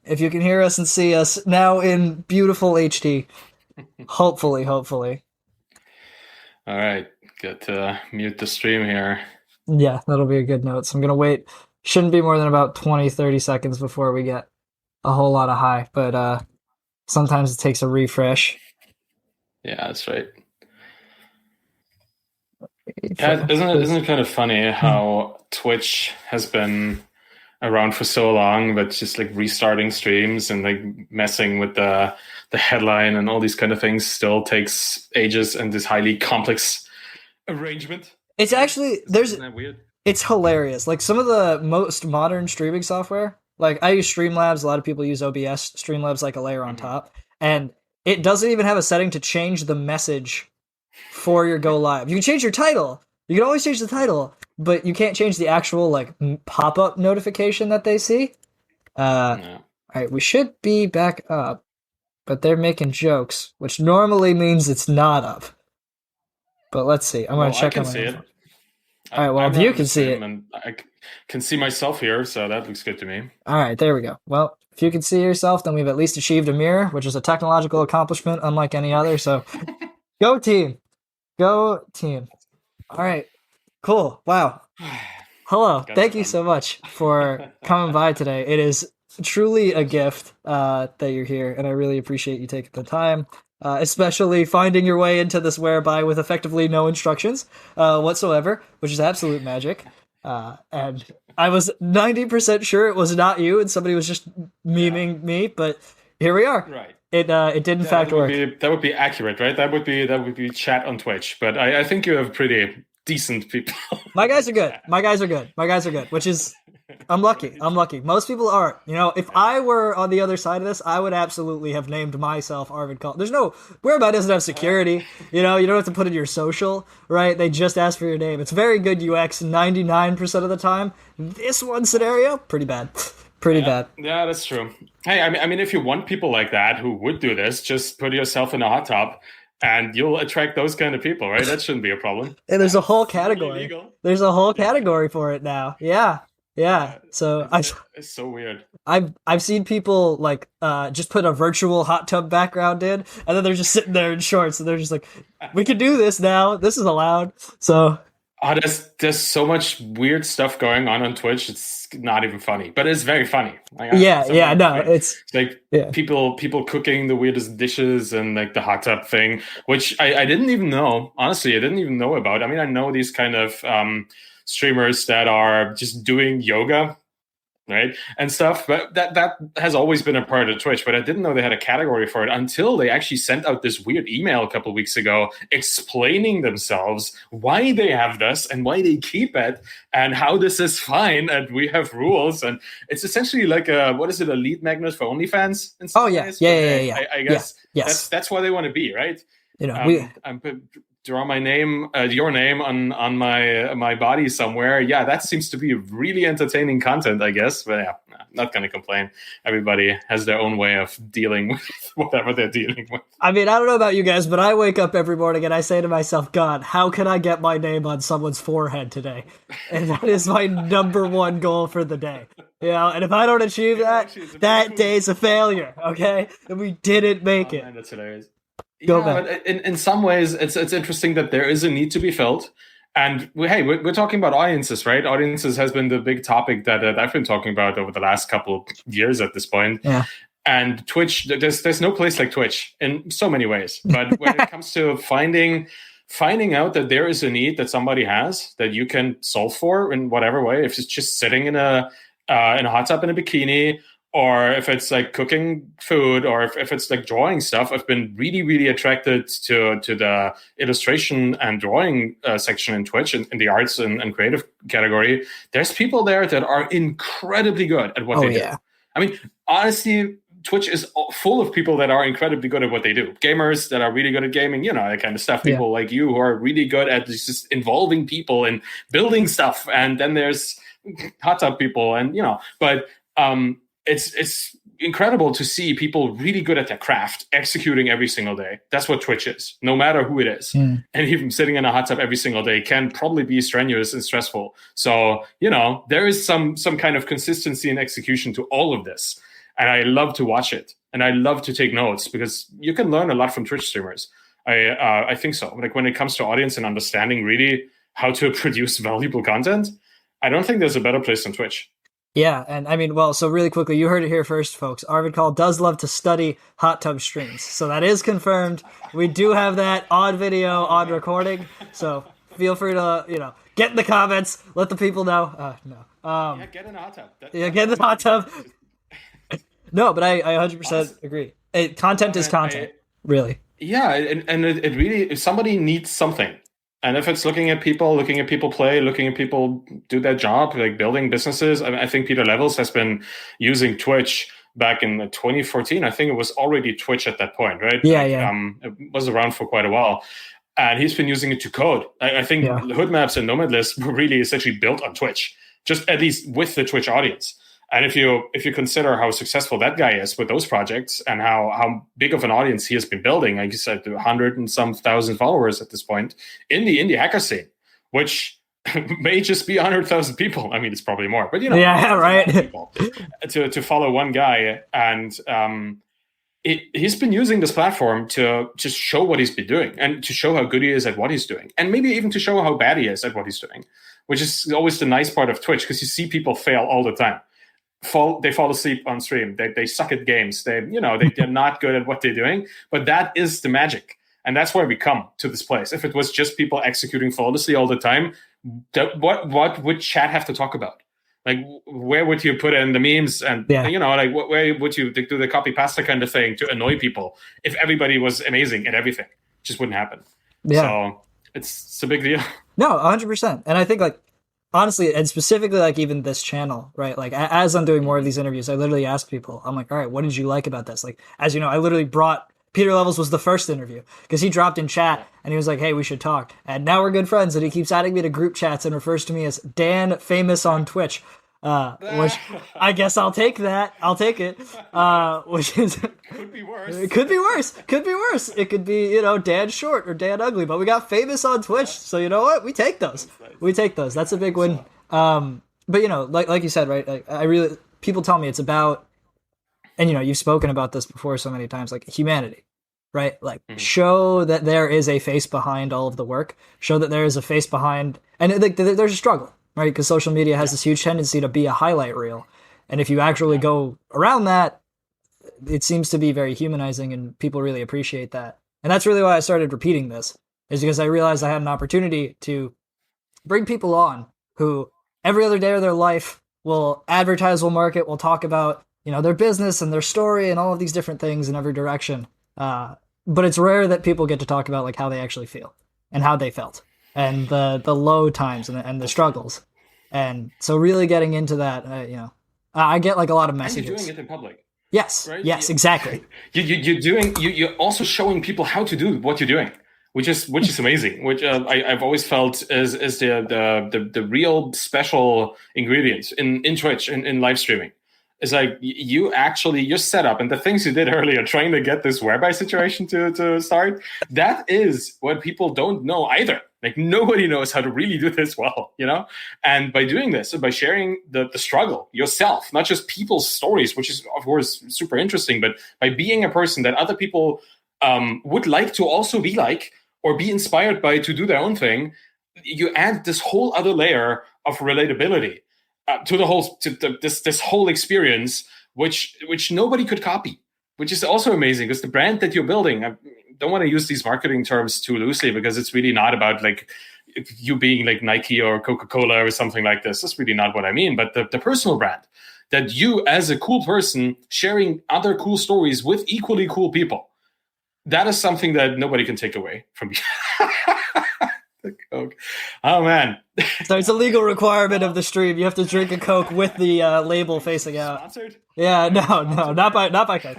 if you can hear us and see us now in beautiful HD. Hopefully. All right, get to mute the stream here. Yeah, that'll be a good note. So I'm going to wait. Shouldn't be more than about 20, 30 seconds before we get a whole lot of high, but sometimes it takes a refresh. Yeah, that's right. Yeah, So isn't this, it kind of funny how Twitch has been around for so long, but just like restarting streams and like messing with the headline and all these kind of things still takes ages and this highly complex arrangement. it's Right? actually Isn't that weird? it's hilarious. Like some of the most modern streaming software, like I use Streamlabs, a lot of people use OBS, Streamlabs like a layer on Mm-hmm. top, and it doesn't even have a setting to change the message for your go live. You can change your title. You can always change the title, but you can't change the actual like pop-up notification that they see. Yeah. All right, we should be back up, but they're making jokes, which normally means it's not up. But let's see. I'm gonna Well, I check can on my see info. it. All right, well, I'm if you running the can see stream it, and I can see myself here, so that looks good to me. all right, there we go. Well, if you can see yourself, then we've at least achieved a mirror, which is a technological accomplishment unlike any other. So, go team, go team. All right, cool. Wow. Hello. Got Thank that you done. so much for coming by today. It is truly a gift that you're here, and I really appreciate you taking the time, especially finding your way into this whereby with effectively no instructions whatsoever, which is absolute magic. And I was 90% sure it was not you, and somebody was just Yeah, memeing me, but here we are. right. It did in Yeah, fact work. that would be accurate, right? That would be chat on Twitch. But I think you have pretty decent people My in guys the are good. chat. My guys are good. My guys are good, which is I'm lucky. Right. I'm lucky. Most people aren't. You know, if Yeah. I were on the other side of this, I would absolutely have named myself Arvid Kahl. There's no whereabout doesn't have Uh, security. You don't have to put in your social, right? They just ask for your name. It's very good UX 99% of the time. This one scenario, pretty bad. Pretty yeah, bad. yeah, that's true. Hey, I mean, if you want people like that who would do this, just put yourself in a hot tub, and you'll attract those kind of people, right? That shouldn't be a problem. And there's a And whole fully category. legal. There's a whole Yeah, category for it now. Yeah. Yeah. yeah. So It's I it's so weird. I've seen people like just put a virtual hot tub background in, and then they're just sitting there in shorts, and they're just like, "We can do this now. This is allowed." So Oh, there's so much weird stuff going on Twitch. It's not even funny, but it's very funny. Like, yeah, some yeah, of no, it, it's it's like yeah, people cooking the weirdest dishes and like the hot tub thing, which I didn't even know. Honestly, I didn't even know about. I mean, I know these kind of streamers that are just doing yoga, right, and stuff, but that has always been a part of Twitch, but I didn't know they had a category for it until they actually sent out this weird email a couple of weeks ago explaining themselves why they have this and why they keep it and how this is fine and we have rules. And it's essentially like a, what is it, a lead magnet for OnlyFans in oh some yeah, ways, yeah, but yeah, yeah, hey, yeah, I yeah, guess yes. that's why they want to be, right? We I'm draw my name, your name on my body somewhere. Yeah, that seems to be really entertaining content, I guess. But yeah, not gonna complain. Everybody has their own way of dealing with whatever they're dealing with. I mean, I don't know about you guys, but I wake up every morning and I say to myself, God, how can I get my name on someone's forehead today? And that is my number one goal for the day. And if I don't achieve Yeah, that, actually, it's a pretty that cool. day's a failure, okay? And we didn't make Oh it. man, that's hilarious. Go Yeah, back. but in some ways, it's interesting that there is a need to be filled. And we're talking about audiences, right? Audiences has been the big topic that I've been talking about over the last couple of years at this point. Yeah. And Twitch, there's no place like Twitch in so many ways. But when it comes to finding out that there is a need that somebody has that you can solve for in whatever way, if it's just sitting in a hot tub in a bikini, or if it's like cooking food, or if it's like drawing stuff, I've been really, really attracted to the illustration and drawing section in Twitch, in the arts and creative category. There's people there that are incredibly good at what Oh they do. yeah. I mean, honestly, Twitch is full of people that are incredibly good at what they do. Gamers that are really good at gaming, that kind of stuff. Yeah. People like you who are really good at just involving people and building stuff. And then there's hot tub people, and but it's incredible to see people really good at their craft executing every single day. That's what Twitch is, no matter who it is. Mm. And even sitting in a hot tub every single day can probably be strenuous and stressful. So there is some kind of consistency and execution to all of this. and I love to watch it, and I love to take notes because you can learn a lot from Twitch streamers. I think so. Like when it comes to audience and understanding really how to produce valuable content, I don't think there's a better place than Twitch. Yeah, and I mean, well, so really quickly, you heard it here first, folks. Arvid Kahl does love to study hot tub streams, so that is confirmed. We do have that on video, on recording, so feel free to, get in the comments, let the people know. No. Yeah, get in a hot tub. Get in the hot tub. No, but I 100% agree. Content is content, really. Yeah, and it really, if somebody needs something, and if it's looking at people play, looking at people do their job, like building businesses, I think Peter Levels has been using Twitch back in 2014. I think it was already Twitch at that point, right? Yeah, It was around for quite a while. And he's been using it to code. I think Hood Maps and Nomad List were really essentially built on Twitch, just at least with the Twitch audience. And if you consider how successful that guy is with those projects and how big of an audience he has been building, like you said, 100 and some thousand followers at this point in the indie hacker scene, which may just be 100,000 people. I mean, it's probably more, but yeah, right. People to follow one guy, and he's been using this platform to just show what he's been doing and to show how good he is at what he's doing, and maybe even to show how bad he is at what he's doing, which is always the nice part of Twitch because you see people fail all the time. They fall asleep on stream. They suck at games. They're not good at what they're doing. But that is the magic, and that's why we come to this place. If it was just people executing flawlessly all the time, what would chat have to talk about? Like, where would you put in the memes and where would you do the copy pasta kind of thing to annoy people? If everybody was amazing at everything, it just wouldn't happen. Yeah. So it's a big deal. No, 100%. And I think honestly, and specifically even this channel, right? Like as I'm doing more of these interviews, I literally ask people, I'm like, all right, what did you like about this? Like, as you know, I literally brought Peter Levels was the first interview because he dropped in chat and he was like, hey, we should talk. And now we're good friends. And he keeps adding me to group chats and refers to me as Dan Famous on Twitch, which I guess I'll take that. I'll take it. Which is could be worse. It could be worse. Could be worse. It could be, Dan Short or Dan Ugly, but we got Famous on Twitch. So you know what? We take those. We take those. That's a big win. But like you said, right? I really, people tell me it's about, and you've spoken about this before so many times, like humanity, right? Like show that there is a face behind all of the work. Show that there is a face behind, and there's a struggle, right? Because social media has this huge tendency to be a highlight reel, and if you actually go around that, it seems to be very humanizing, and people really appreciate that. And that's really why I started repeating this, is because I realized I had an opportunity to bring people on who every other day of their life will advertise, will market, will talk about their business and their story and all of these different things in every direction. But it's rare that people get to talk about how they actually feel and how they felt and the low times and the struggles. And so really getting into that, I get a lot of messages. And you're doing it in public. Yes. Right? Yes, exactly. You're also showing people how to do what you're doing, which is amazing. Which I've always felt is the real special ingredient in Twitch in live streaming. It's like your setup and the things you did earlier, trying to get this whereby situation to start. That is what people don't know either. Like nobody knows how to really do this well, And by doing this, by sharing the struggle yourself, not just people's stories, which is of course super interesting, but by being a person that other people would like to also be like or be inspired by to do their own thing, you add this whole other layer of relatability. To this whole experience, which nobody could copy, which is also amazing because the brand that you're building. I don't want to use these marketing terms too loosely because it's really not about you being like Nike or Coca-Cola or something like this. That's really not what I mean. But the personal brand that you, as a cool person, sharing other cool stories with equally cool people, that is something that nobody can take away from you. The Coke. Oh man! So it's a legal requirement of the stream. You have to drink a Coke with the label facing out. Sponsored? Yeah, no, not by Coke.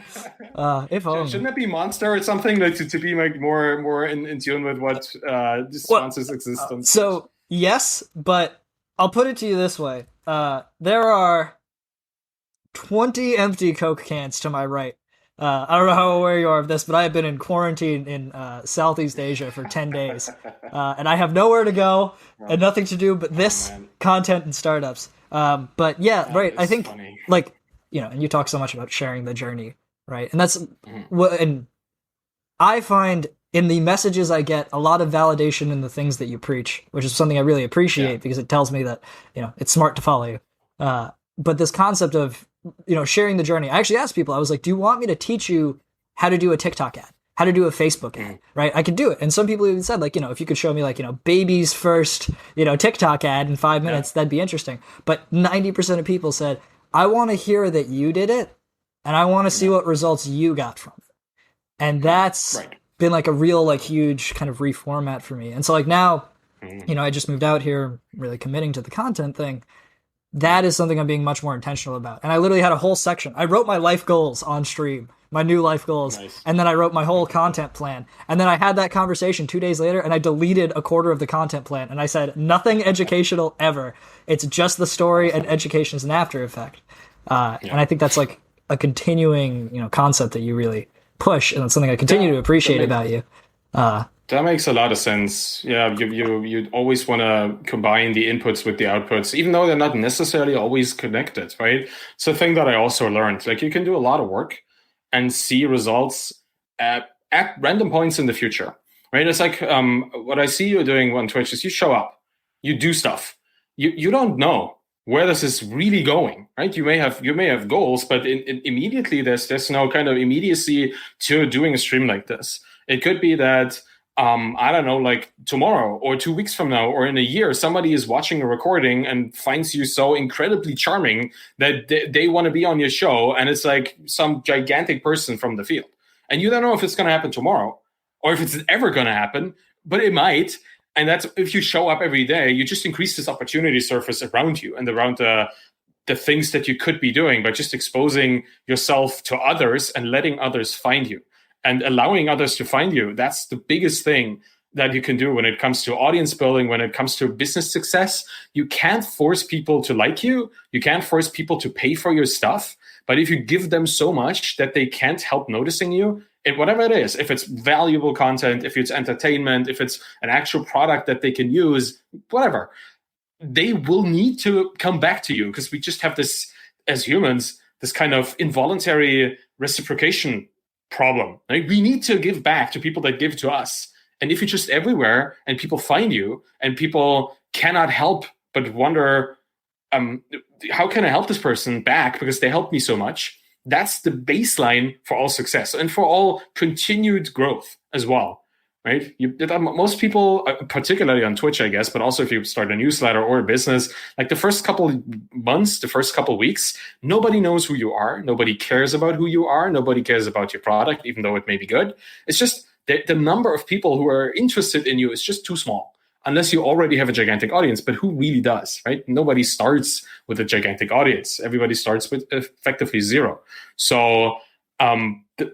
If only. Shouldn't that be Monster or something to be more in tune with what sponsors exist? So yes, but I'll put it to you this way: there are 20 empty Coke cans to my right. I don't know how aware you are of this, but I have been in quarantine in Southeast Asia for 10 days. And I have nowhere to go and nothing to do but this content and startups. But yeah, right. I think funny. and you talk so much about sharing the journey, right? And that's what, and I find in the messages I get a lot of validation in the things that you preach, which is something I really appreciate because it tells me that, it's smart to follow you. But this concept of, sharing the journey, I actually asked people, I was like, do you want me to teach you how to do a TikTok ad, how to do a Facebook ad, right? I could do it. And some people even said, like, if you could show me, like, baby's first, TikTok ad in 5 minutes, that'd be interesting. But 90% of people said, I want to hear that you did it, and I want to see what results you got from it. And that's been like a real, like, huge kind of reformat for me. And so, like, now, I just moved out here, really committing to the content thing. That is something I'm being much more intentional about. And I literally had a whole section. I wrote my life goals on stream, my new life goals. Nice. And then I wrote my whole content plan. And then I had that conversation 2 days later, and I deleted a quarter of the content plan. And I said, nothing educational ever. It's just the story, and education is an after effect. And I think that's like a continuing, concept that you really push. And it's something I continue to appreciate about you. That makes a lot of sense. Yeah, you always want to combine the inputs with the outputs, even though they're not necessarily always connected, right? It's a thing that I also learned. Like, you can do a lot of work and see results at random points in the future, right? It's like what I see you doing on Twitch is you show up, you do stuff. You don't know where this is really going, right? You may have goals, but immediately there's no kind of immediacy to doing a stream like this. It could be that I don't know, like tomorrow or 2 weeks from now or in a year, somebody is watching a recording and finds you so incredibly charming that they want to be on your show, and it's like some gigantic person from the field. And you don't know if it's going to happen tomorrow or if it's ever going to happen, but it might. And that's, if you show up every day, you just increase this opportunity surface around you and around the things that you could be doing by just exposing yourself to others and letting others find you. And allowing others to find you, that's the biggest thing that you can do when it comes to audience building, when it comes to business success. You can't force people to like you. You can't force people to pay for your stuff. But if you give them so much that they can't help noticing you, whatever it is, if it's valuable content, if it's entertainment, if it's an actual product that they can use, whatever, they will need to come back to you, because we just have this, as humans, this kind of involuntary reciprocation problem. Right? We need to give back to people that give to us. And if you're just everywhere and people find you and people cannot help but wonder, how can I help this person back because they helped me so much? That's the baseline for all success and for all continued growth as well. Right? Most people, particularly on Twitch, I guess, but also if you start a newsletter or a business, like the first couple of months, the first couple of weeks, nobody knows who you are. Nobody cares about who you are. Nobody cares about your product, even though it may be good. It's just the number of people who are interested in you is just too small, unless you already have a gigantic audience. But who really does, right? Nobody starts with a gigantic audience. Everybody starts with effectively zero. So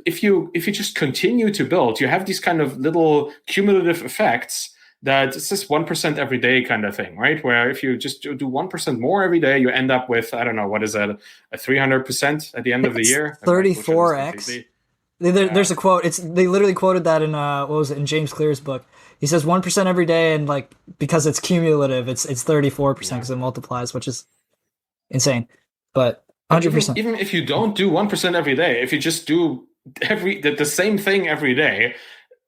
if you just continue to build, you have these kind of little cumulative effects that it's just 1% every day kind of thing, right? Where if you just do 1% more every day, you end up with, I don't know, what is that, a 300% at the end of the year? 34x. There's a quote. They literally quoted that in in James Clear's book. He says 1% every day, and like because it's cumulative, it's 34% because it multiplies, which is insane. But 100%. Even if you don't do 1% every day, if you just do the same thing every day,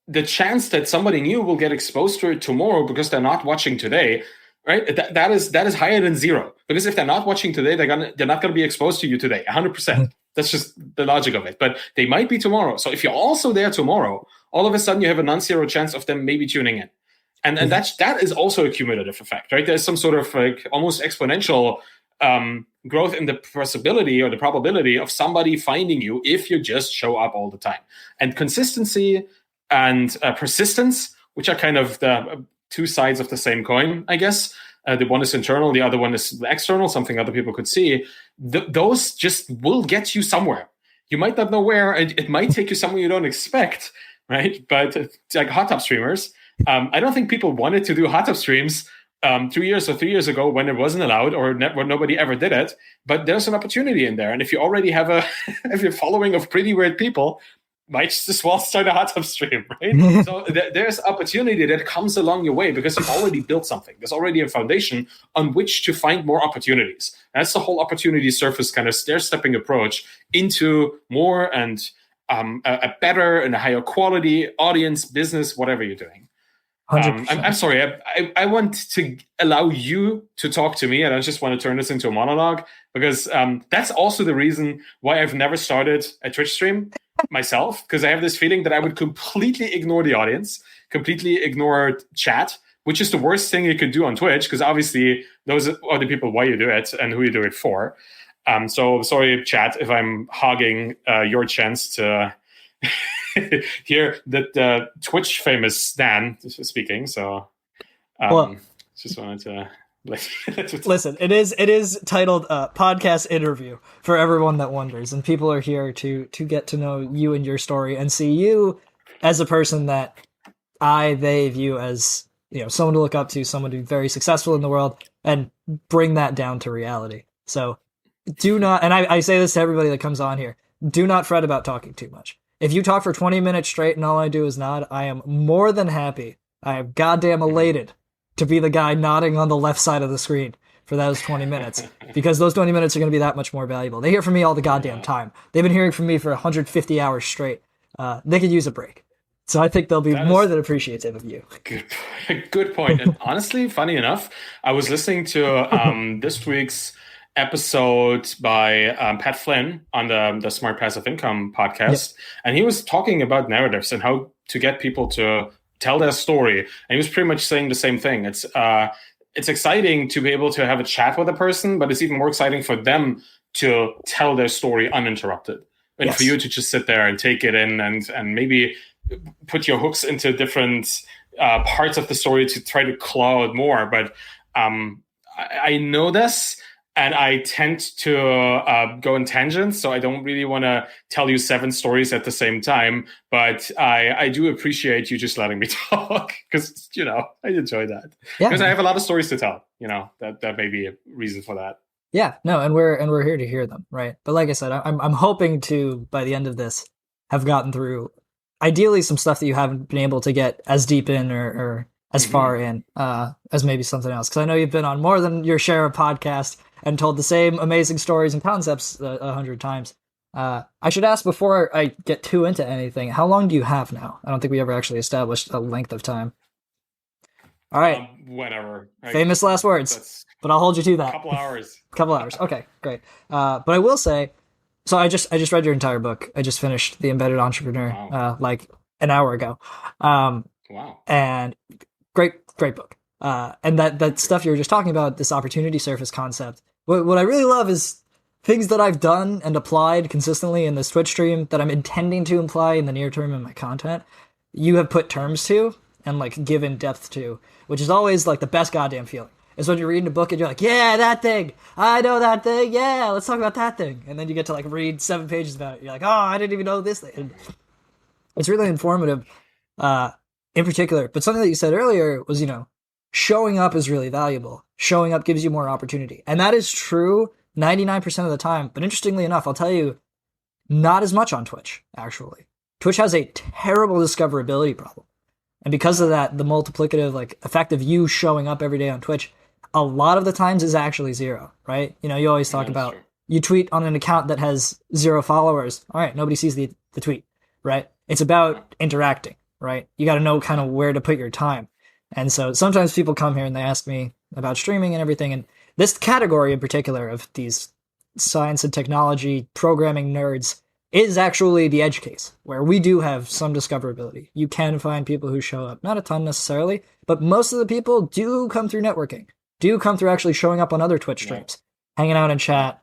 the chance that somebody new will get exposed to it tomorrow because they're not watching today, right? That is higher than zero. Because if they're not watching today, they're not going to be exposed to you today, 100%. That's just the logic of it. But they might be tomorrow. So if you're also there tomorrow, all of a sudden you have a non-zero chance of them maybe tuning in. And that is also a cumulative effect, right? There's some sort of like almost exponential growth in the possibility or the probability of somebody finding you if you just show up all the time. And consistency and persistence, which are kind of the two sides of the same coin, I guess. The one is internal, the other one is external, something other people could see. Those just will get you somewhere. You might not know where, and it might take you somewhere you don't expect, right? But it's like hot tub streamers. I don't think people wanted to do hot tub streams 2 years or 3 years ago when it wasn't allowed or when nobody ever did it. But there's an opportunity in there. And if you already have if you're following of pretty weird people, might just as well start a hot tub stream, right? So there's opportunity that comes along your way because you've already built something. There's already a foundation on which to find more opportunities. That's the whole opportunity surface kind of stair-stepping approach into more and a better and a higher quality audience, business, whatever you're doing. I'm sorry. I want to allow you to talk to me, and I just want to turn this into a monologue because that's also the reason why I've never started a Twitch stream myself, because I have this feeling that I would completely ignore the audience, completely ignore chat, which is the worst thing you could do on Twitch, because obviously those are the people why you do it and who you do it for. So sorry, chat, if I'm hogging your chance to hear that Twitch famous Stan speaking. So just wanted to listen. It is titled podcast interview for everyone that wonders, and people are here to get to know you and your story and see you as a person that they view as, you know, someone to look up to, someone to be very successful in the world, and bring that down to reality. So do not, and I say this to everybody that comes on here, do not fret about talking too much. If you talk for 20 minutes straight and all I do is nod, I am more than happy. I am goddamn elated to be the guy nodding on the left side of the screen for those 20 minutes, because those 20 minutes are going to be that much more valuable. They hear from me all the goddamn time. They've been hearing from me for 150 hours straight. They could use a break. So I think they'll be more than appreciative of you. Good point. And honestly, funny enough, I was listening to this week's episode by Pat Flynn on the Smart Passive Income podcast. Yep. And he was talking about narratives and how to get people to tell their story. And he was pretty much saying the same thing. It's exciting to be able to have a chat with a person, but it's even more exciting for them to tell their story uninterrupted. And for you to just sit there and take it in and maybe put your hooks into different parts of the story to try to claw out more. But I know this, and I tend to go in tangents, so I don't really want to tell you 7 stories at the same time. But I do appreciate you just letting me talk, because, you know, I enjoy that. Because I have a lot of stories to tell. You know, that may be a reason for that. Yeah, no, and we're here to hear them, right? But like I said, I'm hoping to, by the end of this, have gotten through ideally some stuff that you haven't been able to get as deep in or as far in as maybe something else. Because I know you've been on more than your share of podcasts and told the same amazing stories and concepts 100 times. I should ask before I get too into anything, how long do you have now? I don't think we ever actually established a length of time. All right. Whenever. Famous last words, but I'll hold you to that. Couple hours. Okay, great. But I will say, so I just read your entire book. I just finished The Embedded Entrepreneur like an hour ago. Wow. And great book. And that stuff you were just talking about, this opportunity surface concept. What I really love is things that I've done and applied consistently in this Twitch stream that I'm intending to apply in the near term in my content. You have put terms to and like given depth to, which is always like the best goddamn feeling. Is when you're reading a book and you're like, yeah, that thing. I know that thing. Yeah, let's talk about that thing. And then you get to like read 7 pages about it. You're like, oh, I didn't even know this thing. And it's really informative in particular. But something that you said earlier was, you know, showing up is really valuable. Showing up gives you more opportunity. And that is true 99% of the time. But interestingly enough, I'll tell you, not as much on Twitch, actually. Twitch has a terrible discoverability problem. And because of that, the multiplicative like effect of you showing up every day on Twitch a lot of the times is actually 0, right? You know, you always talk about, you tweet on an account that has 0 followers. All right, nobody sees the tweet, right? It's about interacting, right? You got to know kind of where to put your time. And so sometimes people come here and they ask me about streaming and everything. And this category in particular of these science and technology programming nerds is actually the edge case, where we do have some discoverability. You can find people who show up, not a ton necessarily, but most of the people do come through networking. Do come through actually showing up on other Twitch streams, hanging out in chat.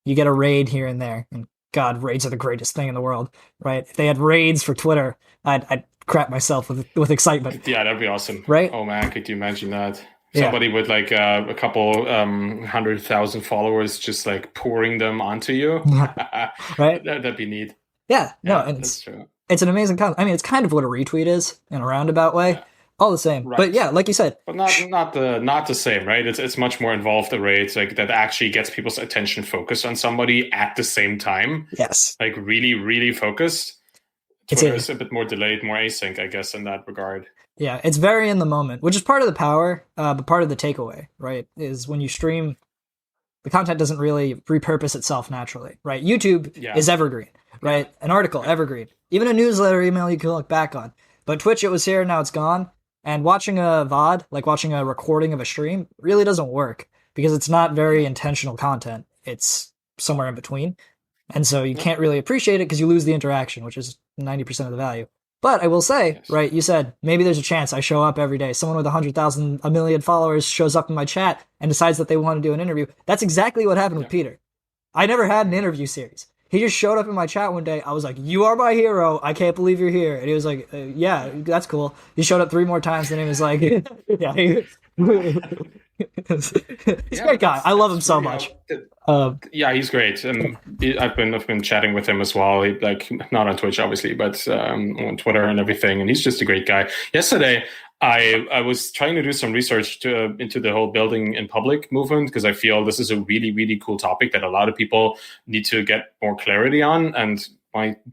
You get a raid here and there. And God, raids are the greatest thing in the world, right? If they had raids for Twitter, I'd crap myself with excitement. Yeah, that'd be awesome. Right? Oh man, could you imagine that? Somebody with like a couple 100,000 followers just like pouring them onto you. Right? That'd be neat. Yeah, no, and that's true. It's an amazing concept. I mean, it's kind of what a retweet is in a roundabout way. Yeah. All the same, right. But yeah, like you said, but not the same, right? It's much more involved array. It's like that actually gets people's attention focused on somebody at the same time. Yes, like really, really focused. Twitter is a bit more delayed, more async, I guess, in that regard. Yeah, it's very in the moment, which is part of the power, but part of the takeaway, right? Is when you stream, the content doesn't really repurpose itself naturally, right? YouTube is evergreen, right? An article, evergreen. Even a newsletter email you can look back on. But Twitch, it was here, now it's gone. And watching a VOD, like watching a recording of a stream, really doesn't work because it's not very intentional content. It's somewhere in between. And so you can't really appreciate it because you lose the interaction, which is 90% of the value. But I will say, right, you said, maybe there's a chance I show up every day. Someone with 100,000, a million followers shows up in my chat and decides that they want to do an interview. That's exactly what happened with Peter. I never had an interview series. He just showed up in my chat one day. I was like, you are my hero. I can't believe you're here. And he was like, yeah, that's cool. He showed up 3 more times and he was like, yeah. He's a great guy. I love him so much. Yeah, he's great, and I've been chatting with him as well. Like not on Twitch, obviously, but on Twitter and everything. And he's just a great guy. Yesterday, I was trying to do some research into the whole building in public movement because I feel this is a really, really cool topic that a lot of people need to get more clarity on. And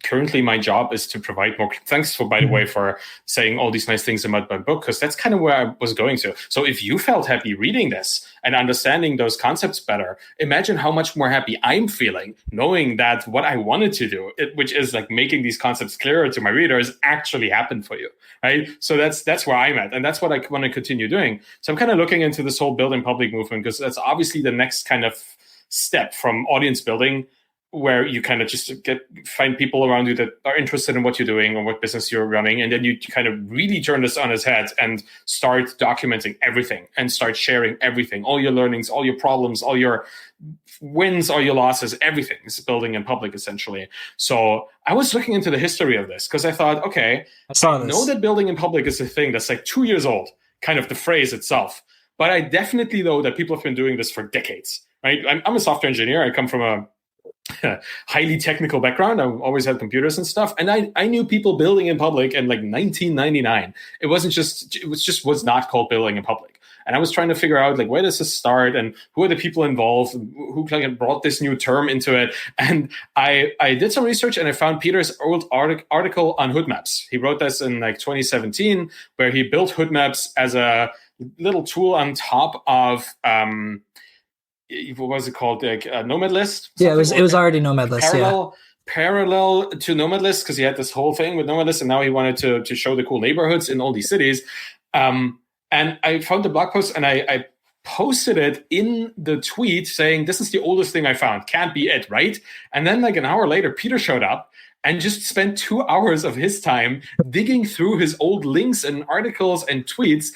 currently my job is to provide more. Thanks for, by the way, for saying all these nice things about my book, because that's kind of where I was going to. So if you felt happy reading this and understanding those concepts better, imagine how much more happy I'm feeling knowing that what I wanted to do, which is like making these concepts clearer to my readers, actually happened for you, right? So that's where I'm at, and that's what I want to continue doing. So I'm kind of looking into this whole building public movement because that's obviously the next kind of step from audience building, where you kind of just find people around you that are interested in what you're doing or what business you're running. And then you kind of really turn this on its head and start documenting everything and start sharing everything, all your learnings, all your problems, all your wins, all your losses, everything is building in public, essentially. So I was looking into the history of this because I thought, okay, I know that building in public is a thing that's like 2 years old, kind of the phrase itself. But I definitely know that people have been doing this for decades, right? I'm a software engineer. I come from a highly technical background. I always had computers and stuff, and I knew people building in public in like 1999. It was not called building in public, and I was trying to figure out like where does this start and who are the people involved, who kind of brought this new term into it. And I did some research and I found Peter's old article on hood maps. He wrote this in like 2017, where he built hood maps as a little tool on top of what was it called? Like a Nomad List? Yeah, it was already Nomad List. Parallel to Nomad List, because he had this whole thing with Nomad List, and now he wanted to show the cool neighborhoods in all these cities. And I found the blog post and I posted it in the tweet saying, this is the oldest thing I found. Can't be it, right? And then like an hour later, Peter showed up and just spent 2 hours of his time digging through his old links and articles and tweets,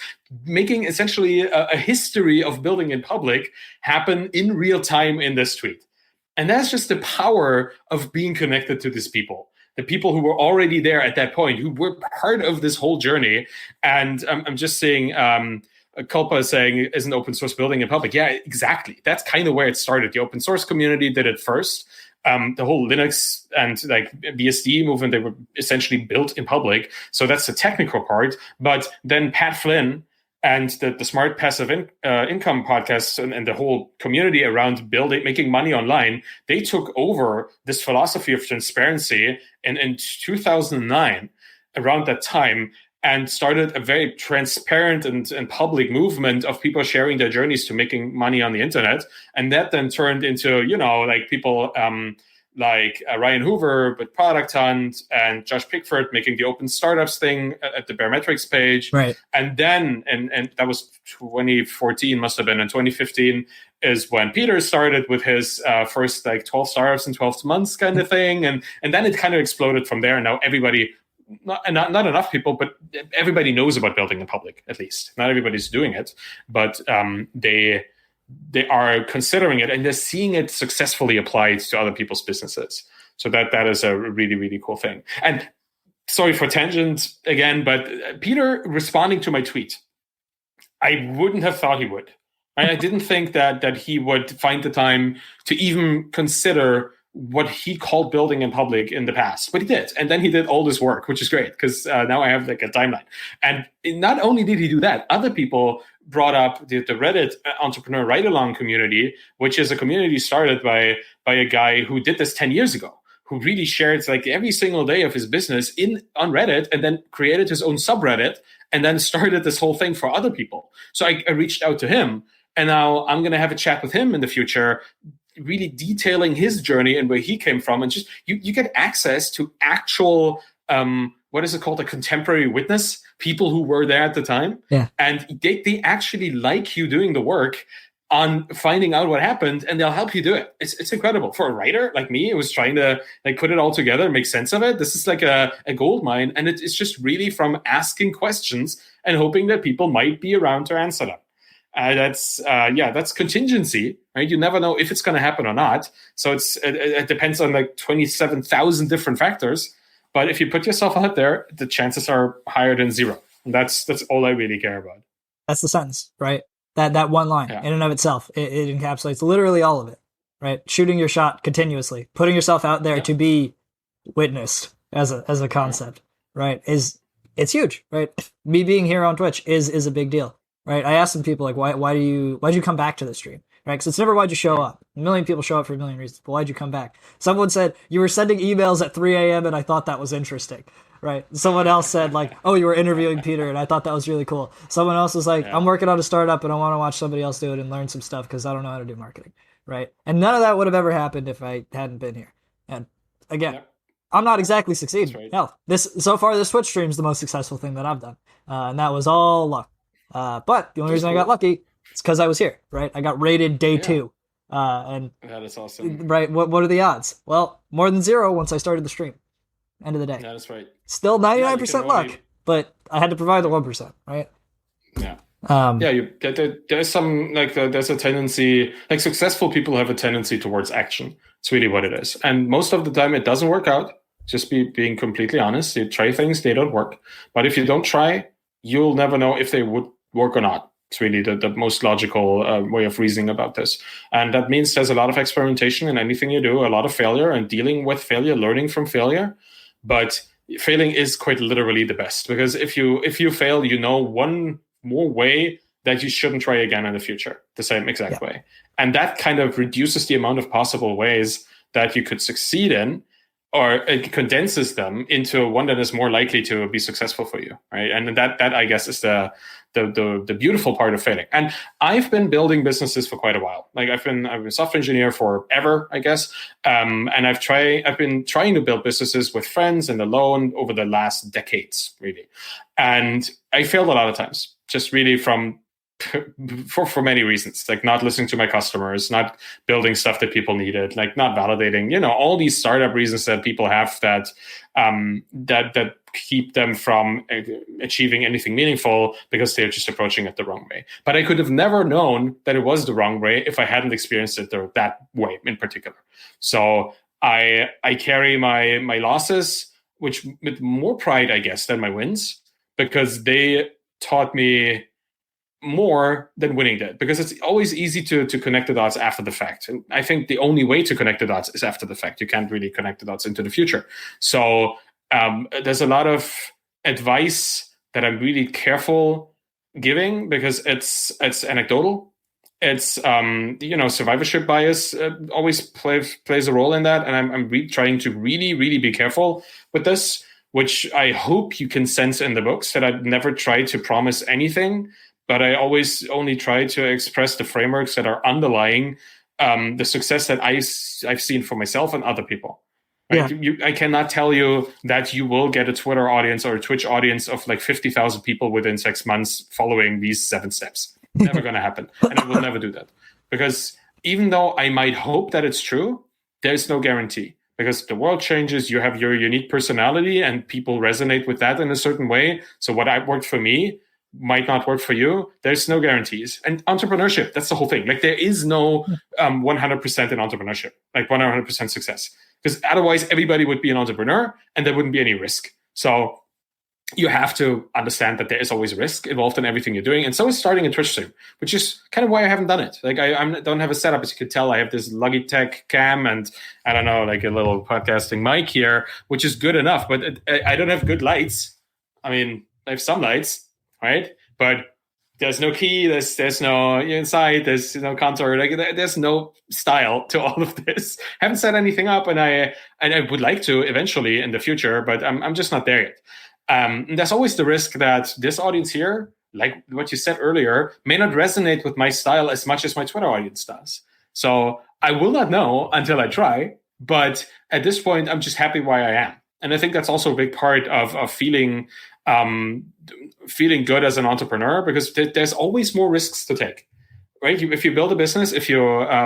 making essentially a history of building in public happen in real time in this tweet. And that's just the power of being connected to these people, the people who were already there at that point, who were part of this whole journey. And I'm just saying, Culpa is saying, isn't open source building in public? Yeah, exactly. That's kind of where it started. The open source community did it first. The whole Linux and like BSD movement, they were essentially built in public. So that's the technical part. But then Pat Flynn and the Smart Passive Income podcast and the whole community around making money online, they took over this philosophy of transparency in 2009, around that time, and started a very transparent and public movement of people sharing their journeys to making money on the internet. And that then turned into, like people like Ryan Hoover with Product Hunt and Josh Pickford making the open startups thing at the Baremetrics page. Right. And then, and that was 2014, must have been, in 2015 is when Peter started with his first like 12 startups in 12 months kind of thing. And then it kind of exploded from there. And now everybody, not enough people, but everybody knows about building in public, at least. Not everybody's doing it, but they are considering it and they're seeing it successfully applied to other people's businesses. So that is a really, really cool thing. And sorry for tangent again, but Peter responding to my tweet, I wouldn't have thought he would. I didn't think that he would find the time to even consider what he called building in public in the past, but he did. And then he did all this work, which is great because now I have like a timeline. And not only did he do that, other people brought up the Reddit entrepreneur ride-along community, which is a community started by a guy who did this 10 years ago, who really shared like every single day of his business on Reddit, and then created his own subreddit, and then started this whole thing for other people. So I reached out to him, and now I'm going to have a chat with him in the future, really detailing his journey and where he came from. And just you get access to actual what is it called, a contemporary witness, people who were there at the time. Yeah. And they actually like you doing the work on finding out what happened, and they'll help you do it. It's incredible. For a writer like me, who was trying to like put it all together and make sense of it, this is like a gold mine. And it's just really from asking questions and hoping that people might be around to answer them. That's contingency, right? You never know if it's going to happen or not. So it depends on like 27,000 different factors. But if you put yourself out there, the chances are higher than zero. And that's all I really care about. That's the sentence, right? That one line in and of itself, it encapsulates literally all of it, right? Shooting your shot continuously, putting yourself out there to be witnessed as a concept, right? It's huge, right? Me being here on Twitch is a big deal, right? I asked some people like, why'd you come back to the stream, right? Because it's never why'd you show up. A million people show up for a million reasons, but why'd you come back? Someone said you were sending emails at 3 a.m. and I thought that was interesting. Right. Someone else said like, oh, you were interviewing Peter and I thought that was really cool. Someone else was like, I'm working on a startup and I want to watch somebody else do it and learn some stuff because I don't know how to do marketing. Right. And none of that would have ever happened if I hadn't been here. And again, I'm not exactly succeeding. Right. Hell, this Twitch stream is the most successful thing that I've done. And that was all luck. But the only reason I got lucky is because I was here. Right. I got rated day 2. And that is awesome. Right. What are the odds? Well, more than 0 once I started the stream. End of the day. That is right. Still 99% luck, but I had to provide the 1%, right? Yeah. There's some there's a tendency, like successful people have a tendency towards action. It's really what it is. And most of the time it doesn't work out. Just being completely honest. You try things, they don't work. But if you don't try, you'll never know if they would work or not. It's really the most logical way of reasoning about this. And that means there's a lot of experimentation in anything you do, a lot of failure and dealing with failure, learning from failure. But failing is quite literally the best, because if you fail, you know one more way that you shouldn't try again in the future, the same exact way. And that kind of reduces the amount of possible ways that you could succeed in, or it condenses them into one that is more likely to be successful for you, right? And that I guess is the beautiful part of failing. And I've been building businesses for quite a while. Like I've been a software engineer forever, I guess. And I've been trying to build businesses with friends and alone over the last decades, really. And I failed a lot of times, just really for many reasons, like not listening to my customers, not building stuff that people needed, like not validating, all these startup reasons that people have that keep them from achieving anything meaningful because they're just approaching it the wrong way. But I could have never known that it was the wrong way if I hadn't experienced it that way in particular. So I carry my losses, which with more pride, I guess, than my wins, because they taught me more than winning did, because it's always easy to connect the dots after the fact. And I think the only way to connect the dots is after the fact. You can't really connect the dots into the future. So there's a lot of advice that I'm really careful giving, because it's anecdotal. It's survivorship bias always plays a role in that, and I'm trying to really, really be careful with this, which I hope you can sense in the books, that I never try to promise anything, but I always only try to express the frameworks that are underlying the success that I've seen for myself and other people. Right? Yeah. I cannot tell you that you will get a Twitter audience or a Twitch audience of like 50,000 people within 6 months following these 7 steps. Never going to happen. And I will never do that. Because even though I might hope that it's true, there's no guarantee. Because the world changes, you have your unique personality, and people resonate with that in a certain way. So what worked for me might not work for you. There's no guarantees. And entrepreneurship, that's the whole thing. Like there is no 100% in entrepreneurship, like 100% success. Because otherwise everybody would be an entrepreneur and there wouldn't be any risk. So you have to understand that there is always risk involved in everything you're doing. And so is starting a Twitch stream, which is kind of why I haven't done it. Like I don't have a setup. As you can tell, I have this Logitech cam and I don't know, like a little podcasting mic here, which is good enough, but I don't have good lights. I mean, I have some lights, right? But there's no key, there's no insight, there's no contour, like there's no style to all of this. Haven't set anything up, and I would like to eventually in the future, but I'm just not there yet. There's always the risk that this audience here, like what you said earlier, may not resonate with my style as much as my Twitter audience does. So I will not know until I try, but at this point, I'm just happy where I am. And I think that's also a big part of feeling good as an entrepreneur, because there's always more risks to take, right? If you build a business, if you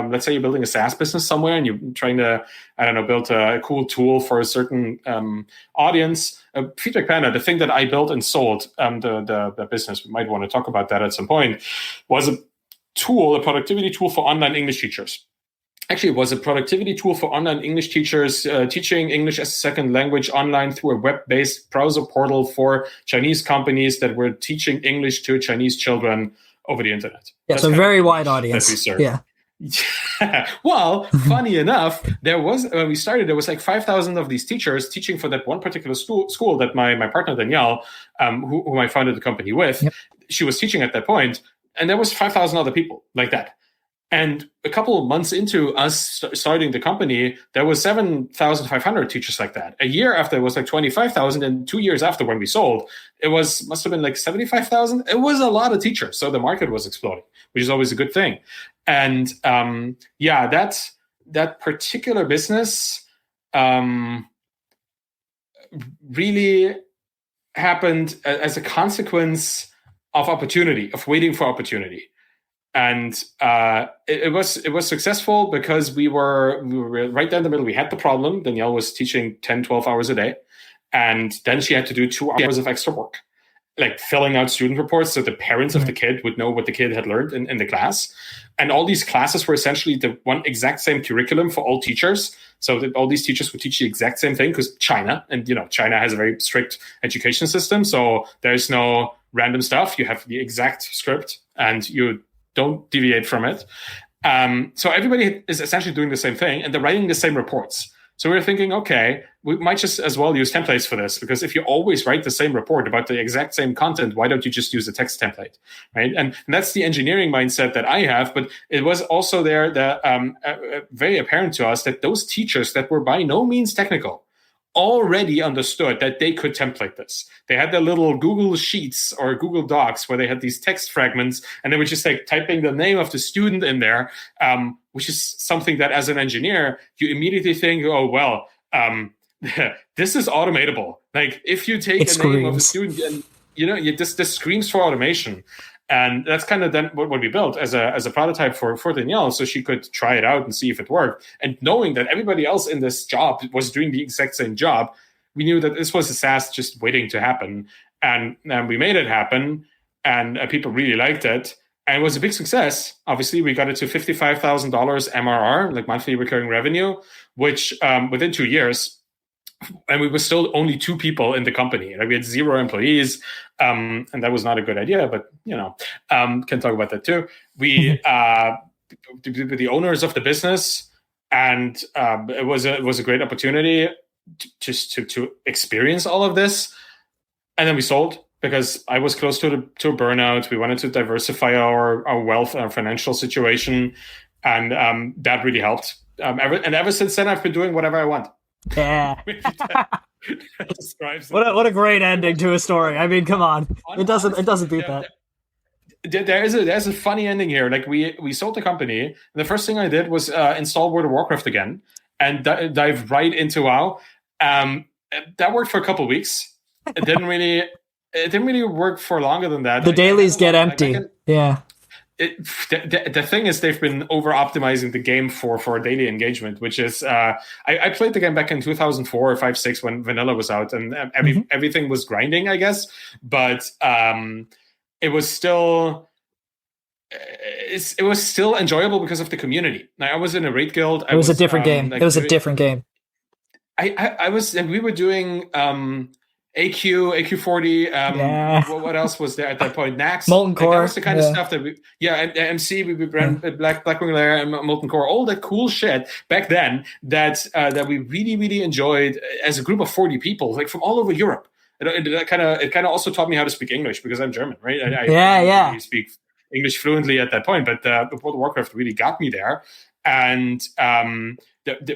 let's say you're building a SaaS business somewhere and you're trying to, I don't know, build a cool tool for a certain audience. Feedback Panda, the thing that I built and sold, the business, we might want to talk about that at some point, was a productivity tool for online English teachers. Actually, it was a productivity tool for online English teachers teaching English as a second language online through a web-based browser portal for Chinese companies that were teaching English to Chinese children over the internet. Yeah, so very wide audience. Yeah. Well, funny enough, there was when we started, there was like 5,000 of these teachers teaching for that one particular school that my partner Danielle, whom I founded the company with, she was teaching at that point, and there was 5,000 other people like that. And a couple of months into us starting the company, there was 7,500 teachers like that. A year after, it was like 25,000, and 2 years after, when we sold, it must have been like 75,000. It was a lot of teachers, so the market was exploding, which is always a good thing. And that particular business really happened as a consequence of opportunity, of waiting for opportunity. And it was successful because we were right there in the middle. We had the problem. Danielle was teaching 10, 12 hours a day. And then she had to do 2 hours of extra work, like filling out student reports so the parents of the kid would know what the kid had learned in the class. And all these classes were essentially the one exact same curriculum for all teachers. So that all these teachers would teach the exact same thing, because China has a very strict education system. So there's no random stuff. You have the exact script and you don't deviate from it. So everybody is essentially doing the same thing, and they're writing the same reports. So we were thinking, okay, we might just as well use templates for this, because if you always write the same report about the exact same content, why don't you just use a text template, right? And that's the engineering mindset that I have. But it was also there that very apparent to us that those teachers that were by no means technical already understood that they could template this. They had their little Google Sheets or Google Docs where they had these text fragments, and they were just like typing the name of the student in there, which is something that as an engineer, you immediately think, oh, well, this is automatable. Like if you take a name of a student and, this screams for automation. And that's kind of then what we built as a prototype for Danielle, so she could try it out and see if it worked. And knowing that everybody else in this job was doing the exact same job, we knew that this was a SaaS just waiting to happen. And we made it happen, and people really liked it. And it was a big success. Obviously, we got it to $55,000 MRR, like monthly recurring revenue, which within 2 years. And we were still only 2 people in the company. Like we had 0 employees, and that was not a good idea. But can talk about that too. We were the owners of the business, and it was a great opportunity to experience all of this. And then we sold because I was close to a burnout. We wanted to diversify our wealth, our financial situation, and that really helped. Ever since then, I've been doing whatever I want. Yeah. What a great ending to a story. I mean, come on. It doesn't beat that. There's a funny ending here. Like we sold the company, and the first thing I did was install World of Warcraft again and dive right into WoW. That worked for a couple of weeks. It didn't really work for longer than that. The dailies get empty. Yeah. The thing is, they've been over optimizing the game for daily engagement, which is I played the game back in 2004 or 5, 6 when vanilla was out, and everything was grinding, I guess, but it was still enjoyable because of the community. Like, I was in a raid guild. It was a different game. It was a different game. I was, and we were doing AQ40. What else was there at that point? Nax, Molten Core. That was the kind of stuff that MC, we ran Blackwing Lair and Molten Core, all that cool shit back then that we really, really enjoyed as a group of 40 people, like from all over Europe. It kind of also taught me how to speak English because I'm German, right? I Yeah, didn't yeah. really speak English fluently at that point, but World of Warcraft really got me there. And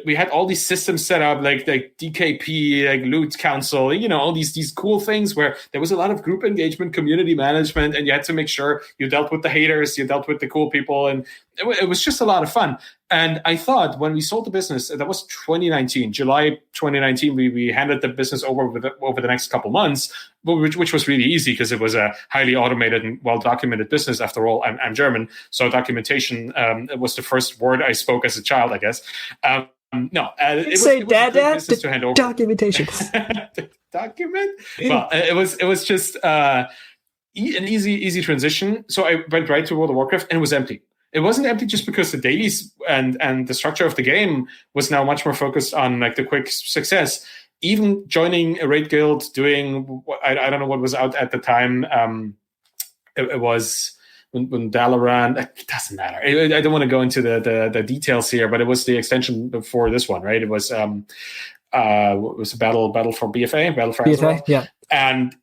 we had all these systems set up, like DKP, like Loot Council, all these cool things where there was a lot of group engagement, community management, and you had to make sure you dealt with the haters, you dealt with the cool people, and it was just a lot of fun. And I thought when we sold the business, that was 2019, July 2019, we handed the business over the next couple months, which was really easy because it was a highly automated and well-documented business. After all, I'm German, so documentation was the first word I spoke as a child, I guess. No, it was a great business to hand over. Documentation. Document? Well, it was just an easy transition. So I went right to World of Warcraft, and it was empty. It wasn't empty just because the dailies and the structure of the game was now much more focused on like the quick success. Even joining a raid guild, doing I don't know what was out at the time. It was when Dalaran. It doesn't matter. I don't want to go into the details here, but it was the extension before this one, right? It was it was a battle for BFA, battle for Azeroth. Yeah. And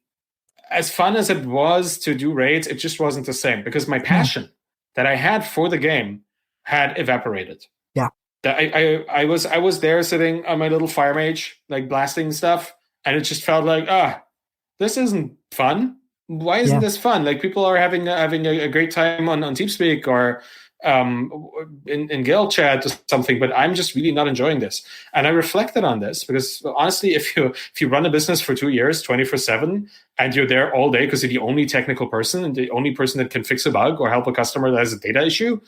as fun as it was to do raids, it just wasn't the same because my passion that I had for the game had evaporated. Yeah. I was there sitting on my little fire mage, like blasting stuff, and it just felt like, this isn't fun. Why isn't this fun? Like people are having a great time on TeamSpeak or in guild chat or something, but I'm just really not enjoying this. And I reflected on this because honestly, if you run a business for 2 years, 24/7, and you're there all day because you're the only technical person and the only person that can fix a bug or help a customer that has a data issue,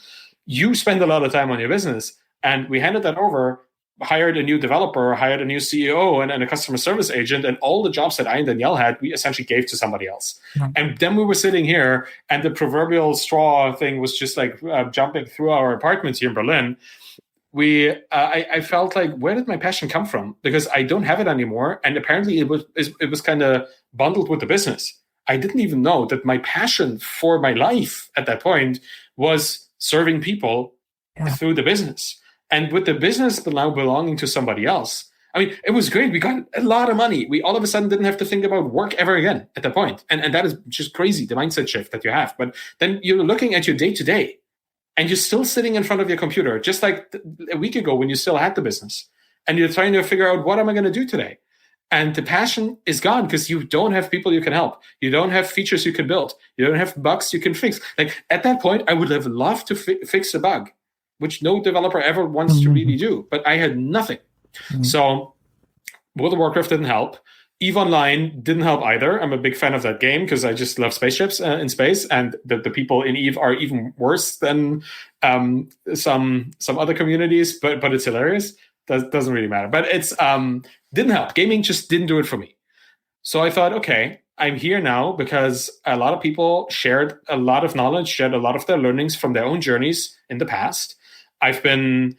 you spend a lot of time on your business. And we handed that over, hired a new developer, hired a new CEO and a customer service agent, and all the jobs that I and Danielle had, we essentially gave to somebody else. Mm-hmm. And then we were sitting here, and the straw thing was just like jumping through our apartments here in Berlin. I felt like, where did my passion come from? Because I don't have it anymore, and apparently it was kind of bundled with the business. I didn't even know that my passion for my life at that point was serving people through the business. And with the business now belonging to somebody else, I mean, it was great. We got a lot of money. We all of a sudden didn't have to think about work ever again at that point. And that is just crazy, the mindset shift that you have. But then you're looking at your day-to-day, and you're still sitting in front of your computer, just like a week ago when you still had the business. And you're trying to figure out, what am I going to do today? And the passion is gone because you don't have people you can help. You don't have features you can build. You don't have bugs you can fix. Like at that point, I would have loved to fix a bug, which no developer ever wants to really do. But I had nothing. Mm-hmm. So World of Warcraft didn't help. EVE Online didn't help either. I'm a big fan of that game because I just love spaceships in space. And the people in EVE are even worse than some other communities. But it's hilarious. Doesn't really matter. But it's didn't help. Gaming just didn't do it for me. So I thought, okay, I'm here now because a lot of people shared a lot of knowledge, shared a lot of their learnings from their own journeys in the past. I've been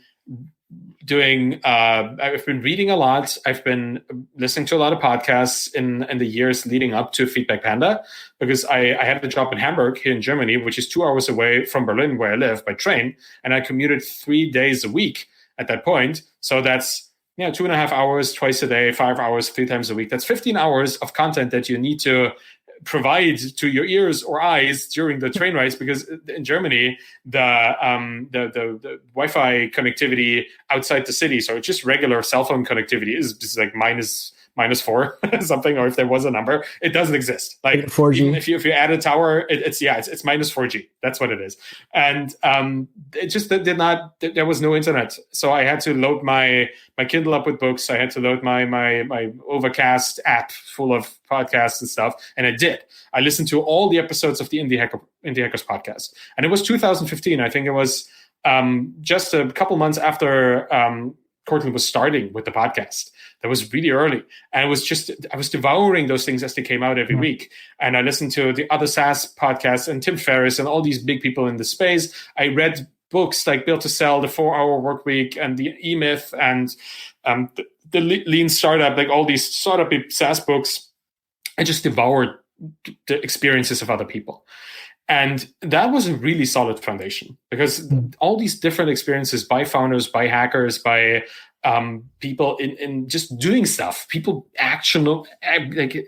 I've been reading a lot. I've been listening to a lot of podcasts in the years leading up to Feedback Panda, because I had a job in Hamburg here in Germany, which is 2 hours away from Berlin, where I live, by train. And I commuted 3 days a week at that point. So that's 2.5 hours twice a day, 5 hours 3 times a week. That's 15 hours of content that you need to provide to your ears or eyes during the train rides, because in Germany the Wi-Fi connectivity outside the city, so just regular cell phone connectivity, is just like -4 something, or if there was a number, it doesn't exist. Like 4G. Even if you add a tower, it's -4G. That's what it is. And it just did not. There was no internet, so I had to load my Kindle up with books. I had to load my Overcast app full of podcasts and stuff, and I did. I listened to all the episodes of the Indie Hackers podcast, and it was 2015. I think it was just a couple months after Cortland was starting with the podcast. That was really early. And I was devouring those things as they came out every week. And I listened to the other SaaS podcasts and Tim Ferriss and all these big people in the space. I read books like Built to Sell, The 4-Hour Workweek, and the E-Myth, and the Lean Startup, like all these startup SaaS books. I just devoured the experiences of other people. And that was a really solid foundation, because all these different experiences by founders, by hackers, by people in just doing stuff, people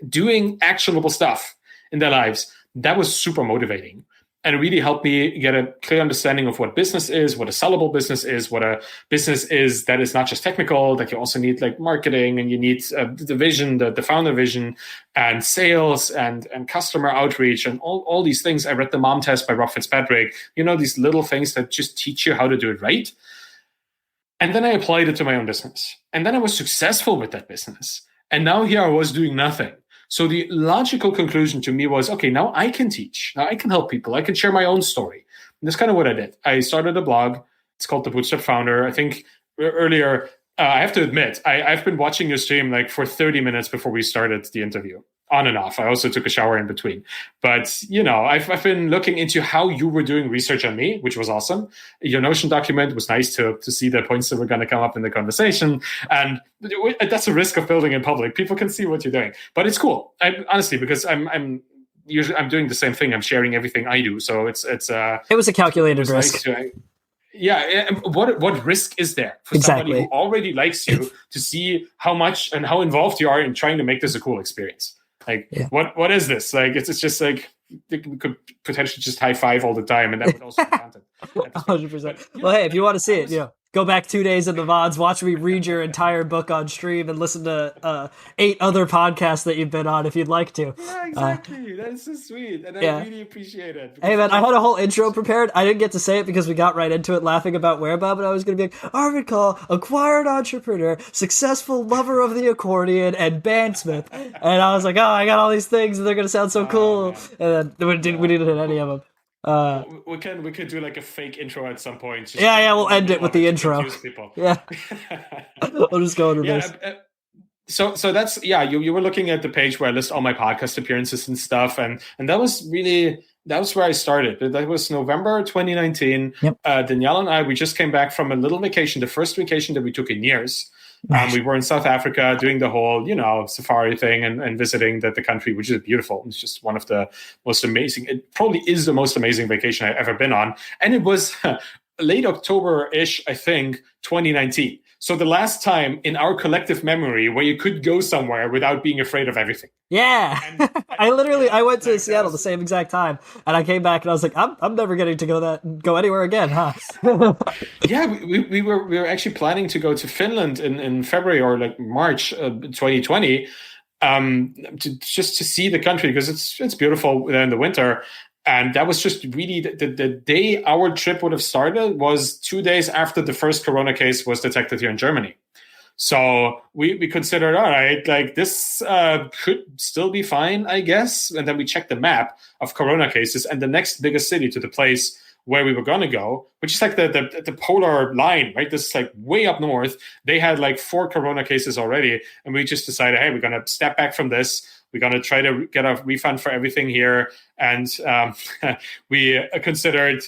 doing actionable stuff in their lives. That was super motivating. And it really helped me get a clear understanding of what business is, what a sellable business is, what a business is that is not just technical, that you also need like marketing, and you need the vision, the founder vision, and sales and customer outreach, and all these things. I read The Mom Test by Rob Fitzpatrick. These little things that just teach you how to do it right. And then I applied it to my own business. And then I was successful with that business. And now here I was doing nothing. So the logical conclusion to me was, okay, now I can teach. Now I can help people. I can share my own story. And that's kind of what I did. I started a blog. It's called TheBootstrappedFounder. I think earlier, I have to admit, I've been watching your stream like for 30 minutes before we started the interview, on and off. I also took a shower in between. But, I've been looking into how you were doing research on me, which was awesome. Your Notion document was nice to see the points that were going to come up in the conversation. And that's a risk of building in public. People can see what you're doing. But it's cool, honestly, because I'm doing the same thing. I'm sharing everything I do. So it was a calculated risk. Nice what risk is there for somebody who already likes you to see how much and how involved you are in trying to make this a cool experience? What is this? Like, it's just like, we could potentially just high five all the time, and that would also be content. 100%. Well, hey, if you want to see it, go back 2 days in the VODs, watch me read your entire book on stream, and listen to 8 other podcasts that you've been on if you'd like to. Yeah, exactly. That's so sweet, and I really appreciate it. Hey, man, I had a whole intro prepared. I didn't get to say it because we got right into it laughing about Whereabout, but I was going to be like, Arvid Kahl, acquired entrepreneur, successful lover of the accordion, and bandsmith. And I was like, oh, I got all these things, and they're going to sound so cool. And then we didn't hit any of them. We can do like a fake intro at some point. We'll end it with the intro. Yeah. I'll just go in reverse. So that's, you were looking at the page where I list all my podcast appearances and stuff. And that was where I started. That was November 2019. Yep. Danielle and I, we just came back from a little vacation, the first vacation that we took in years. We were in South Africa doing the whole, safari thing and visiting the country, which is beautiful. It's just one of the most amazing. It probably is the most amazing vacation I've ever been on. And it was late October-ish, I think, 2019. So the last time in our collective memory where you could go somewhere without being afraid of everything. Yeah. I went to Seattle the same exact time, and I came back and I was like, I'm never getting to go anywhere again, huh? we were actually planning to go to Finland in February or like March 2020 to see the country, because it's beautiful in the winter. And that was just really the day our trip would have started was 2 days after the first corona case was detected here in Germany. So we considered, all right, like this could still be fine, I guess. And then we checked the map of corona cases, and the next biggest city to the place where we were going to go, which is like the polar line, right? This is like way up north. They had like 4 corona cases already. And we just decided, hey, we're going to step back from this. We're going to try to get a refund for everything here. And we considered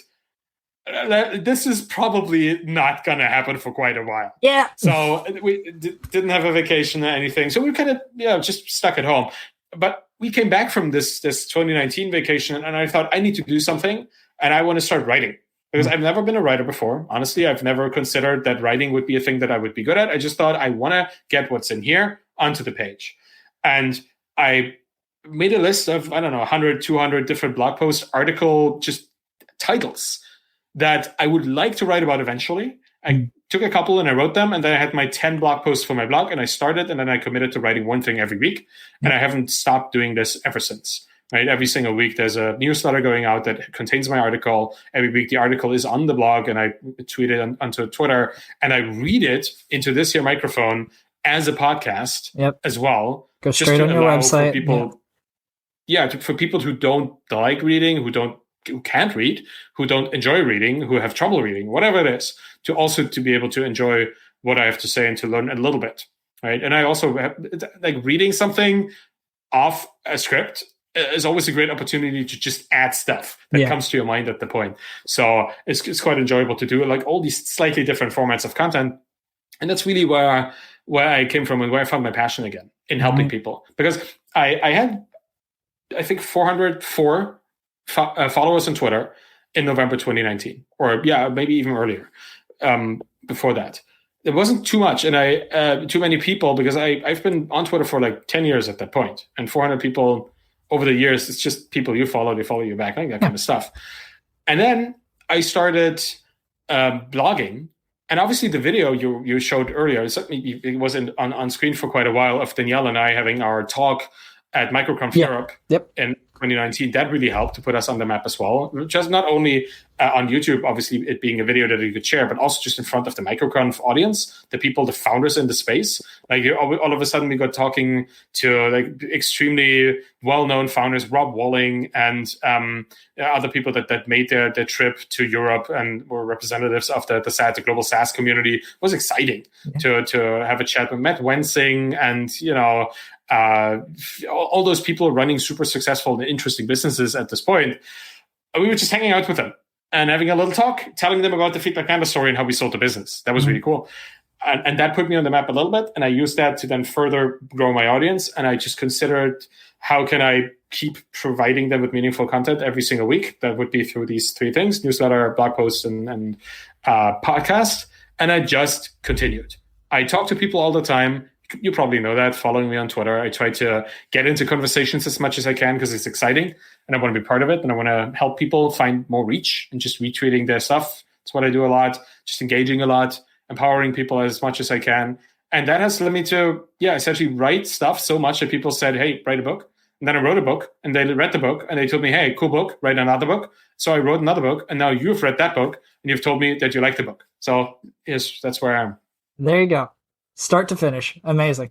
this is probably not going to happen for quite a while. Yeah. So we didn't have a vacation or anything. So we kind of just stuck at home. But we came back from this 2019 vacation, and I thought, I need to do something, and I want to start writing. Because I've never been a writer before. Honestly, I've never considered that writing would be a thing that I would be good at. I just thought I want to get what's in here onto the page. And I made a list of, 100, 200 different blog posts, article, just titles that I would like to write about eventually. I took a couple and I wrote them, and then I had my 10 blog posts for my blog, and I started, and then I committed to writing one thing every week. And I haven't stopped doing this ever since. Right? Every single week, there's a newsletter going out that contains my article. Every week, the article is on the blog, and I tweet it onto Twitter, and I read it into this here microphone as a podcast as well. Go straight on your website. For people, for people who don't like reading, who can't read, who don't enjoy reading, who have trouble reading, whatever it is, to be able to enjoy what I have to say and to learn a little bit, right? And I also have, like, reading something off a script is always a great opportunity to just add stuff that comes to your mind at the point. So it's quite enjoyable to do, like, all these slightly different formats of content. And that's really where I came from and where I found my passion again in helping people. Because I had, I think, 404 followers on Twitter in November 2019, or maybe even earlier, before that. it wasn't too much, and too many people, because I've been on Twitter for like 10 years at that point, and 400 people over the years. It's just people you follow, they follow you back, like that kind of stuff. And then I started blogging, and obviously the video you showed earlier, it was on screen for quite a while, of Danielle and I having our talk at MicroConf Europe in 2019. That really helped to put us on the map as well. Just not only on YouTube, obviously it being a video that you could share, but also just in front of the MicroConf audience, the people, the founders in the space. Like all of a sudden we got talking to like extremely well-known founders, Rob Walling and other people that made their trip to Europe and were representatives of the global SaaS community. It was exciting to have a chat with Matt Wensing and, all those people running super successful and interesting businesses at this point. We were just hanging out with them and having a little talk, telling them about the Feedback Panda story and how we sold the business. That was really cool. And that put me on the map a little bit. And I used that to then further grow my audience. And I just considered, how can I keep providing them with meaningful content every single week? That would be through these three things: newsletter, blog posts, and podcast. And I just continued. I talk to people all the time. You probably know that, following me on Twitter. I try to get into conversations as much as I can because it's exciting and I want to be part of it. And I want to help people find more reach and just retweeting their stuff. That's what I do a lot, just engaging a lot, empowering people as much as I can. And that has led me to, essentially write stuff so much that people said, hey, write a book. And then I wrote a book and they read the book and they told me, hey, cool book, write another book. So I wrote another book and now you've read that book and you've told me that you like the book. So yes, that's where I am. There you go. Start to finish. Amazing.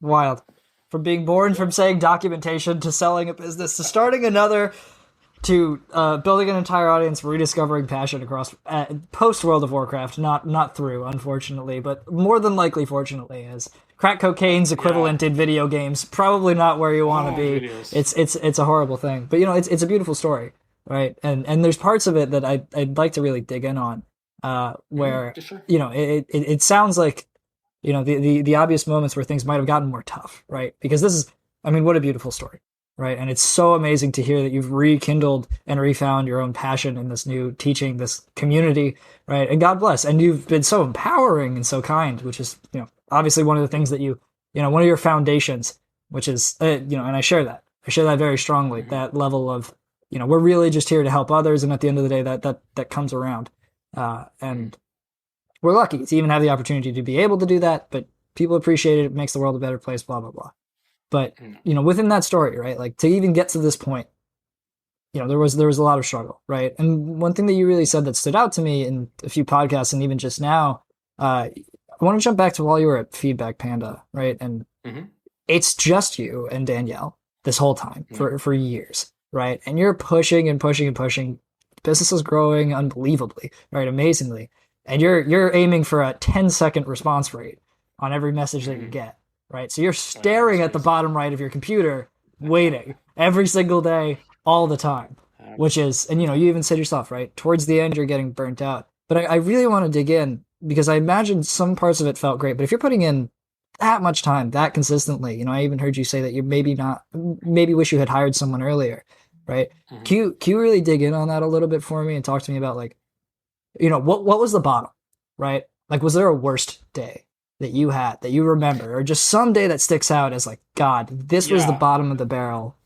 Wild. From being born from saying documentation to selling a business to starting another to building an entire audience, rediscovering passion across post World of Warcraft, not through, unfortunately, but more than likely, fortunately, as crack cocaine's equivalent in video games. Probably not where you want to be. It's a horrible thing, but it's a beautiful story, right? And there's parts of it that I'd like to really dig in on. Where sure. It sounds like the obvious moments where things might have gotten more tough, right? Because this is, what a beautiful story, right? And it's so amazing to hear that you've rekindled and refound your own passion in this new teaching, this community, right? And God bless. And you've been so empowering and so kind, which is obviously one of the things that one of your foundations, which is and I share that very strongly. Mm-hmm. That level of we're really just here to help others, and at the end of the day, that comes around. And we're lucky to even have the opportunity to be able to do that, but people appreciate it. It makes the world a better place, blah, blah, blah. But, within that story, right, like to even get to this point, there was a lot of struggle, right? And one thing that you really said that stood out to me in a few podcasts and even just now, I want to jump back to while you were at Feedback Panda, right? And it's just you and Danielle this whole time for years, right? And you're pushing and pushing and pushing. Business is growing unbelievably, right? Amazingly. And you're aiming for a 10-second response rate on every message that you get, right? So you're staring at the bottom right of your computer, waiting every single day, all the time, which is, and you even said yourself, right? Towards the end, you're getting burnt out. But I really want to dig in because I imagine some parts of it felt great, but if you're putting in that much time, that consistently, I even heard you say that you maybe wish you had hired someone earlier. Right. Mm-hmm. Can you really dig in on that a little bit for me and talk to me about what was the bottom, right? Like, was there a worst day that you had that you remember, or just some day that sticks out as like, God, this was the bottom of the barrel?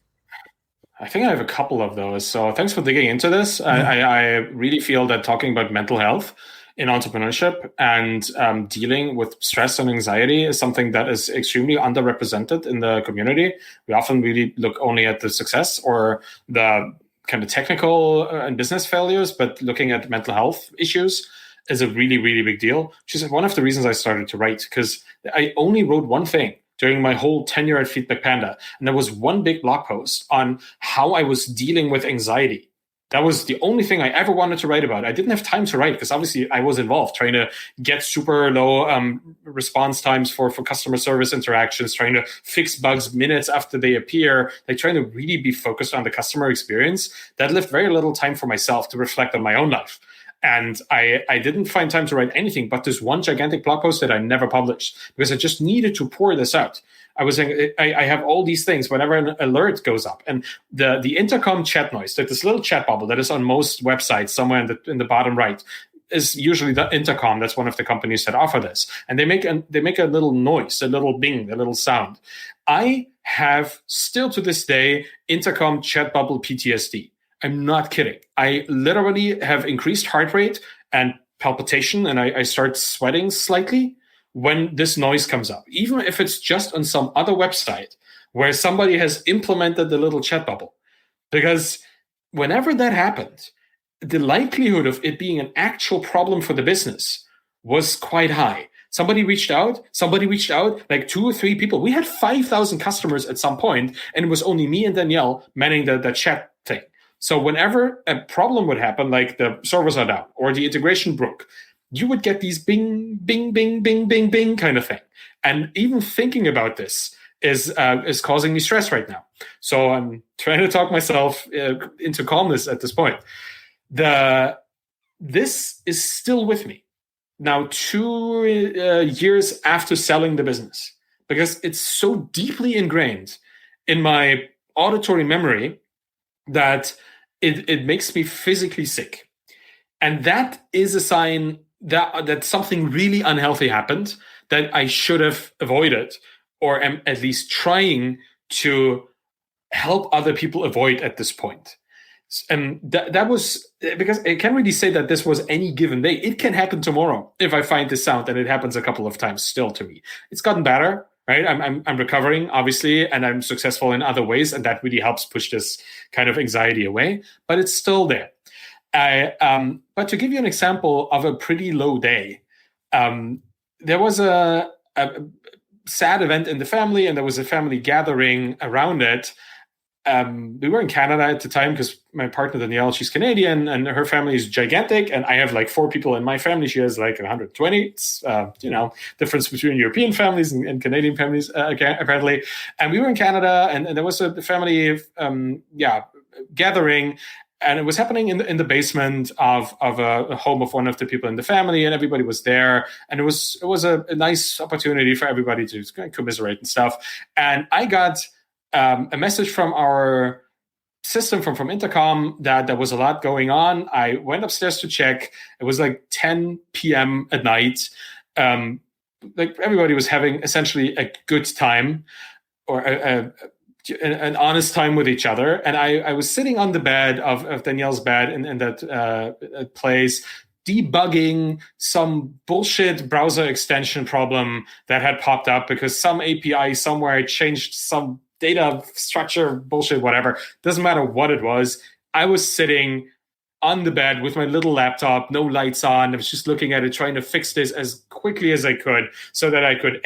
I think I have a couple of those. So thanks for digging into this. I really feel that talking about mental health in entrepreneurship and dealing with stress and anxiety is something that is extremely underrepresented in the community. We often really look only at the success or the kind of technical and business failures, but looking at mental health issues is a really, really big deal, which is one of the reasons I started to write, because I only wrote one thing during my whole tenure at Feedback Panda. And there was one big blog post on how I was dealing with anxiety. That was the only thing I ever wanted to write about. I didn't have time to write because obviously I was involved trying to get super low response times for customer service interactions, trying to fix bugs minutes after they appear, like trying to really be focused on the customer experience. That left very little time for myself to reflect on my own life. And I didn't find time to write anything but this one gigantic blog post that I never published because I just needed to pour this out. I was saying I have all these things whenever an alert goes up, and the intercom chat noise, like this little chat bubble that is on most websites somewhere in the bottom right, is usually the intercom. That's one of the companies that offer this, and they make a little noise, a little bing, a little sound. I have still to this day intercom chat bubble PTSD. I'm not kidding. I literally have increased heart rate and palpitation, and I start sweating slightly when this noise comes up, even if it's just on some other website where somebody has implemented the little chat bubble. Because whenever that happened, the likelihood of it being an actual problem for the business was quite high. Somebody reached out, like 2 or 3 people. We had 5,000 customers at some point, and it was only me and Danielle manning the chat thing. So whenever a problem would happen, like the servers are down or the integration broke, you would get these bing, bing, bing, bing, bing, bing kind of thing. And even thinking about this is causing me stress right now. So I'm trying to talk myself into calmness at this point. This is still with me now 2 years after selling the business, because it's so deeply ingrained in my auditory memory that it makes me physically sick. And that is a sign that something really unhealthy happened that I should have avoided, or am at least trying to help other people avoid at this point. And that was because I can't really say that this was any given day. It can happen tomorrow if I find this out, and it happens a couple of times still to me. It's gotten better, right? I'm recovering, obviously, and I'm successful in other ways, and that really helps push this kind of anxiety away. But it's still there. But to give you an example of a pretty low day, there was a sad event in the family, and there was a family gathering around it. We were in Canada at the time because my partner Danielle, she's Canadian, and her family is gigantic, and I have like 4 people in my family. She has like 120. It's difference between European families and Canadian families apparently. And we were in Canada, and there was a family gathering. And it was happening in the basement of a home of one of the people in the family, and everybody was there. And it was a nice opportunity for everybody to commiserate and stuff. And I got a message from our system from Intercom that there was a lot going on. I went upstairs to check. It was like 10 p.m. at night. Like everybody was having essentially a good time, or an honest time with each other. And I was sitting on the bed of Danielle's bed in that place, debugging some bullshit browser extension problem that had popped up because some API somewhere changed some data structure, bullshit, whatever. Doesn't matter what it was. I was sitting on the bed with my little laptop, no lights on. I was just looking at it, trying to fix this as quickly as I could so that I could,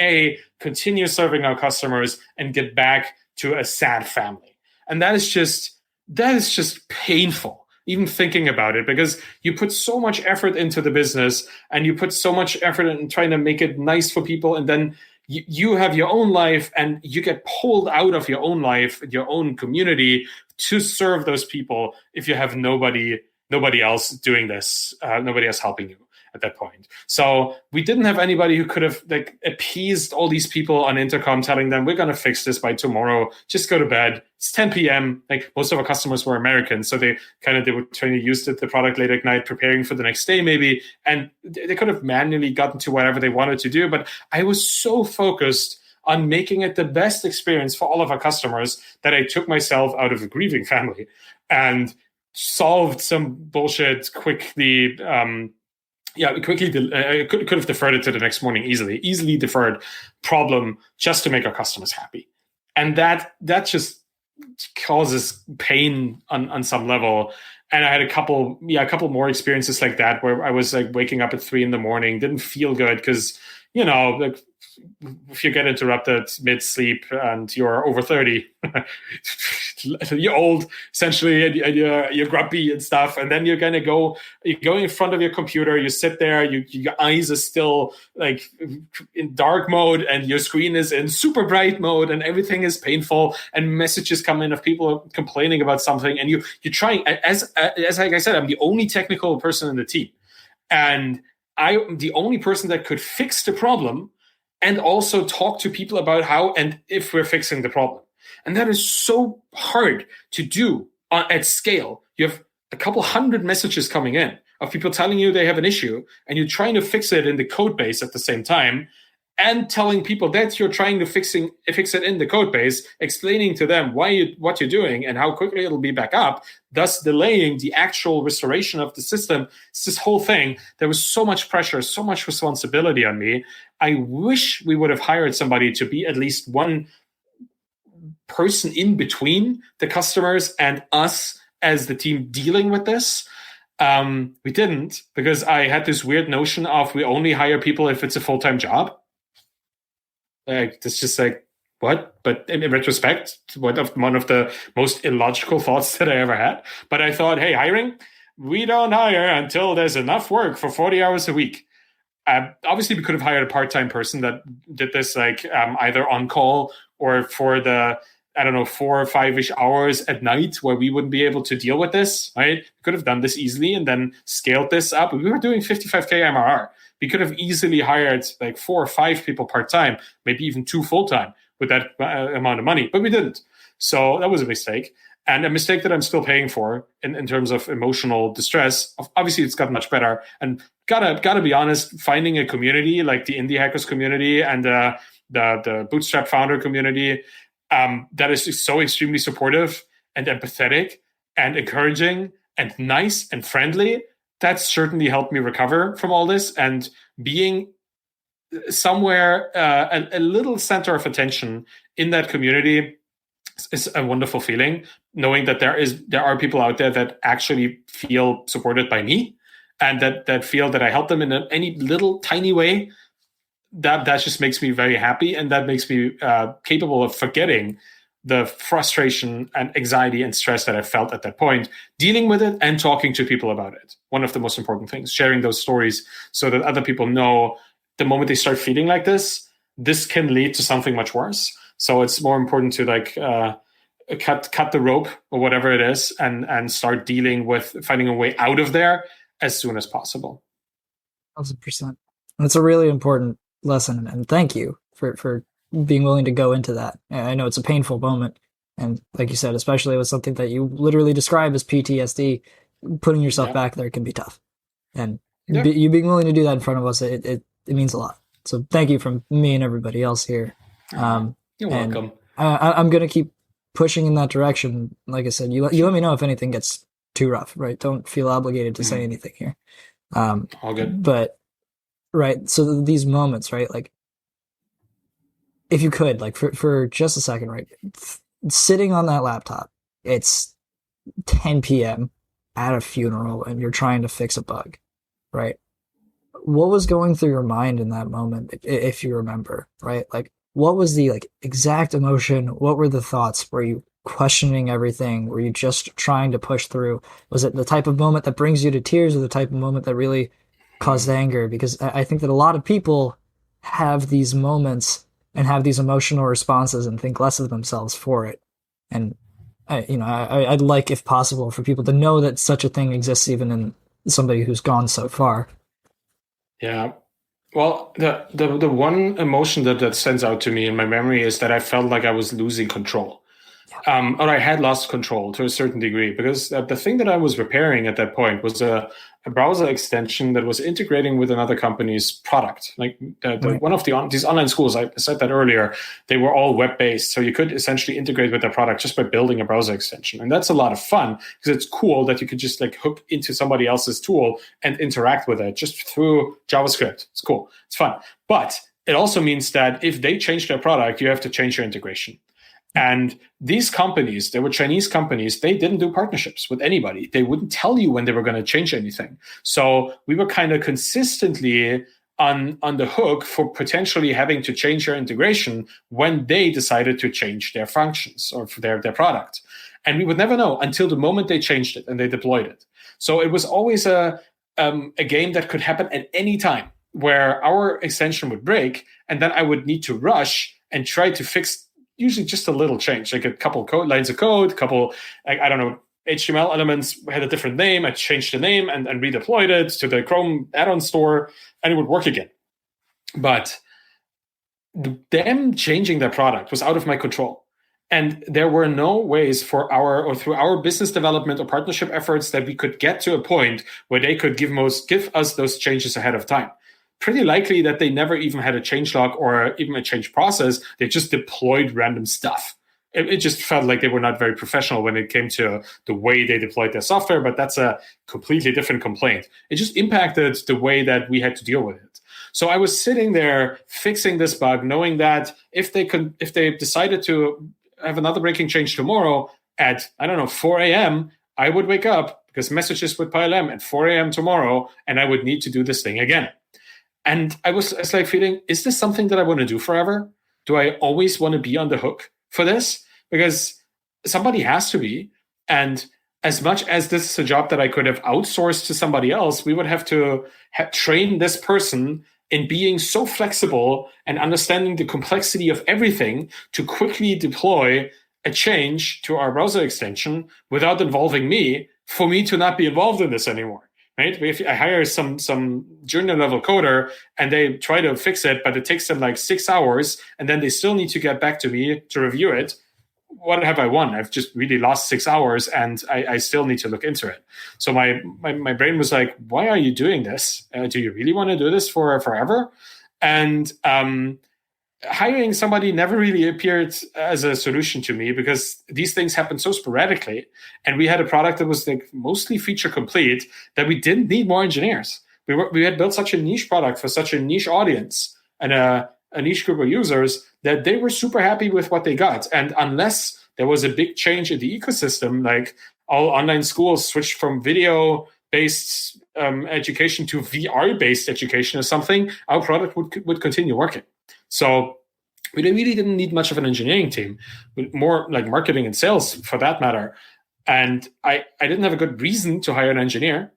continue serving our customers and get back to a sad family. And that is just painful, even thinking about it, because you put so much effort into the business and you put so much effort in trying to make it nice for people. And then you have your own life and you get pulled out of your own life, your own community to serve those people if you have nobody else doing this, nobody else helping you at that point. So we didn't have anybody who could have like appeased all these people on Intercom, telling them, we're going to fix this by tomorrow. Just go to bed. It's 10 p.m. Like most of our customers were American. So they were trying to use the product late at night, preparing for the next day maybe. And they could have manually gotten to whatever they wanted to do. But I was so focused on making it the best experience for all of our customers that I took myself out of a grieving family and solved some bullshit quickly. I could have deferred it to the next morning easily deferred problem just to make our customers happy. And that just causes pain on some level. And I had a couple more experiences like that where I was like waking up at 3 a.m, didn't feel good because, like if you get interrupted mid-sleep and you're over 30, you're old essentially, and you're grumpy and stuff, and then you go in front of your computer, you sit there, your eyes are still like in dark mode and your screen is in super bright mode and everything is painful and messages come in of people complaining about something, and you're trying, as like I said, I'm the only technical person in the team, and I'm the only person that could fix the problem and also talk to people about how and if we're fixing the problem. And that is so hard to do at scale. You have a couple hundred messages coming in of people telling you they have an issue, and you're trying to fix it in the code base at the same time, and telling people that you're trying to fix it in the code base, explaining to them what you're doing and how quickly it'll be back up, thus delaying the actual restoration of the system. It's this whole thing. There was so much pressure, so much responsibility on me. I wish we would have hired somebody to be at least one person in between the customers and us as the team dealing with this. We didn't, because I had this weird notion of we only hire people if it's a full-time job. Like, it's just like, what? But in retrospect, one of the most illogical thoughts that I ever had. But I thought, hey, hiring, we don't hire until there's enough work for 40 hours a week. Obviously, we could have hired a part-time person that did this, like either on call or for the, 4 or 5-ish hours at night where we wouldn't be able to deal with this, right? We could have done this easily and then scaled this up. We were doing 55K MRR. We could have easily hired like 4 or 5 people part-time, maybe even 2 full-time with that amount of money, but we didn't. So that was a mistake, and a mistake that I'm still paying for in terms of emotional distress. Obviously, it's gotten much better, and gotta be honest, finding a community like the Indie Hackers community and the Bootstrap Founder community that is so extremely supportive and empathetic and encouraging and nice and friendly, that certainly helped me recover from all this, and being somewhere a little center of attention in that community is a wonderful feeling, knowing that there are people out there that actually feel supported by me and that feel that I help them in any little tiny way. That just makes me very happy, and that makes me capable of forgetting the frustration and anxiety and stress that I felt at that point, dealing with it and talking to people about it. One of the most important things, sharing those stories so that other people know the moment they start feeling like this can lead to something much worse. So it's more important to like cut the rope or whatever it is and start dealing with finding a way out of there as soon as possible. 1,000%. That's a really important lesson, and thank you for being willing to go into that. I know it's a painful moment, and like you said, especially with something that you literally describe as PTSD, putting yourself back there can be tough. And you being willing to do that in front of us, it means a lot. So thank you from me and everybody else here. You're welcome. I'm going to keep pushing in that direction. Like I said, you let me know if anything gets too rough, right? Don't feel obligated to say anything here. All good. But, right, so these moments, right, like, if you could, like, for just a second, right, sitting on that laptop, it's 10 p.m. at a funeral and you're trying to fix a bug, right? What was going through your mind in that moment, if you remember, right? Like, what was the like exact emotion? What were the thoughts? Were you questioning everything? Were you just trying to push through? Was it the type of moment that brings you to tears, or the type of moment that really caused anger? Because I think that a lot of people have these moments and have these emotional responses and think less of themselves for it. And I'd like, if possible, for people to know that such a thing exists even in somebody who's gone so far. Yeah. Well, the one emotion that stands out to me in my memory is that I felt like I was losing control. Or I had lost control to a certain degree, because the thing that I was repairing at that point was a browser extension that was integrating with another company's product. Like one of these online schools, I said that earlier, they were all web-based. So you could essentially integrate with their product just by building a browser extension. And that's a lot of fun, because it's cool that you could just like hook into somebody else's tool and interact with it just through JavaScript. It's cool. It's fun. But it also means that if they change their product, you have to change your integration. And these companies, they were Chinese companies, they didn't do partnerships with anybody. They wouldn't tell you when they were going to change anything. So we were kind of consistently on the hook for potentially having to change their integration when they decided to change their functions or for their product. And we would never know until the moment they changed it and they deployed it. So it was always a game that could happen at any time, where our extension would break, and then I would need to rush and try to fix usually just a little change, like a couple lines of code, couple, HTML elements had a different name. I changed the name and redeployed it to the Chrome add-on store, and it would work again. But them changing their product was out of my control. And there were no ways for through our business development or partnership efforts that we could get to a point where they could give us those changes ahead of time. Pretty likely that they never even had a change log or even a change process. They just deployed random stuff. It just felt like they were not very professional when it came to the way they deployed their software, but that's a completely different complaint. It just impacted the way that we had to deal with it. So I was sitting there fixing this bug, knowing that if they decided to have another breaking change tomorrow at, 4 a.m., I would wake up because messages would pile in at 4 a.m. tomorrow, and I would need to do this thing again. And I was like feeling, is this something that I want to do forever? Do I always want to be on the hook for this? Because somebody has to be. And as much as this is a job that I could have outsourced to somebody else, we would have to train this person in being so flexible and understanding the complexity of everything to quickly deploy a change to our browser extension without involving me, for me to not be involved in this anymore. Right? If I hire some junior level coder and they try to fix it, but it takes them like 6 hours, and then they still need to get back to me to review it, what have I won? I've just really lost 6 hours, and I still need to look into it. So my brain was like, why are you doing this? Do you really want to do this for forever? And hiring somebody never really appeared as a solution to me, because these things happen so sporadically. And we had a product that was like mostly feature complete that we didn't need more engineers. We had built such a niche product for such a niche audience and a niche group of users that they were super happy with what they got. And unless there was a big change in the ecosystem, like all online schools switched from video-based education to VR-based education or something, our product would continue working. So we really didn't need much of an engineering team, more like marketing and sales for that matter. And I didn't have a good reason to hire an engineer.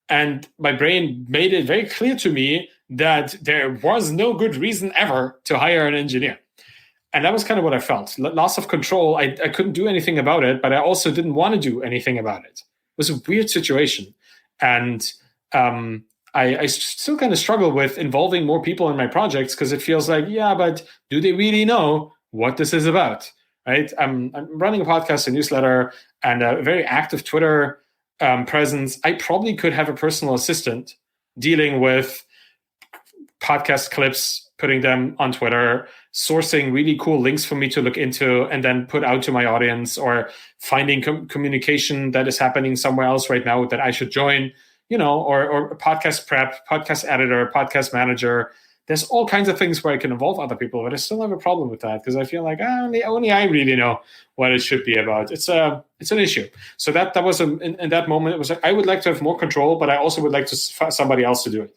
And my brain made it very clear to me that there was no good reason ever to hire an engineer. And that was kind of what I felt. Loss of control. I couldn't do anything about it, but I also didn't want to do anything about it. It was a weird situation. And I still kind of struggle with involving more people in my projects, because it feels like, yeah, but do they really know what this is about? Right? I'm running a podcast, a newsletter, and a very active Twitter presence. I probably could have a personal assistant dealing with podcast clips, putting them on Twitter, sourcing really cool links for me to look into and then put out to my audience, or finding communication that is happening somewhere else right now that I should join, or podcast prep, podcast editor, podcast manager. There's all kinds of things where I can involve other people, but I still have a problem with that, because I feel like only I really know what it should be about. It's an issue. So that was in that moment, it was like, I would like to have more control, but I also would like to find somebody else to do it.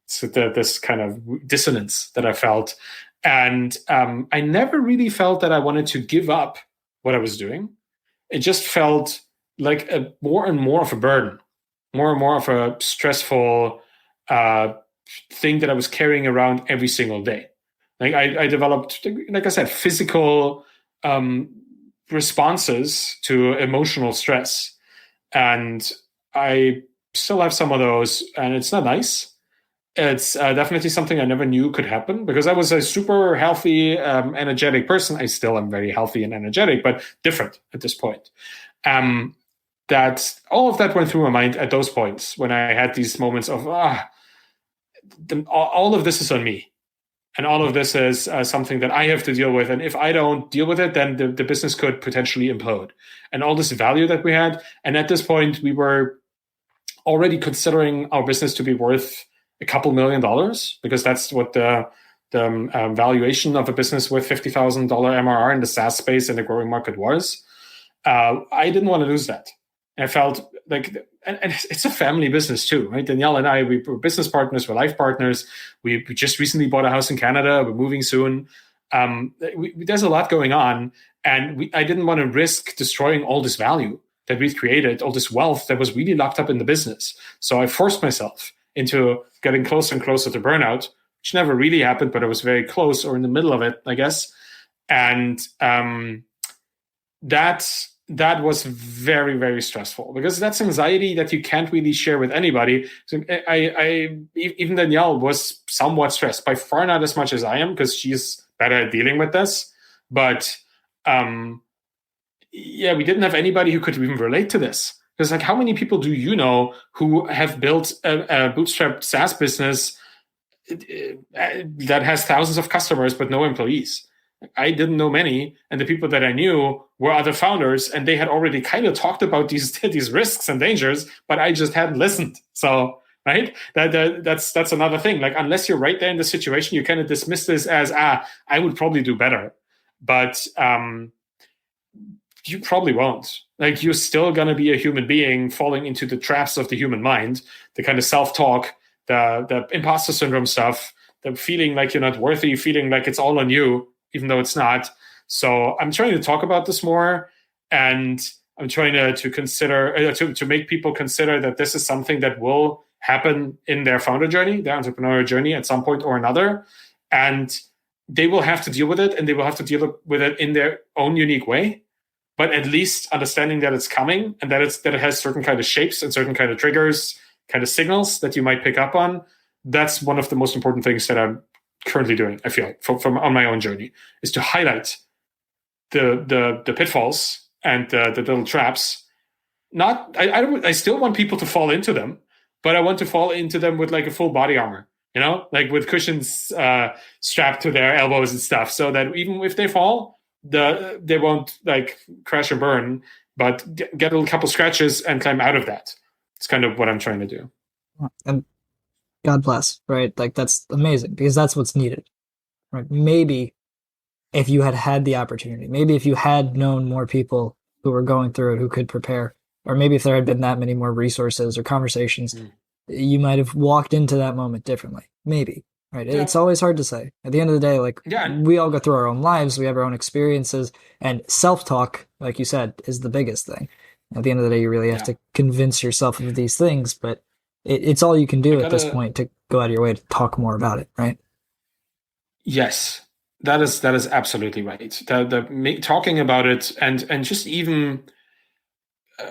So this kind of dissonance that I felt. And I never really felt that I wanted to give up what I was doing. It just felt like more and more of a burden, more and more of a stressful thing that I was carrying around every single day. Like I developed, like I said, physical responses to emotional stress. And I still have some of those, and it's not nice. It's definitely something I never knew could happen, because I was a super healthy, energetic person. I still am very healthy and energetic, but different at this point. That all of that went through my mind at those points when I had these moments of, all of this is on me. And all of this is something that I have to deal with. And if I don't deal with it, then the business could potentially implode. And all this value that we had. And at this point, we were already considering our business to be worth a couple $1 million, because that's what the valuation of a business with $50,000 MRR in the SaaS space in the growing market was. I didn't want to lose that. I felt like, and it's a family business too, right? Danielle and I, we were business partners, we're life partners. We just recently bought a house in Canada. We're moving soon. There's a lot going on, and I didn't want to risk destroying all this value that we've created, all this wealth that was really locked up in the business. So I forced myself into getting closer and closer to burnout, which never really happened, but I was very close, or in the middle of it, I guess. And that was very, very stressful, because that's anxiety that you can't really share with anybody. So even Danielle was somewhat stressed, by far not as much as I am, because she's better at dealing with this. But yeah, we didn't have anybody who could even relate to this. Because like, how many people do you know who have built a bootstrapped SaaS business that has thousands of customers but no employees? I didn't know many, and the people that I knew were other founders, and they had already kind of talked about these risks and dangers, but I just hadn't listened. So right, that's another thing. Like unless you're right there in the situation, you kind of dismiss this as I would probably do better, but you probably won't. Like you're still gonna be a human being falling into the traps of the human mind, the kind of self-talk, the imposter syndrome stuff, the feeling like you're not worthy, feeling like it's all on you, even though it's not. So I'm trying to talk about this more, and I'm trying to consider to make people consider that this is something that will happen in their founder journey, their entrepreneurial journey at some point or another, and they will have to deal with it, and they will have to deal with it in their own unique way. But at least understanding that it's coming and that it has certain kind of shapes and certain kind of triggers, kind of signals that you might pick up on. That's one of the most important things that I'm currently doing. I feel from on my own journey is to highlight the pitfalls and the little traps. Not I still want people to fall into them, but I want to fall into them with like a full body armor, like with cushions strapped to their elbows and stuff, so that even if they fall, they won't like crash and burn, but get a couple scratches and climb out of that. It's kind of what I'm trying to do. And God bless, right? Like that's amazing because that's what's needed, right? Maybe if you had the opportunity, maybe if you had known more people who were going through it who could prepare, or maybe if there had been that many more resources or conversations, you might have walked into that moment differently. Maybe. Right. Yeah. It's always hard to say. At the end of the day, like we all go through our own lives, we have our own experiences, and self-talk, like you said, is the biggest thing. At the end of the day, you really have to convince yourself of these things, but it's all you can do at this point to go out of your way to talk more about it, right? Yes, that is absolutely right. Talking about it and just even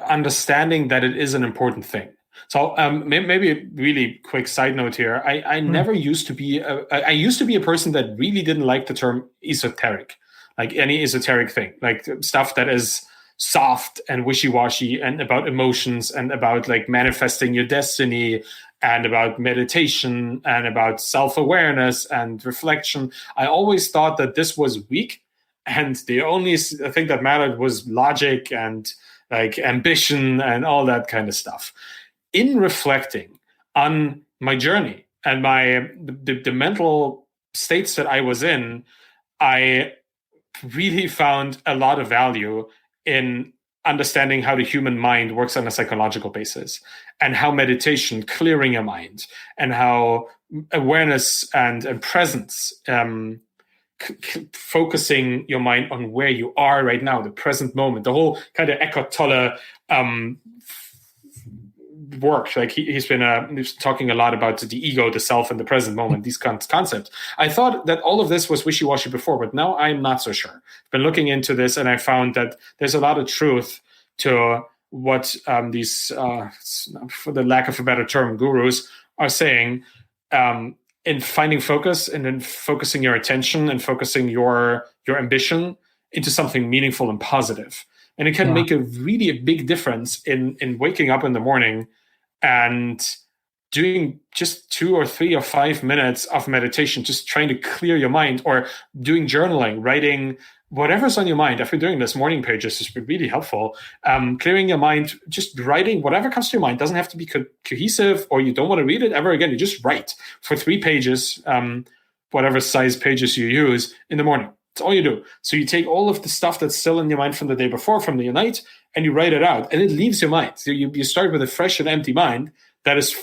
understanding that it is an important thing. So maybe a really quick side note here. I never used to be I used to be a person that really didn't like the term esoteric, like any esoteric thing, like stuff that is soft and wishy-washy and about emotions and about like manifesting your destiny and about meditation and about self-awareness and reflection. I always thought that this was weak, and the only thing that mattered was logic and like ambition and all that kind of stuff. In reflecting on my journey and the mental states that I was in, I really found a lot of value in understanding how the human mind works on a psychological basis, and how meditation, clearing your mind, and how awareness and presence, focusing your mind on where you are right now, the present moment, the whole kind of Eckhart Tolle work. Like he's talking a lot about the ego, the self, and the present moment, these concepts. I thought that all of this was wishy-washy before, but now I'm not so sure. I've been looking into this, and I found that there's a lot of truth to what these, for the lack of a better term, gurus are saying in finding focus and in focusing your attention and focusing your ambition into something meaningful and positive. And it can make a big difference in waking up in the morning and doing just 2 or 3 or 5 minutes of meditation, just trying to clear your mind, or doing journaling, writing whatever's on your mind. After doing this, morning pages is really helpful. Clearing your mind, just writing whatever comes to your mind. Doesn't have to be cohesive, or you don't want to read it ever again. You just write for 3 pages, whatever size pages you use in the morning. That's all you do. So you take all of the stuff that's still in your mind from the day before, from the night, and you write it out, and it leaves your mind. So you start with a fresh and empty mind that is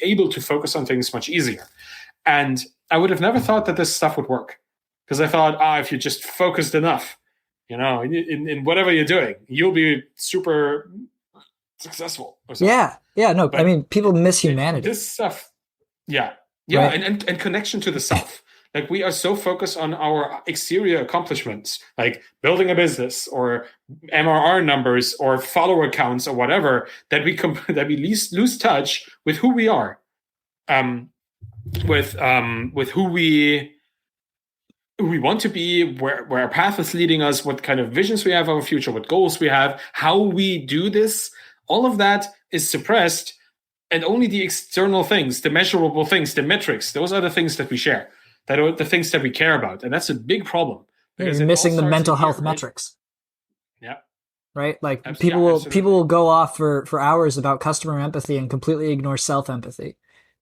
able to focus on things much easier. And I would have never thought that this stuff would work, because I thought, if you're just focused enough, in whatever you're doing, you'll be super successful. Or something. Yeah. No, but I mean, people miss humanity. This stuff, right. and connection to the self. Like we are so focused on our exterior accomplishments, like building a business or MRR numbers or follower counts or whatever, that we lose touch with who we are, with who we who we want to be, where our path is leading us, what kind of visions we have of our future, what goals we have, how we do this, all of that is suppressed. And only the external things, the measurable things, the metrics, those are the things that we share, that are the things that we care about. And that's a big problem. You're missing the mental health metrics. Yeah. Right? Like people will go off for hours about customer empathy and completely ignore self-empathy.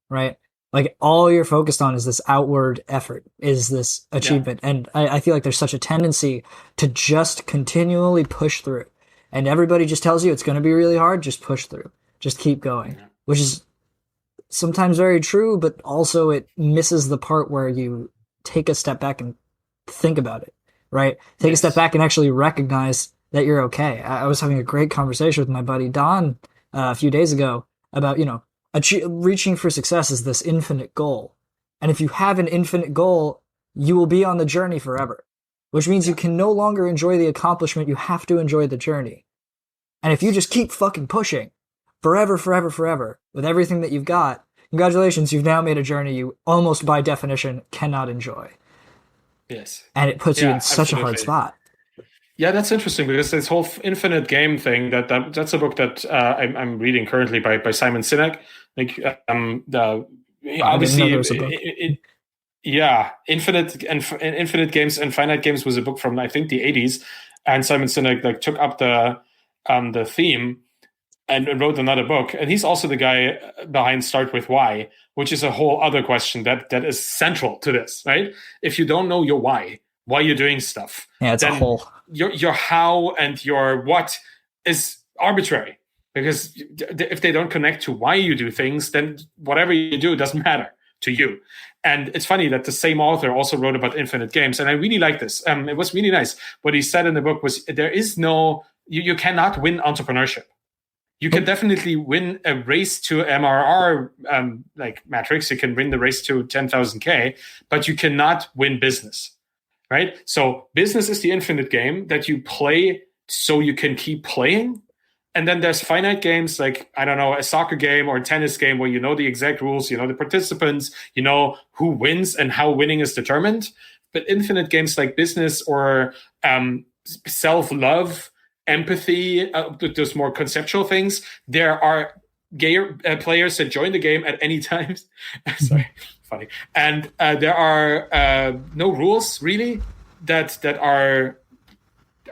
Right? Like all you're focused on is this outward effort, is this achievement. Yeah. And I feel like there's such a tendency to just continually push through. And everybody just tells you it's going to be really hard, just push through. Just keep going. Yeah. Which is sometimes very true, but also it misses the part where you take a step back and think about it, right? Take a step back and actually recognize that you're okay. I was having a great conversation with my buddy Don a few days ago about, reaching for success is this infinite goal. And if you have an infinite goal, you will be on the journey forever, which means you can no longer enjoy the accomplishment. You have to enjoy the journey. And if you just keep fucking pushing, forever, with everything that you've got, congratulations, you've now made a journey you almost by definition cannot enjoy. Yes. And it puts you in such a hard spot. Yeah, that's interesting because this whole infinite game thing, that's a book that I'm reading currently by Simon Sinek. Like, obviously, Infinite Games and Finite Games was a book from, I think, the 80s. And Simon Sinek took up the theme and wrote another book. And he's also the guy behind Start With Why, which is a whole other question that is central to this, right? If you don't know your why you're doing stuff, it's a whole. Your how and your what is arbitrary. Because if they don't connect to why you do things, then whatever you do doesn't matter to you. And it's funny that the same author also wrote about infinite games. And I really like this. It was really nice. What he said in the book was there is no, you cannot win entrepreneurship. You can definitely win a race to MRR metrics. You can win the race to 10,000K, but you cannot win business, right? So business is the infinite game that you play so you can keep playing. And then there's finite games like, I don't know, a soccer game or a tennis game where you know the exact rules, you know the participants, you know who wins and how winning is determined. But infinite games like business or self-love, empathy, those more conceptual things, there are players that join the game at any time. Sorry, funny. And there are no rules really that are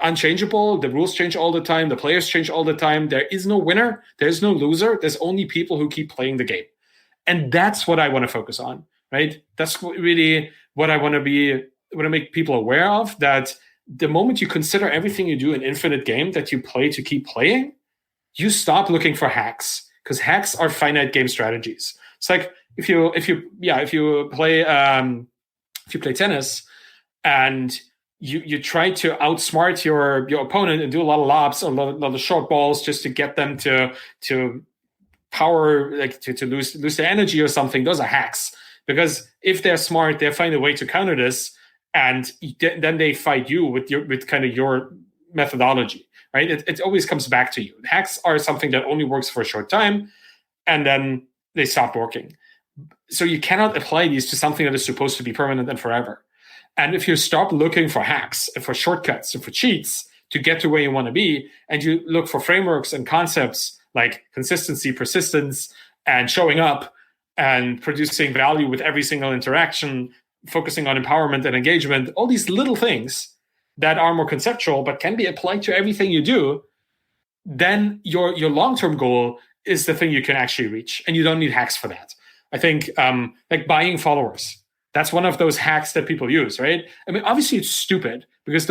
unchangeable. The rules change all the time. The players change all the time. There is no winner. There's no loser. There's only people who keep playing the game. And that's what I want to focus on, right? That's really what I want to make people aware of, that the moment you consider everything you do an infinite game that you play to keep playing, you stop looking for hacks, because hacks are finite game strategies. It's like if you play tennis and you try to outsmart your opponent and do a lot of lobs, a lot of short balls just to get them to power, like to lose their energy or something. Those are hacks, because if they're smart, they'll find a way to counter this, and then they fight you with kind of your methodology, right? It always comes back to you. Hacks are something that only works for a short time, and then they stop working. So you cannot apply these to something that is supposed to be permanent and forever. And if you stop looking for hacks and for shortcuts and for cheats to get to where you want to be, and you look for frameworks and concepts like consistency, persistence, and showing up and producing value with every single interaction, focusing on empowerment and engagement, all these little things that are more conceptual but can be applied to everything you do, then your long-term goal is the thing you can actually reach. And you don't need hacks for that. I think like buying followers, that's one of those hacks that people use, right? I mean, obviously it's stupid, because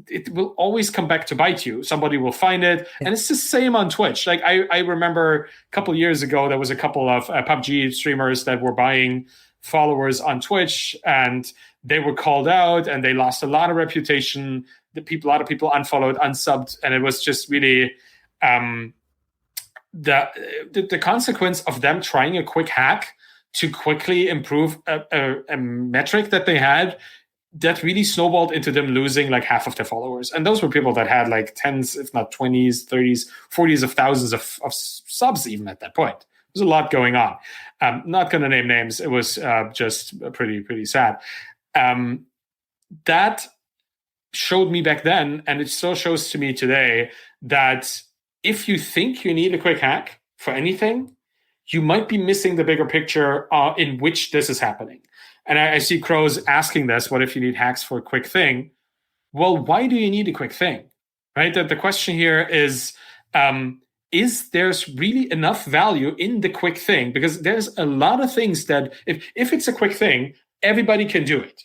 it will always come back to bite you. Somebody will find it. And it's the same on Twitch. Like I remember a couple of years ago, there was a couple of PUBG streamers that were buying followers on Twitch, and they were called out and they lost a lot of reputation. A lot of people unfollowed, unsubbed, and it was just really the consequence of them trying a quick hack to quickly improve a metric that they had, that really snowballed into them losing like half of their followers. And those were people that had like tens, if not 20s, 30s, 40s of thousands of subs even at that point. There's a lot going on. Not going to name names. It was just pretty sad. That showed me back then, and it still shows to me today, that if you think you need a quick hack for anything, you might be missing the bigger picture in which this is happening. And I see Crows asking this, what if you need hacks for a quick thing? Well, why do you need a quick thing? Right? That the question here is there's really enough value in the quick thing? Because there's a lot of things that if it's a quick thing, everybody can do it.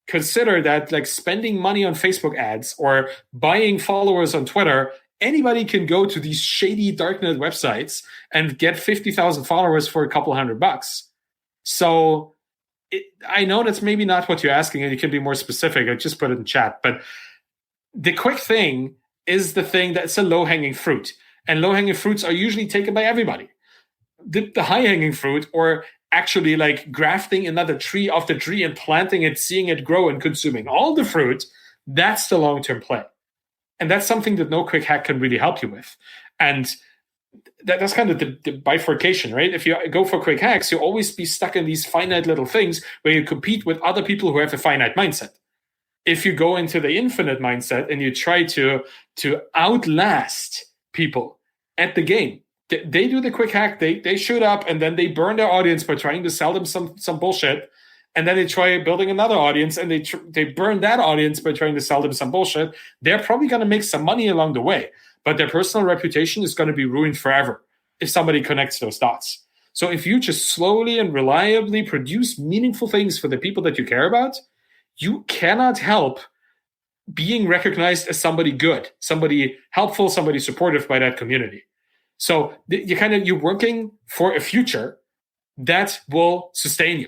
Consider that, like, spending money on Facebook ads or buying followers on Twitter, anybody can go to these shady darknet websites and get 50,000 followers for a couple $100. So I know that's maybe not what you're asking, and you can be more specific. I just put it in chat. But the quick thing is the thing that's a low-hanging fruit. And low-hanging fruits are usually taken by everybody. The high-hanging fruit, or actually like grafting another tree off the tree and planting it, seeing it grow and consuming all the fruit, that's the long-term play. And that's something that no quick hack can really help you with. And that's kind of the bifurcation, right? If you go for quick hacks, you'll always be stuck in these finite little things where you compete with other people who have a finite mindset. If you go into the infinite mindset and you try to outlast people at the game, they do the quick hack, they shoot up, and then they burn their audience by trying to sell them some bullshit. And then they try building another audience, and they burn that audience by trying to sell them some bullshit. They're probably going to make some money along the way, but their personal reputation is going to be ruined forever if somebody connects those dots. So if you just slowly and reliably produce meaningful things for the people that you care about, you cannot help being recognized as somebody good, somebody helpful, somebody supportive by that community. So you're working for a future that will sustain you,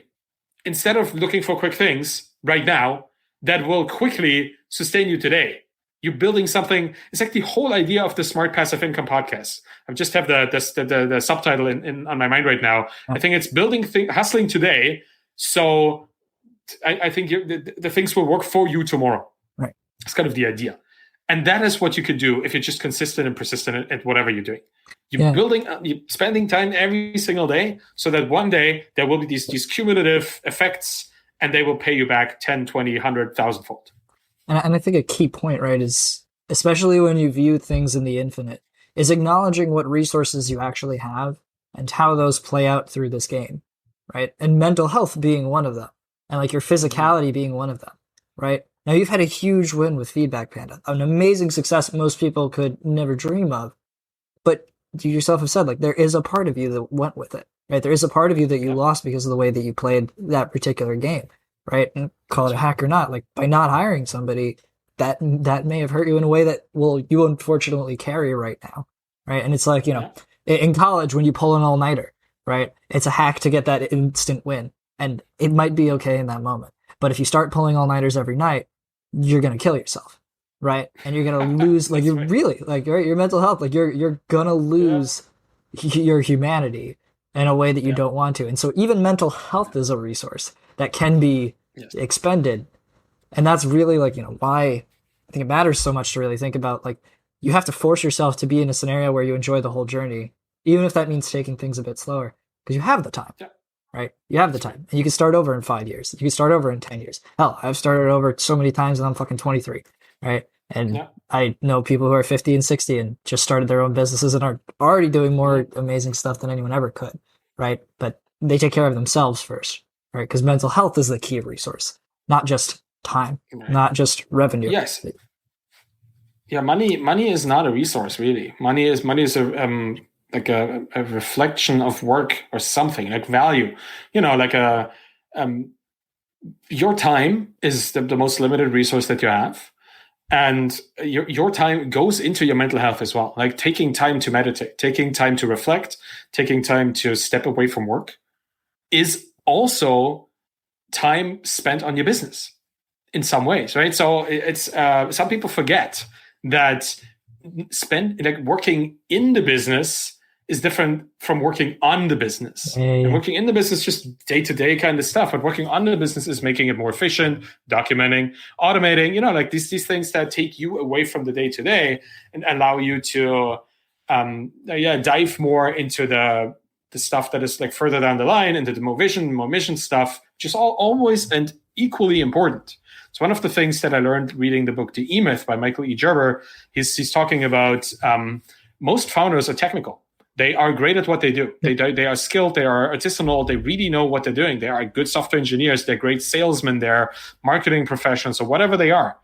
instead of looking for quick things right now that will quickly sustain you today. You're building something. It's like the whole idea of the Smart Passive Income podcast. I just have the subtitle on my mind right now. I think it's hustling today. So I think the things will work for you tomorrow. Right. It's kind of the idea. And that is what you could do if you're just consistent and persistent at whatever you're doing. You're spending time every single day, so that one day there will be these cumulative effects, and they will pay you back 10, 20, 100,000 fold. And I think a key point, right, is especially when you view things in the infinite, is acknowledging what resources you actually have and how those play out through this game, right? And mental health being one of them, and like your physicality being one of them, right? Now, you've had a huge win with Feedback Panda, an amazing success most people could never dream of. But you yourself have said, like, there is a part of you that went with it, right? There is a part of you that you lost because of the way that you played that particular game, right? And call it a hack or not, like, by not hiring somebody, that may have hurt you in a way that, well, you unfortunately carry right now, right? And it's like, in college, when you pull an all-nighter, right? It's a hack to get that instant win. And it might be okay in that moment. But if you start pulling all-nighters every night, you're going to kill yourself, right? And you're going to lose, like, you're right. Really, like, your mental health, like, you're going to lose your humanity in a way that you don't want to. And so even mental health is a resource that can be expended. And that's really, like, why I think it matters so much to really think about, like, you have to force yourself to be in a scenario where you enjoy the whole journey, even if that means taking things a bit slower, because you have the time. Yeah. Right? You have the time. And you can start over in 5 years. You can start over in 10 years. Hell, I've started over so many times and I'm fucking 23. Right? And I know people who are 50 and 60 and just started their own businesses and are already doing more amazing stuff than anyone ever could. Right? But they take care of themselves first. Right? Because mental health is the key resource, not just time, not just revenue. Yes. Yeah, money is not a resource, really. Money is a reflection of work or something, like value, like your time is the most limited resource that you have, and your time goes into your mental health as well. Like taking time to meditate, taking time to reflect, taking time to step away from work is also time spent on your business in some ways, right? So it's some people forget that working in the business is different from working on the business. And working in the business, just day-to-day kind of stuff. But working on the business is making it more efficient, documenting, automating, like these things that take you away from the day-to-day and allow you to dive more into the stuff that is like further down the line, into the more mission stuff, which is always and equally important. It's one of the things that I learned reading the book The E-Myth by Michael E. Gerber. He's talking about most founders are technical. They are great at what they do. They are skilled. They are artisanal. They really know what they're doing. They are good software engineers. They're great salesmen. They're marketing professionals or whatever they are.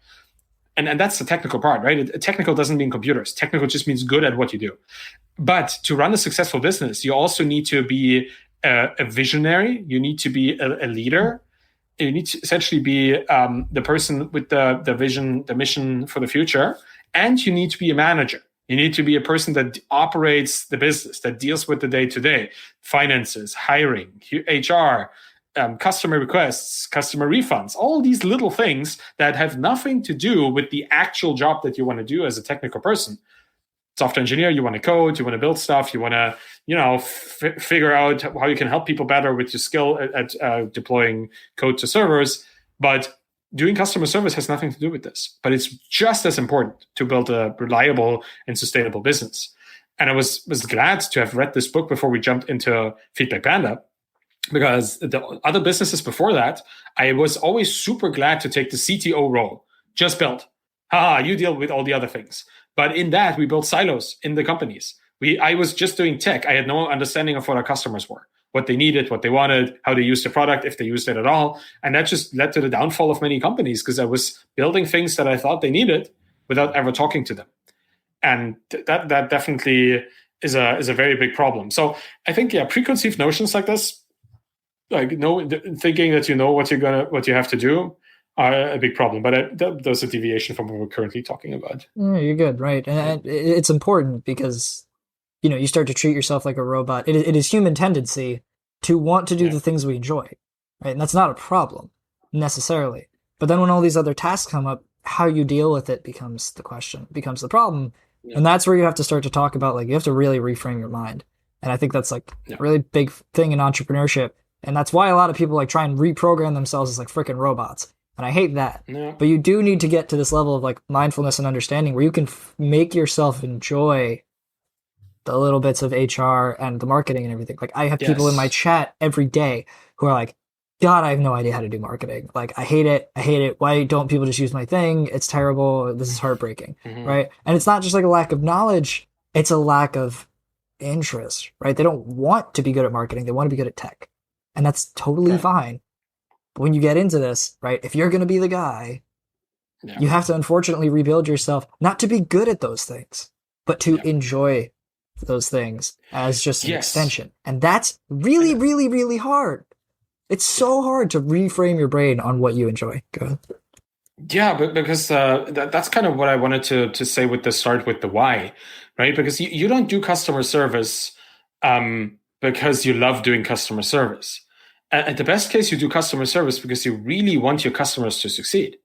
And that's the technical part, right? Technical doesn't mean computers. Technical just means good at what you do. But to run a successful business, you also need to be a visionary. You need to be a leader. You need to essentially be the person with the vision, the mission for the future. And you need to be a manager. You need to be a person that operates the business, that deals with the day-to-day, finances, hiring, HR, customer requests, customer refunds, all these little things that have nothing to do with the actual job that you want to do as a technical person. Software engineer, you want to code, you want to build stuff, you want to, figure out how you can help people better with your skill at deploying code to servers. But doing customer service has nothing to do with this. But it's just as important to build a reliable and sustainable business. And I was glad to have read this book before we jumped into Feedback Panda, because the other businesses before that, I was always super glad to take the CTO role. Just build. You deal with all the other things. But in that, we built silos in the companies. I was just doing tech. I had no understanding of what our customers were, what they needed, what they wanted, how they used the product, if they used it at all. And that just led to the downfall of many companies, because I was building things that I thought they needed without ever talking to them. And that definitely is a very big problem. So I think, preconceived notions like this, thinking that you know what you have to do, are a big problem. But that's a deviation from what we're currently talking about. You're good, right? And it's important because you start to treat yourself like a robot. It is human tendency to want to do the things we enjoy, right? And that's not a problem necessarily. But then when all these other tasks come up, how you deal with it becomes the question, becomes the problem. Yeah. And that's where you have to start to talk about, you have to really reframe your mind. And I think that's a really big thing in entrepreneurship. And that's why a lot of people try and reprogram themselves as freaking robots. And I hate that. Yeah. But you do need to get to this level of mindfulness and understanding where you can make yourself enjoy the little bits of HR and the marketing and everything. I have people in my chat every day who are God, I have no idea how to do marketing. I hate it. I hate it. Why don't people just use my thing? It's terrible. This is heartbreaking. Mm-hmm. Right. And it's not just a lack of knowledge. It's a lack of interest, right? They don't want to be good at marketing. They want to be good at tech. And that's totally fine. But when you get into this, right, if you're going to be the guy, you have to unfortunately rebuild yourself, not to be good at those things, but to enjoy those things as just an extension. And that's really, really, really hard. It's so hard to reframe your brain on what you enjoy. Go ahead. Yeah, but because that's kind of what I wanted to say with the start with the why, right? Because you don't do customer service because you love doing customer service. At the best case, you do customer service because you really want your customers to succeed.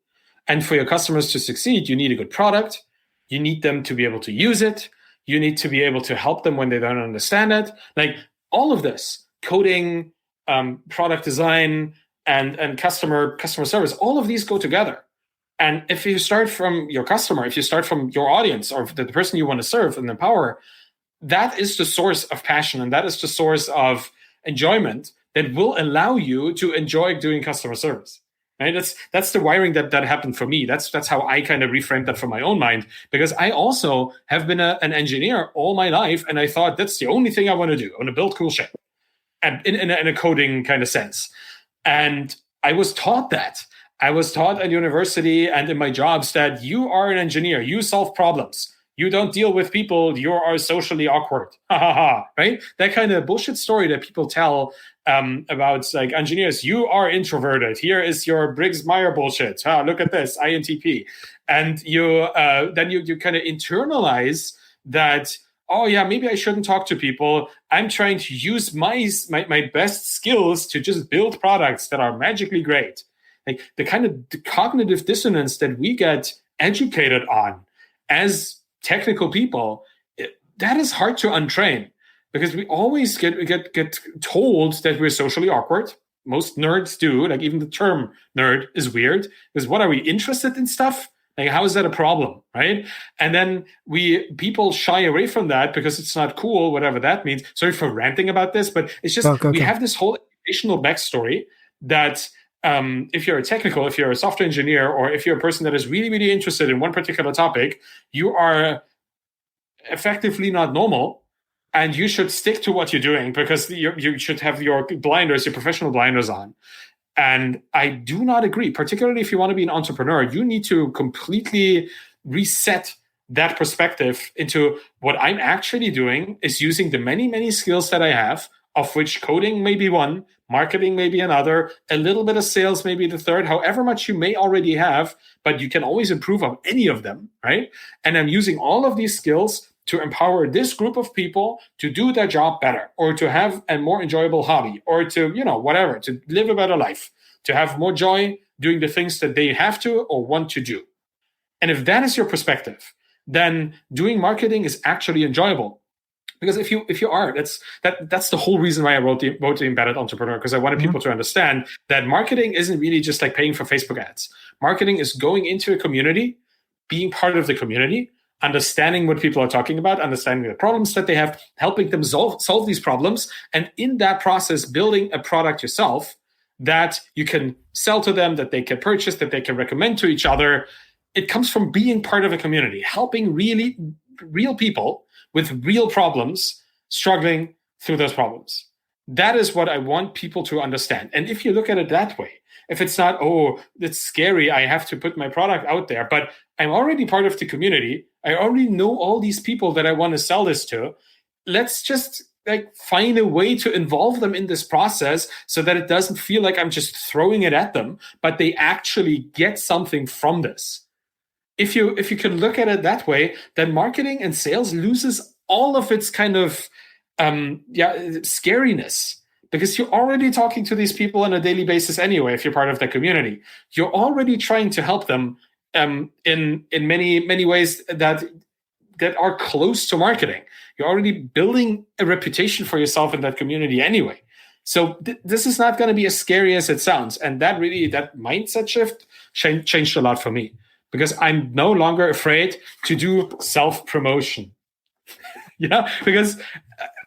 And for your customers to succeed, you need a good product. You need them to be able to use it. You need to be able to help them when they don't understand it. All of this, coding, product design, and customer service, all of these go together. And if you start from your customer, if you start from your audience or the person you want to serve and empower, that is the source of passion and that is the source of enjoyment that will allow you to enjoy doing customer service. Right? That's the wiring that happened for me. That's how I kind of reframed that for my own mind, because I also have been an engineer all my life, and I thought that's the only thing I want to do. I want to build cool shit, and in a coding kind of sense. And I was taught that. I was taught at university and in my jobs that you are an engineer. You solve problems. You don't deal with people. You are socially awkward. Ha ha ha. Right? That kind of bullshit story that people tell about engineers. You are introverted. Here is your Briggs-Meyer bullshit. Look at this, INTP. And you then you kind of internalize that, oh yeah, maybe I shouldn't talk to people. I'm trying to use my best skills to just build products that are magically great. The kind of cognitive dissonance that we get educated on as technical people, that is hard to untrain, because we always get told that we're socially awkward. Most nerds do. Even the term nerd is weird, because what are we interested in stuff? How is that a problem, right? And then people shy away from that because it's not cool, whatever that means. Sorry for ranting about this, but it's just we have this whole educational backstory that if you're a technical, if you're a software engineer, or if you're a person that is really, really interested in one particular topic, you are effectively not normal, and you should stick to what you're doing, because you should have your blinders, your professional blinders on. And I do not agree, particularly if you want to be an entrepreneur. You need to completely reset that perspective into what I'm actually doing is using the many, many skills that I have, of which coding may be one, marketing may be another, a little bit of sales may be the third, however much you may already have, but you can always improve on any of them, right? And I'm using all of these skills to empower this group of people to do their job better, or to have a more enjoyable hobby, or to, whatever, to live a better life, to have more joy doing the things that they have to or want to do. And if that is your perspective, then doing marketing is actually enjoyable. Because if you are, that's the whole reason why I wrote the Embedded Entrepreneur, because I wanted people to understand that marketing isn't really just like paying for Facebook ads. Marketing is going into a community, being part of the community, understanding what people are talking about, understanding the problems that they have, helping them solve these problems, and in that process, building a product yourself that you can sell to them, that they can purchase, that they can recommend to each other. It comes from being part of a community, helping really real people with real problems, struggling through those problems. That is what I want people to understand. And if you look at it that way, if it's not, oh, it's scary, I have to put my product out there, but I'm already part of the community, I already know all these people that I want to sell this to, let's just find a way to involve them in this process so that it doesn't feel like I'm just throwing it at them, but they actually get something from this. If you can look at it that way, then marketing and sales loses all of its kind of scariness, because you're already talking to these people on a daily basis anyway. If you're part of the community, you're already trying to help them in many ways that are close to marketing. You're already building a reputation for yourself in that community anyway. So this is not going to be as scary as it sounds. And that mindset shift changed a lot for me, because I'm no longer afraid to do self-promotion. Because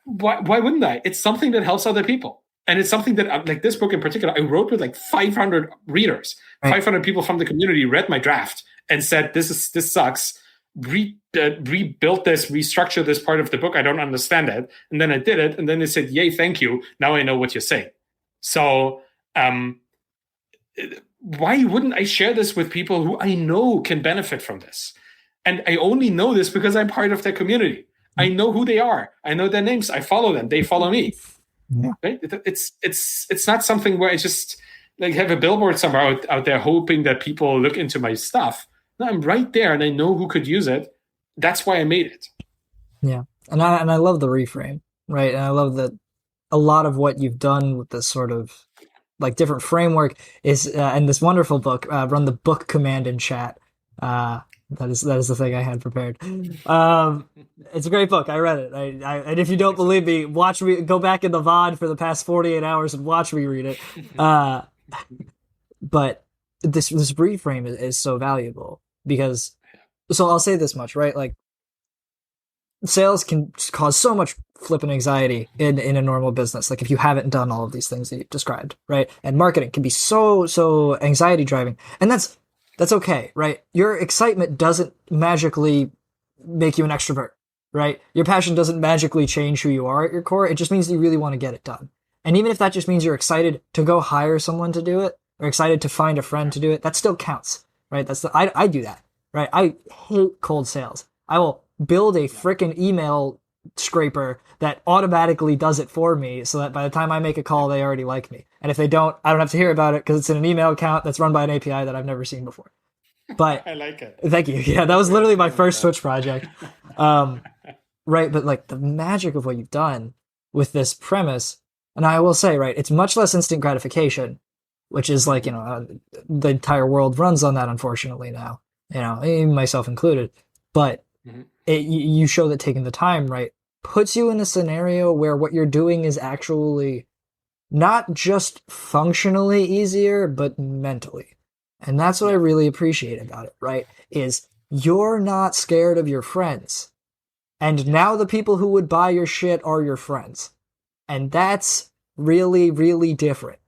why wouldn't I? It's something that helps other people. And it's something that, like this book in particular, I wrote with 500 readers. Right. 500 people from the community read my draft and said, this sucks. Rebuilt this, restructure this part of the book. I don't understand it. And then I did it. And then they said, yay, thank you. Now I know what you're saying. So why wouldn't I share this with people who I know can benefit from this? And I only know this because I'm part of their community. I know who they are. I know their names. I follow them. They follow me. Yeah. Right? It's not something where I just have a billboard somewhere out there hoping that people look into my stuff. No, I'm right there and I know who could use it. That's why I made it. Yeah. And I love the reframe, right? And I love that a lot of what you've done with this sort of different framework is in this wonderful book, run the book command in chat. That is the thing I had prepared. It's a great book. I read it. And if you don't believe me, watch me go back in the VOD for the past 48 hours and watch me read it. But this reframe is so valuable, because, so I'll say this much, right? Sales can cause so much flipping anxiety in a normal business. If you haven't done all of these things that you described, right? And marketing can be so anxiety driving, and that's okay, right? Your excitement doesn't magically make you an extrovert, right? Your passion doesn't magically change who you are at your core. It just means that you really want to get it done. And even if that just means you're excited to go hire someone to do it, or excited to find a friend to do it, that still counts, right? I do that, right? I hate cold sales. I will build a frickin' email scraper that automatically does it for me, so that by the time I make a call, they already like me. And if they don't, I don't have to hear about it, because it's in an email account that's run by an API that I've never seen before. But I like it. Thank you. Yeah, that was literally my first Twitch project. Right, but the magic of what you've done with this premise, and I will say, right, it's much less instant gratification, which is the entire world runs on that, unfortunately, now, even myself included. But you show that taking the time, right, puts you in a scenario where what you're doing is actually not just functionally easier, but mentally. And that's what I really appreciate about it, right, is you're not scared of your friends. And now the people who would buy your shit are your friends. And that's really, really different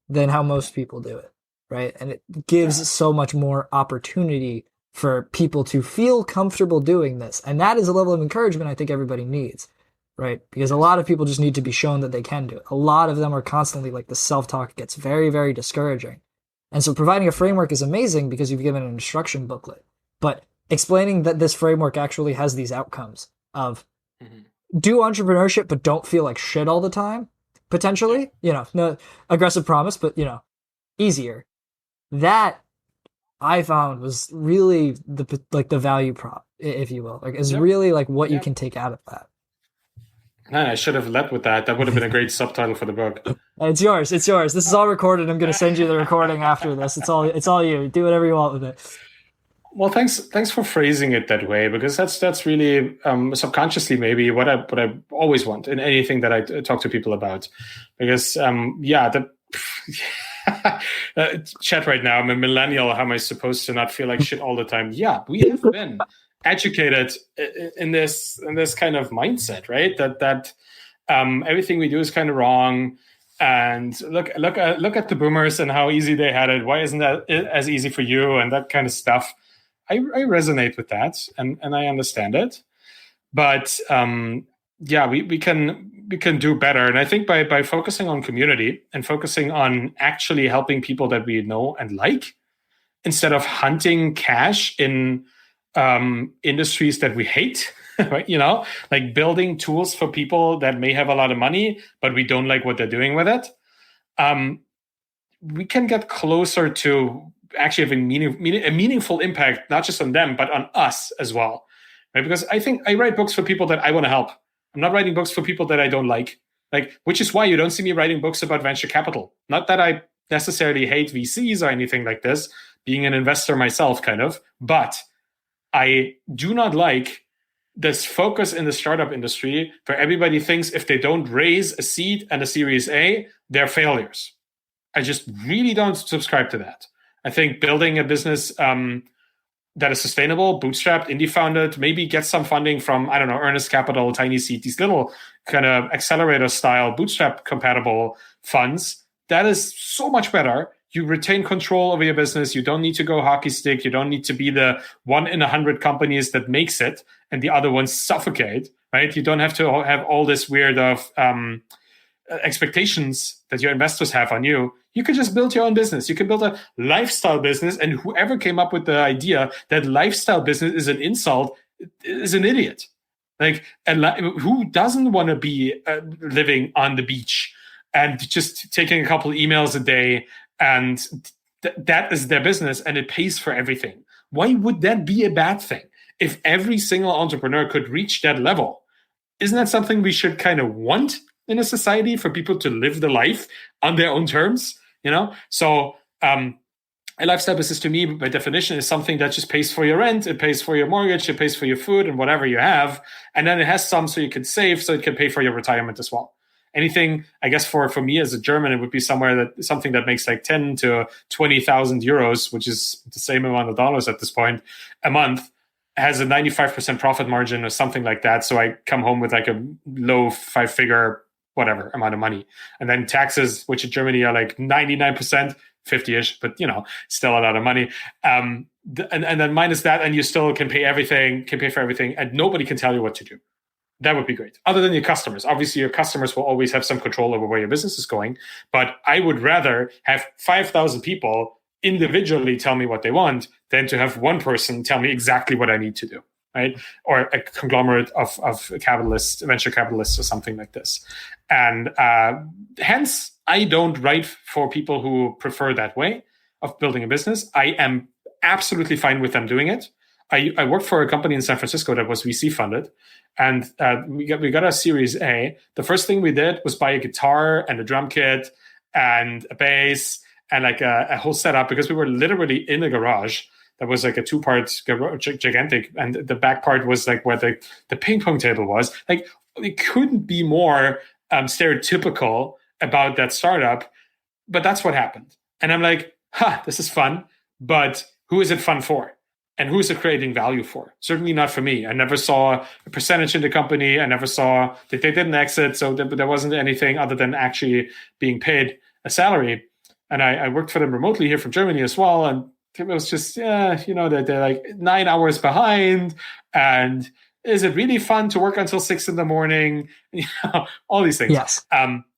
than how most people do it. right? And it gives so much more opportunity for people to feel comfortable doing this. And that is a level of encouragement I think everybody needs, right? Because a lot of people just need to be shown that they can do it. A lot of them are constantly like the self-talk gets very, very discouraging. And so providing a framework is amazing because you've given an instruction booklet. But explaining that this framework actually has these outcomes of do entrepreneurship but don't feel like shit all the time, potentially, no aggressive promise, but easier. That I found was really the value prop, if you will, like is really like what you can take out of that. Man, I should have led with that. That would have been a great subtitle for the book. It's yours. It's yours. This is all recorded. I'm going to send you the recording after this. It's all you. Do whatever you want with it. Well, thanks for phrasing it that way, because that's really subconsciously maybe what I always want in anything that I talk to people about. Because chat right now, I'm a millennial. How am I supposed to not feel like shit all the time? Yeah, we have been educated in this kind of mindset, right? That everything we do is kind of wrong. And look at the boomers and how easy they had it. Why isn't that as easy for you? And that kind of stuff. I resonate with that, and I understand it. But we can do better. And I think by focusing on community and focusing on actually helping people that we know and like, instead of hunting cash in industries that we hate, right? Like building tools for people that may have a lot of money, but we don't like what they're doing with it. We can get closer to actually having a meaningful impact, not just on them, but on us as well. Right? Because I think I write books for people that I want to help. I'm not writing books for people that I don't like, which is why you don't see me writing books about venture capital. Not that I necessarily hate VCs or anything like this, being an investor myself, kind of, but I do not like this focus in the startup industry where everybody thinks if they don't raise a seed and a Series A, they're failures. I just really don't subscribe to that. I think building a business that is sustainable, bootstrapped, indie founded, maybe get some funding from, I don't know, Earnest Capital, Tiny Seed, these little kind of accelerator style bootstrap compatible funds, that is so much better. You retain control over your business. You don't need to go hockey stick. You don't need to be the 1 in 100 companies that makes it and the other ones suffocate, right? You don't have to have all this weird of expectations that your investors have on you. You could just build your own business. You can build a lifestyle business, and whoever came up with the idea that lifestyle business is an insult is an idiot. Like, who doesn't want to be living on the beach and just taking a couple emails a day, and that is their business and it pays for everything? Why would that be a bad thing? If every single entrepreneur could reach that level, isn't that something we should kind of want in a society, for people to live the life on their own terms? So a lifestyle business, to me, by definition, is something that just pays for your rent, it pays for your mortgage, it pays for your food and whatever you have, and then it has some so you can save, so it can pay for your retirement as well. Anything, I guess, for me as a German, it would be something that makes like 10 to 20,000 euros, which is the same amount of dollars at this point, a month, has a 95% profit margin or something like that. So I come home with like a low 5-figure whatever amount of money. And then taxes, which in Germany are like 99%, 50-ish, but still a lot of money. And then minus that, and you still can pay for everything, and nobody can tell you what to do. That would be great. Other than your customers. Obviously, your customers will always have some control over where your business is going. But I would rather have 5,000 people individually tell me what they want than to have one person tell me exactly what I need to do, right? Or a conglomerate of capitalists, venture capitalists, or something like this. And hence, I don't write for people who prefer that way of building a business. I am absolutely fine with them doing it. I worked for a company in San Francisco that was VC funded, and we got a Series A. The first thing we did was buy a guitar and a drum kit and a bass and like a whole setup, because we were literally in a garage that was like a 2-part gigantic, and the back part was like where the ping pong table was. Like, it couldn't be more stereotypical about that startup, but that's what happened. And I'm like, this is fun, but who is it fun for? And who is it creating value for? Certainly not for me. I never saw a percentage in the company. I never saw that they didn't exit, so there wasn't anything other than actually being paid a salary. and I worked for them remotely here from Germany as well. And it was just, they're like 9 hours behind. And is it really fun to work until 6 in the morning? All these things. Yes.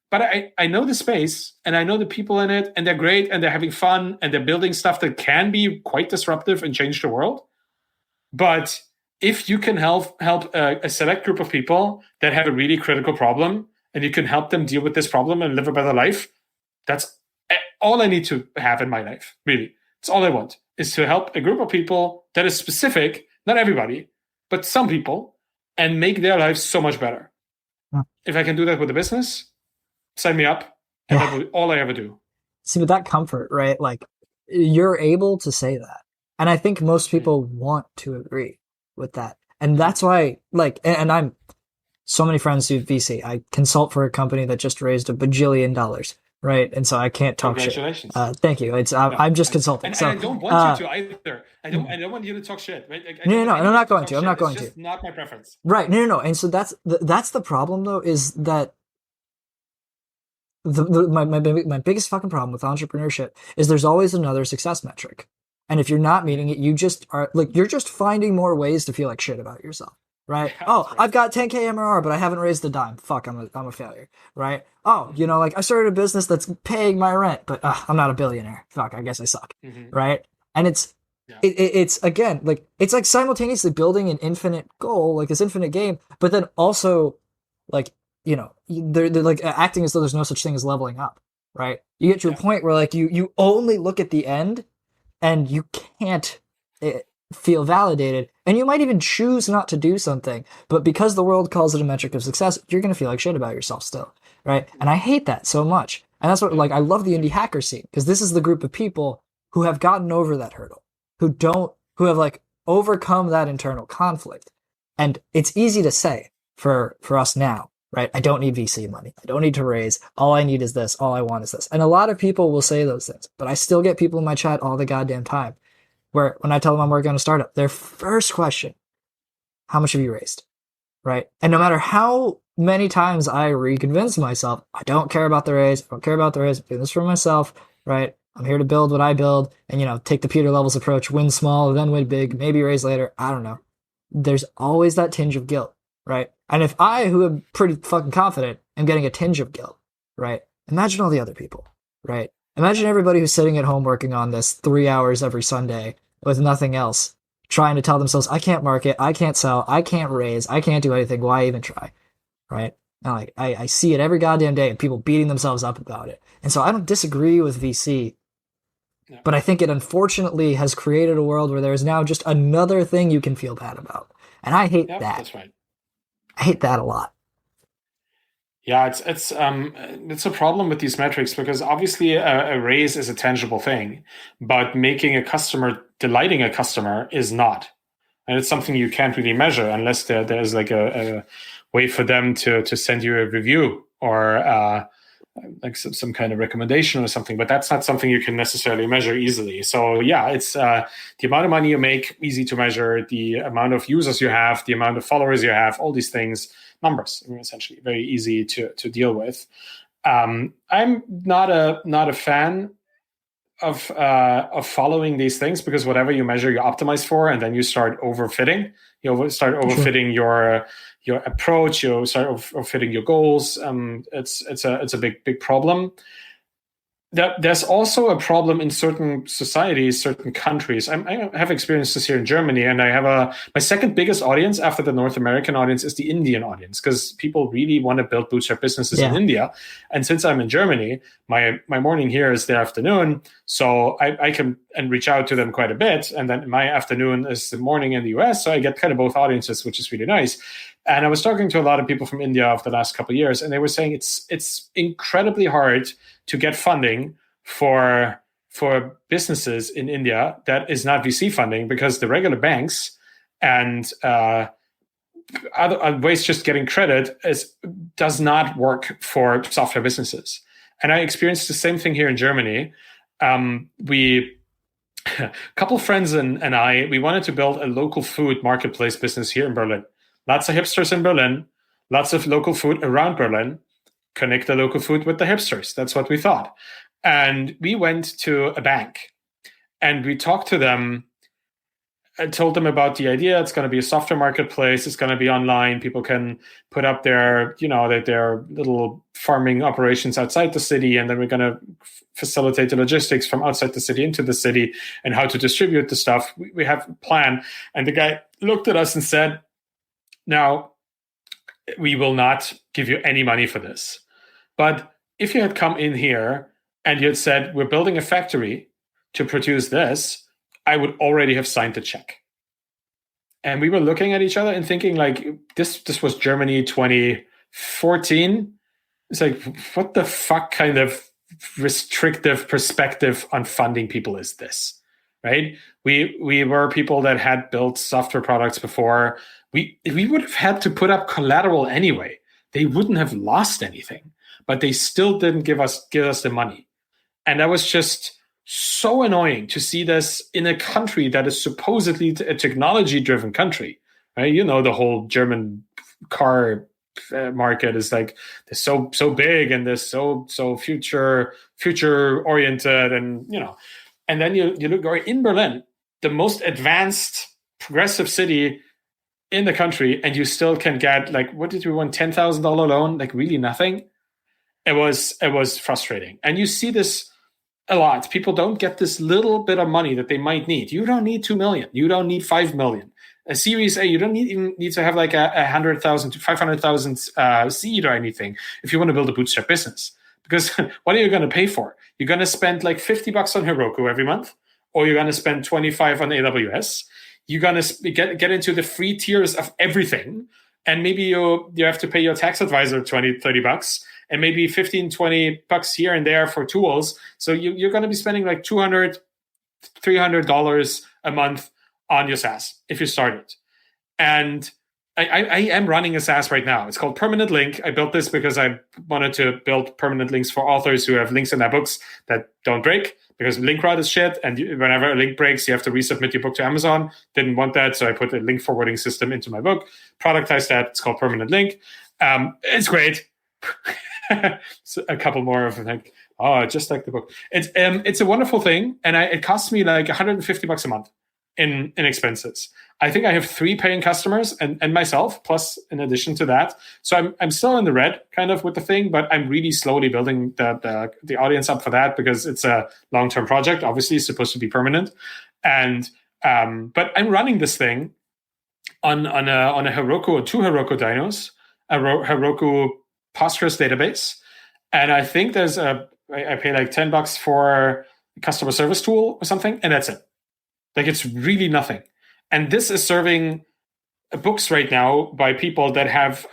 But I know the space and I know the people in it, and they're great and they're having fun and they're building stuff that can be quite disruptive and change the world. But if you can help a select group of people that have a really critical problem, and you can help them deal with this problem and live a better life, that's all I need to have in my life, really. It's all I want, is to help a group of people that is specific, not everybody, but some people, and make their lives so much better. If I can do that with a business, sign me up, and that will be all I ever do. See, with that comfort, right? Like, you're able to say that. And I think most people want to agree with that. And that's why, like, and I'm so many friends do VC. I consult for a company that just raised $1 bajillion, right? And so I can't talk shit. Congratulations. Thank you. I'm just consulting. And I don't want you to either. I don't want you to talk shit. Right? No, I'm not going to. I'm not going to. It's just not my preference. Right. No. And so that's the problem, though, is that my biggest fucking problem with entrepreneurship is there's always another success metric. And if you're not meeting it, you just are like, you're just finding more ways to feel like shit about yourself. Right. Oh, I've got 10K MRR, but I haven't raised a dime. Fuck, I'm a failure. Right. Oh, like I started a business that's paying my rent, but I'm not a billionaire. Fuck, I guess I suck. Mm-hmm. Right. And it's again, like, it's like simultaneously building an infinite goal, like this infinite game, but then also like, they're like acting as though there's no such thing as leveling up. Right. You get to a point where like you only look at the end and you can't feel validated, and you might even choose not to do something, but because the world calls it a metric of success, you're going to feel like shit about yourself still, right? And I hate that so much. And that's what, like, I love the indie hacker scene, because this is the group of people who have gotten over that hurdle, who have like overcome that internal conflict. And it's easy to say for us now, right? I don't need VC money. I don't need to raise. All I need is this. All I want is this. And a lot of people will say those things, but I still get people in my chat all the goddamn time where when I tell them I'm working on a startup, their first question, how much have you raised? Right? And no matter how many times I reconvince myself, I don't care about the raise. I don't care about the raise. I'm doing this for myself, right? I'm here to build what I build and, take the Peter Levels approach, win small, then win big, maybe raise later. I don't know. There's always that tinge of guilt, right? And if I, who am pretty fucking confident, am getting a tinge of guilt, right? Imagine all the other people, right? Imagine everybody who's sitting at home working on this 3 hours every Sunday with nothing else, trying to tell themselves, I can't market, I can't sell, I can't raise, I can't do anything. Why even try? Right? And I see it every goddamn day, and people beating themselves up about it. And so I don't disagree with VC, but I think it unfortunately has created a world where there is now just another thing you can feel bad about. And I hate that. That's right. I hate that a lot. Yeah, it's a problem with these metrics, because obviously a raise is a tangible thing, but delighting a customer is not, and it's something you can't really measure unless there's like a way for them to send you a review or like some kind of recommendation or something. But that's not something you can necessarily measure easily. So yeah, it's the amount of money you make, easy to measure, the amount of users you have, the amount of followers you have, all these things. Numbers, essentially, very easy to deal with. I'm not a fan of following these things, because whatever you measure, you optimize for, and then you start overfitting. You start overfitting your approach. You start overfitting your goals. It's a big problem. There's also a problem in certain societies, certain countries. I have experiences here in Germany, and I have my second biggest audience after the North American audience is the Indian audience, because people really want to build bootstrap businesses in India. And since I'm in Germany, my morning here is their afternoon, so I can reach out to them quite a bit. And then my afternoon is the morning in the US, so I get kind of both audiences, which is really nice. And I was talking to a lot of people from India over the last couple of years, and they were saying it's incredibly hard to get funding for businesses in India that is not VC funding, because the regular banks and other ways just getting credit does not work for software businesses. And I experienced the same thing here in Germany. A couple of friends and I, we wanted to build a local food marketplace business here in Berlin. Lots of hipsters in Berlin, lots of local food around Berlin. Connect the local food with the hipsters. That's what we thought. And we went to a bank and we talked to them. I told them about the idea. It's going to be a software marketplace. It's going to be online. People can put up their little farming operations outside the city, and then we're going to facilitate the logistics from outside the city into the city and how to distribute the stuff. We have a plan. And the guy looked at us and said, "Now, we will not give you any money for this. But if you had come in here and you had said, we're building a factory to produce this, I would already have signed the check." And we were looking at each other and thinking, like, this was Germany 2014. It's like, what the fuck kind of restrictive perspective on funding people is this, right? We were people that had built software products before. We would have had to put up collateral anyway. They wouldn't have lost anything, but they still didn't give us the money. And that was just so annoying to see this in a country that is supposedly a technology-driven country, right? You know, the whole German car market is like, they're so big and they're so future oriented, and you know. And then you look in Berlin, the most advanced progressive city in the country, and you still can get, like, what did we want, $10,000 loan? Like, really nothing. It was frustrating, and you see this a lot. People don't get this little bit of money that they might need. You don't need 2 million. You don't need 5 million. A Series A, you don't even need to have like a 100,000 to 500,000 seed or anything if you want to build a bootstrap business. Because what are you going to pay for? You're going to spend like $50 on Heroku every month, or you're going to spend 25 on AWS. You're going to get into the free tiers of everything. And maybe you have to pay your tax advisor $20-30, and maybe $15-20 here and there for tools. So you're going to be spending like $200-300 a month on your SaaS if you start it. And I am running a SaaS right now. It's called Permanent Link. I built this because I wanted to build permanent links for authors who have links in their books that don't break, because link route is shit. And whenever a link breaks, you have to resubmit your book to Amazon. Didn't want that. So I put a link forwarding system into my book, productized that. It's called Permanent Link. It's great. So a couple more of like, oh, just like the book. It's a wonderful thing, and it costs me like $150 a month in expenses. I think I have 3 paying customers and myself, plus in addition to that. So I'm still in the red kind of with the thing, but I'm really slowly building the audience up for that, because it's a long-term project. Obviously, it's supposed to be permanent, and but I'm running this thing on a Heroku, or 2 Heroku dynos, a Heroku Postgres database, and I think there's I pay like $10 for a customer service tool or something, and that's it. Like, it's really nothing. And this is serving books right now by people that have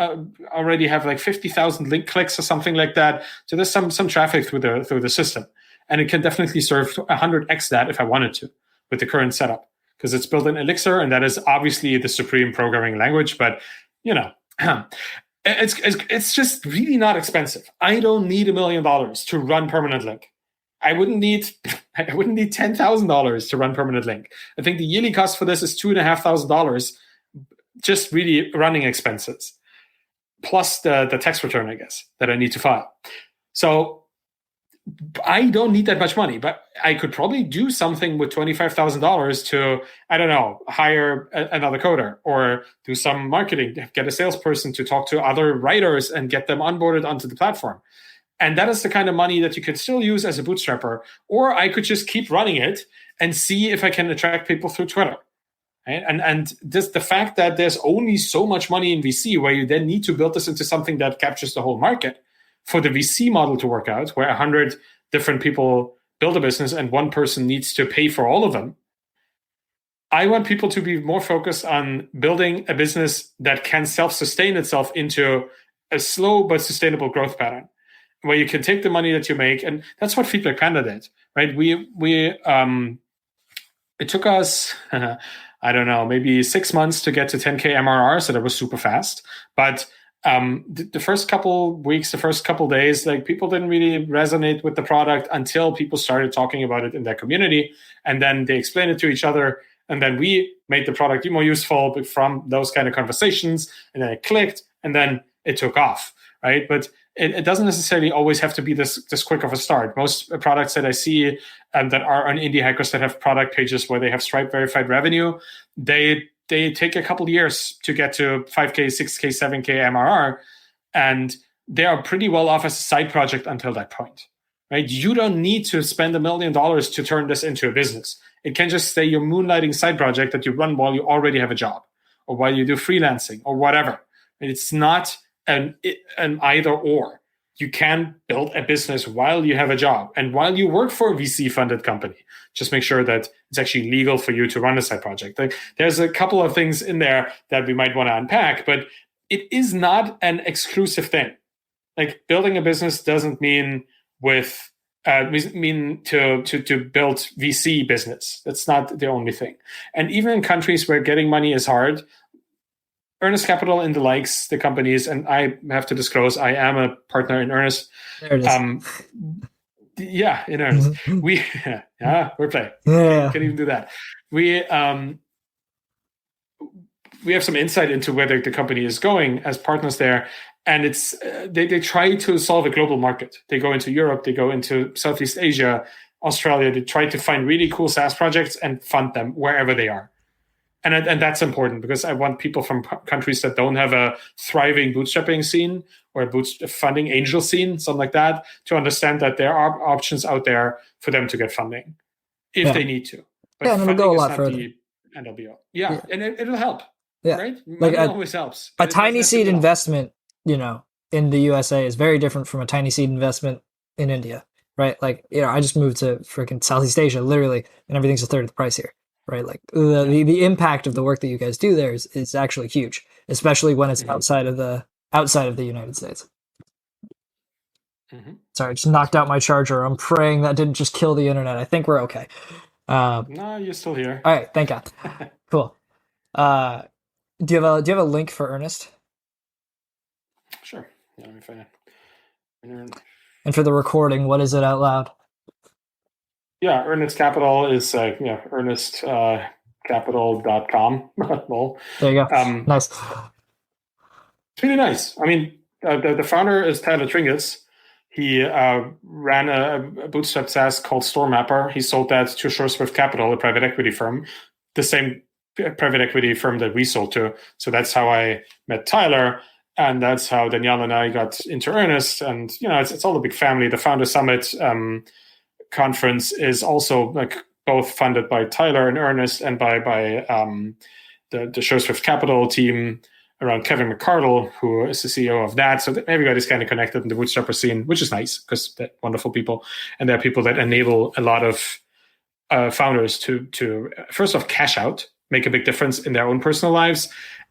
already have like 50,000 link clicks or something like that. So there's some traffic through the system, and it can definitely serve 100x that if I wanted to with the current setup, because it's built in Elixir, and that is obviously the supreme programming language. But you know. It's just really not expensive. I don't need $1 million to run Permanent Link. I wouldn't need $10,000 to run Permanent Link. I think the yearly cost for this is $2,500, just really running expenses, plus the tax return, I guess, that I need to file. So I don't need that much money, but I could probably do something with $25,000 to, I don't know, hire another coder, or do some marketing, get a salesperson to talk to other writers and get them onboarded onto the platform. And that is the kind of money that you could still use as a bootstrapper. Or I could just keep running it and see if I can attract people through Twitter. Right? And this, the fact that there's only so much money in VC, where you then need to build this into something that captures the whole market, for the VC model to work out, where 100 different people build a business and one person needs to pay for all of them. I want people to be more focused on building a business that can self-sustain itself into a slow but sustainable growth pattern, where you can take the money that you make. And that's what Feedback Panda did, right? It took us, I don't know, maybe 6 months to get to 10K MRR. So that was super fast. But the first couple weeks, the first couple days, like, people didn't really resonate with the product until people started talking about it in their community, and then they explained it to each other, and then we made the product more useful from those kind of conversations, and then it clicked, and then it took off, right? But it doesn't necessarily always have to be this quick of a start. Most products that I see that are on indie hackers that have product pages where they have Stripe verified revenue, they take a couple years to get to 5K, 6K, 7K MRR, and they are pretty well off as a side project until that point. Right? You don't need to spend $1 million to turn this into a business. It can just stay your moonlighting side project that you run while you already have a job, or while you do freelancing, or whatever. And it's not an either or. You can build a business while you have a job and while you work for a VC-funded company. Just make sure that it's actually legal for you to run a side project. Like, there's a couple of things in there that we might want to unpack, but it is not an exclusive thing. Like, building a business doesn't mean to build VC business. That's not the only thing. And even in countries where getting money is hard, Earnest Capital and the likes, the companies, and I have to disclose, I am a partner in Earnest. There it is. Yeah, in Earnest. We're playing. Yeah. Can even do that. We have some insight into where the company is going as partners there. And it's they try to solve a global market. They go into Europe, they go into Southeast Asia, Australia. They try to find really cool SaaS projects and fund them wherever they are. And that's important because I want people from countries that don't have a thriving bootstrapping scene or a funding angel scene, something like that, to understand that there are options out there for them to get funding if they need to. But and it'll go a lot further. And it'll help. Yeah, right? Like it always helps. A tiny seed investment, in the USA is very different from a tiny seed investment in India, right? Like, I just moved to freaking Southeast Asia, literally, and everything's a third of the price here. Right, like the impact of the work that you guys do there is actually huge, especially when it's outside of the United States. Sorry, I just knocked out my charger. I'm praying that didn't just kill the internet. I think we're okay. No, you're still here. All right, thank God. Cool. Do you have a link for Earnest? Sure. Yeah, let me find it. And for the recording, what is it out loud? Yeah, Earnest Capital is earnestcapital.com. Well, there you go. Nice. It's really nice. I mean, the founder is Tyler Tringus. He ran a bootstrap SaaS called StoreMapper. He sold that to SureSwift Capital, a private equity firm, the same private equity firm that we sold to. So that's how I met Tyler. And that's how Danielle and I got into Earnest. And, it's all a big family. The Founder Summit conference is also both funded by Tyler and Earnest and by the SureSwift Capital team around Kevin McCardle, who is the CEO of that. So everybody's kind of connected in the bootstrapper scene, which is nice because they're wonderful people. And they're people that enable a lot of founders to first off cash out, make a big difference in their own personal lives,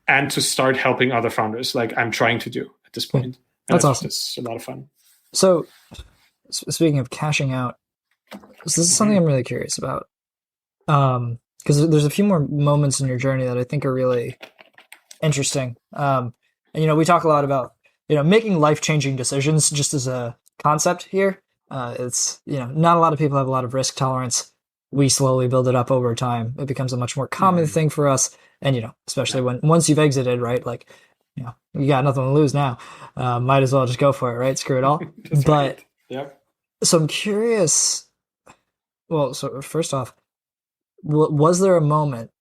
and to start helping other founders like I'm trying to do at this point. That's awesome. It's a lot of fun. So speaking of cashing out, this is something I'm really curious about. Because there's a few more moments in your journey that I think are really interesting. And, we talk a lot about, making life-changing decisions just as a concept here. It's, not a lot of people have a lot of risk tolerance. We slowly build it up over time. It becomes a much more common thing for us. And, especially once you've exited, right? Like, you got nothing to lose now. Might as well just go for it, right? Screw it all. But, so I'm curious. Well, so first off, was there a moment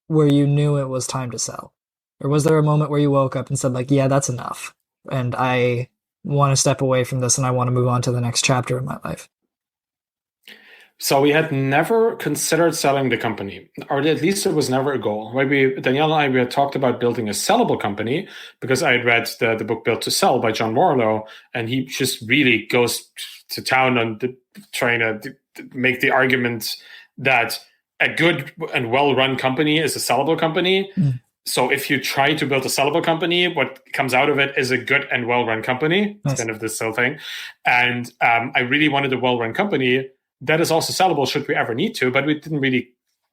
where you knew it was time to sell? Or was there a moment where you woke up and said, like, yeah, that's enough, and I want to step away from this and I want to move on to the next chapter in my life? So we had never considered selling the company, or at least it was never a goal. Danielle and I had talked about building a sellable company because I had read the book Built to Sell by John Warlow, and he just really goes to town on trying to make the argument that a good and well-run company is a sellable company. So if you try to build a sellable company, what comes out of it is a good and well-run company. Nice. It's kind of this whole thing. And I really wanted a well-run company that is also sellable should we ever need to, but we didn't really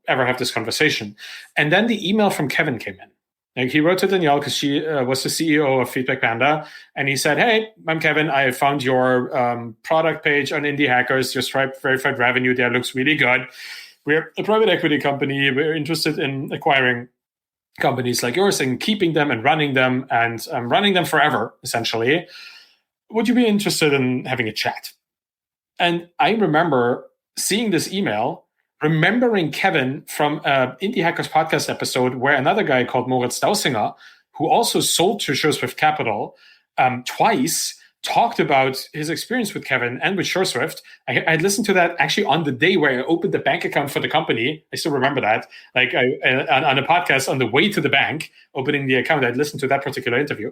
ever have this conversation. And then the email from Kevin came in. Like, he wrote to Danielle because she was the CEO of Feedback Panda. And he said, hey, I'm Kevin. I found your product page on Indie Hackers. Your Stripe verified revenue there looks really good. We're a private equity company. We're interested in acquiring companies like yours and keeping them and running them forever, essentially. would you be interested in having a chat? And I remember seeing this email, remembering Kevin from Indie Hackers podcast episode where another guy called Moritz Dausinger, who also sold to SureSwift Capital twice, talked about his experience with Kevin and with SureSwift. I listened to that actually on the day where I opened the bank account for the company. I still remember that. Like on a podcast on the way to the bank, opening the account, I'd listened to that particular interview.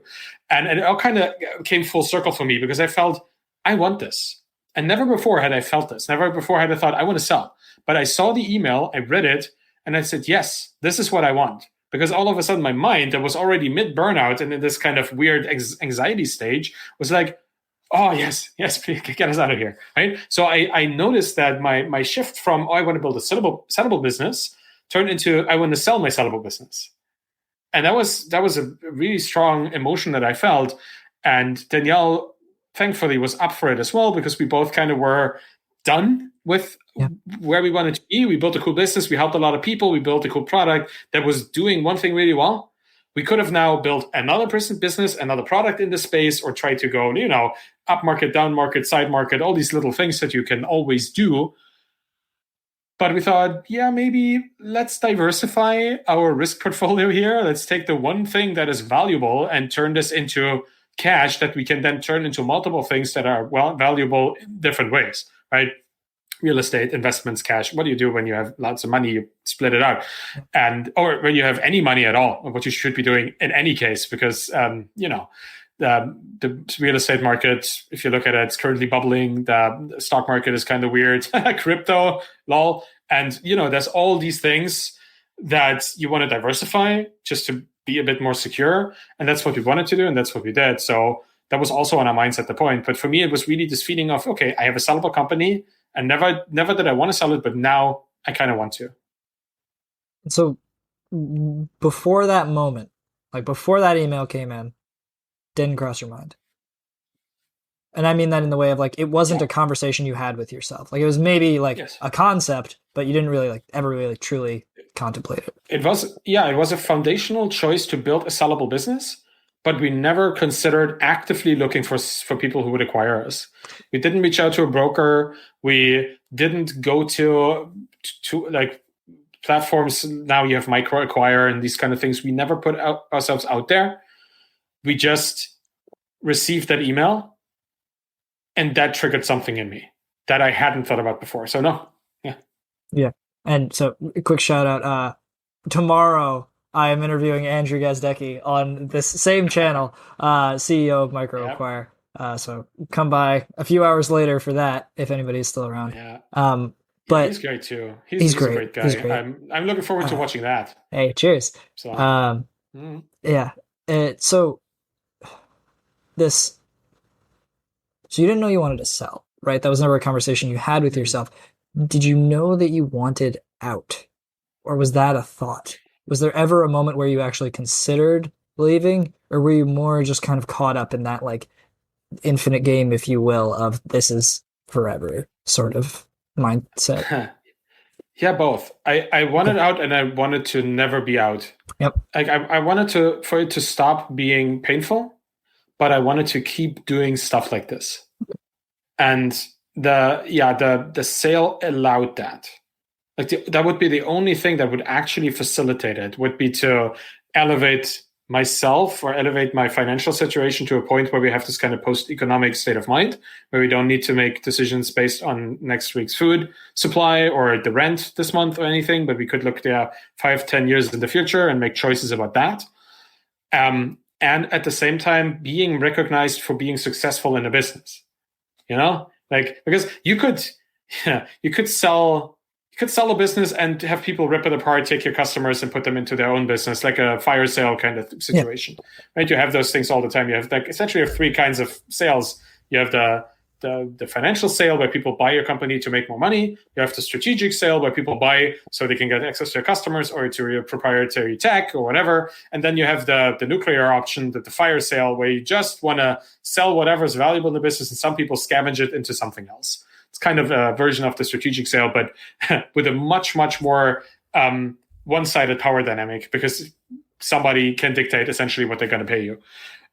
And it all kind of came full circle for me because I felt, I want this. And never before had I felt this. Never before had I thought, I want to sell. But I saw the email, I read it, and I said, yes, this is what I want. Because all of a sudden my mind that was already mid-burnout and in this kind of weird anxiety stage was like, oh, yes, get us out of here, right? So I noticed that my shift from, I want to build a sellable business turned into, I want to sell my sellable business. And that was a really strong emotion that I felt. And Danielle, thankfully, was up for it as well, because we both kind of were done with where we wanted to be. We built a cool business. We helped a lot of people. We built a cool product that was doing one thing really well. We could have now built another business, another product in the space, or try to go, up market, down market, side market, all these little things that you can always do. But we thought, maybe let's diversify our risk portfolio here. Let's take the one thing that is valuable and turn this into cash that we can then turn into multiple things that are valuable in different ways, right? Real estate, investments, cash. What do you do when you have lots of money? You split it out. Or when you have any money at all, what you should be doing in any case, because, the real estate market, if you look at it, it's currently bubbling. The stock market is kind of weird. Crypto, lol. And, there's all these things that you want to diversify just to be a bit more secure. And that's what we wanted to do. And that's what we did. So that was also on our minds at the point. But for me, it was really this feeling of, okay, I have a sellable company. And never did I want to sell it, but now I kind of want to. So before that moment, like before that email came in, didn't cross your mind. And I mean that in the way of like, it wasn't a conversation you had with yourself. Like it was maybe like a concept, but you didn't really ever really truly contemplate it. It was a foundational choice to build a sellable business, but we never considered actively looking for people who would acquire us. We didn't reach out to a broker. We didn't go to like platforms. Now you have micro acquire and these kind of things. We never put ourselves out there. We just received that email, and that triggered something in me that I hadn't thought about before. So no, yeah. And so a quick shout out. Tomorrow I am interviewing Andrew Gazdecki on this same channel, CEO of MicroAcquire. So come by a few hours later for that, if anybody's still around. Yeah. But he's great too. He's great. A great guy. He's great. I'm looking forward to watching that. Hey, cheers. So, yeah. So you didn't know you wanted to sell, right? That was never a conversation you had with yourself. Did you know that you wanted out? Or was that a thought? Was there ever a moment where you actually considered leaving? Or were you more just kind of caught up in that like infinite game, if you will, of this is forever sort of mindset? Yeah, both. I wanted out and I wanted to never be out. Yep. Like I wanted for it to stop being painful, but I wanted to keep doing stuff like this. And the sale allowed that. Like that would be the only thing that would actually facilitate it, would be to elevate myself or elevate my financial situation to a point where we have this kind of post-economic state of mind, where we don't need to make decisions based on next week's food supply or the rent this month or anything, but we could look 5-10 years in the future and make choices about that. And at the same time, being recognized for being successful in a business, because you could sell a business and have people rip it apart, take your customers and put them into their own business, like a fire sale kind of situation, right? You have those things all the time. You have essentially three kinds of sales. You have the financial sale where people buy your company to make more money. You have the strategic sale where people buy so they can get access to your customers or to your proprietary tech or whatever. And then you have the nuclear option, the fire sale, where you just want to sell whatever is valuable in the business and some people scavenge it into something else. It's kind of a version of the strategic sale, but with a much, much more one-sided power dynamic, because somebody can dictate essentially what they're going to pay you.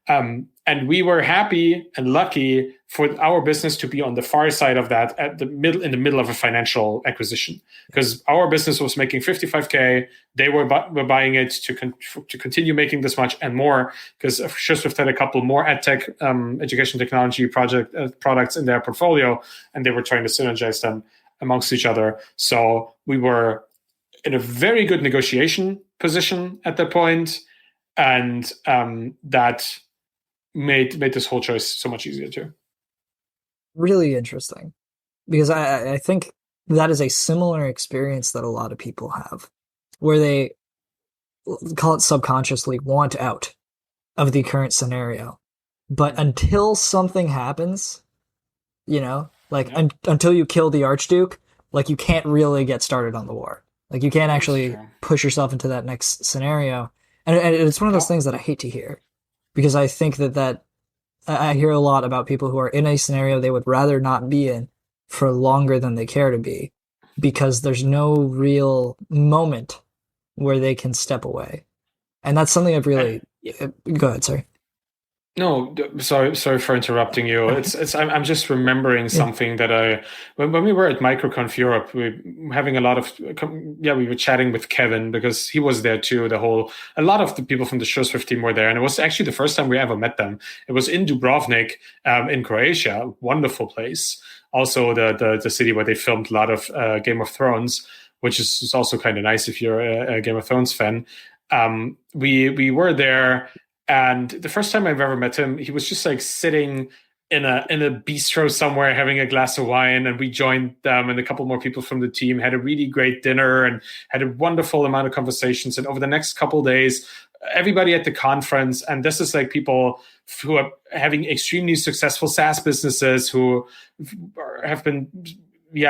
And we were happy and lucky for our business to be on the far side of that, in the middle of a financial acquisition, because our business was making 55K. They were buying it to continue making this much and more, because SureSwift had a couple more edtech education technology products in their portfolio, and they were trying to synergize them amongst each other. So we were in a very good negotiation position at that point, and that made this whole choice so much easier too. Really interesting, because I think that is a similar experience that a lot of people have, where they call it subconsciously want out of the current scenario, but until something happens, like until you kill the Archduke, like you can't really get started on the war. Like you can't actually push yourself into that next scenario, and it's one of those things that I hate to hear, because I think that I hear a lot about people who are in a scenario they would rather not be in for longer than they care to be, because there's no real moment where they can step away. And that's something I've really... Go ahead, sorry. No, sorry for interrupting you. I'm just remembering something that when we were at MicroConf Europe, we were chatting with Kevin, because he was there too. A lot of the people from the SureSwift team were there, and it was actually the first time we ever met them. It was in Dubrovnik, in Croatia, wonderful place. Also the city where they filmed a lot of Game of Thrones, which is also kind of nice if you're a Game of Thrones fan. We were there. And the first time I've ever met him, he was just like sitting in a bistro somewhere having a glass of wine, and we joined them, and a couple more people from the team had a really great dinner and had a wonderful amount of conversations. And over the next couple of days, everybody at the conference, and this is like people who are having extremely successful SaaS businesses who have been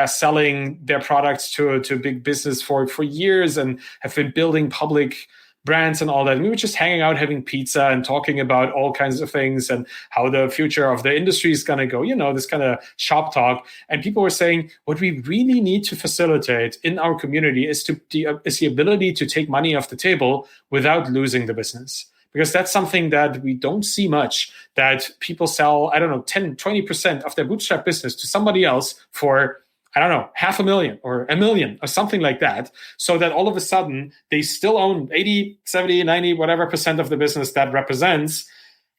selling their products to big business for years and have been building public brands and all that. And we were just hanging out, having pizza and talking about all kinds of things and how the future of the industry is going to go, this kind of shop talk. And people were saying, what we really need to facilitate in our community is the ability to take money off the table without losing the business. Because that's something that we don't see much, that people sell, 10, 20% of their bootstrap business to somebody else for $500,000 or $1 million or something like that, so that all of a sudden they still own 80, 70, 90, whatever percent of the business that represents.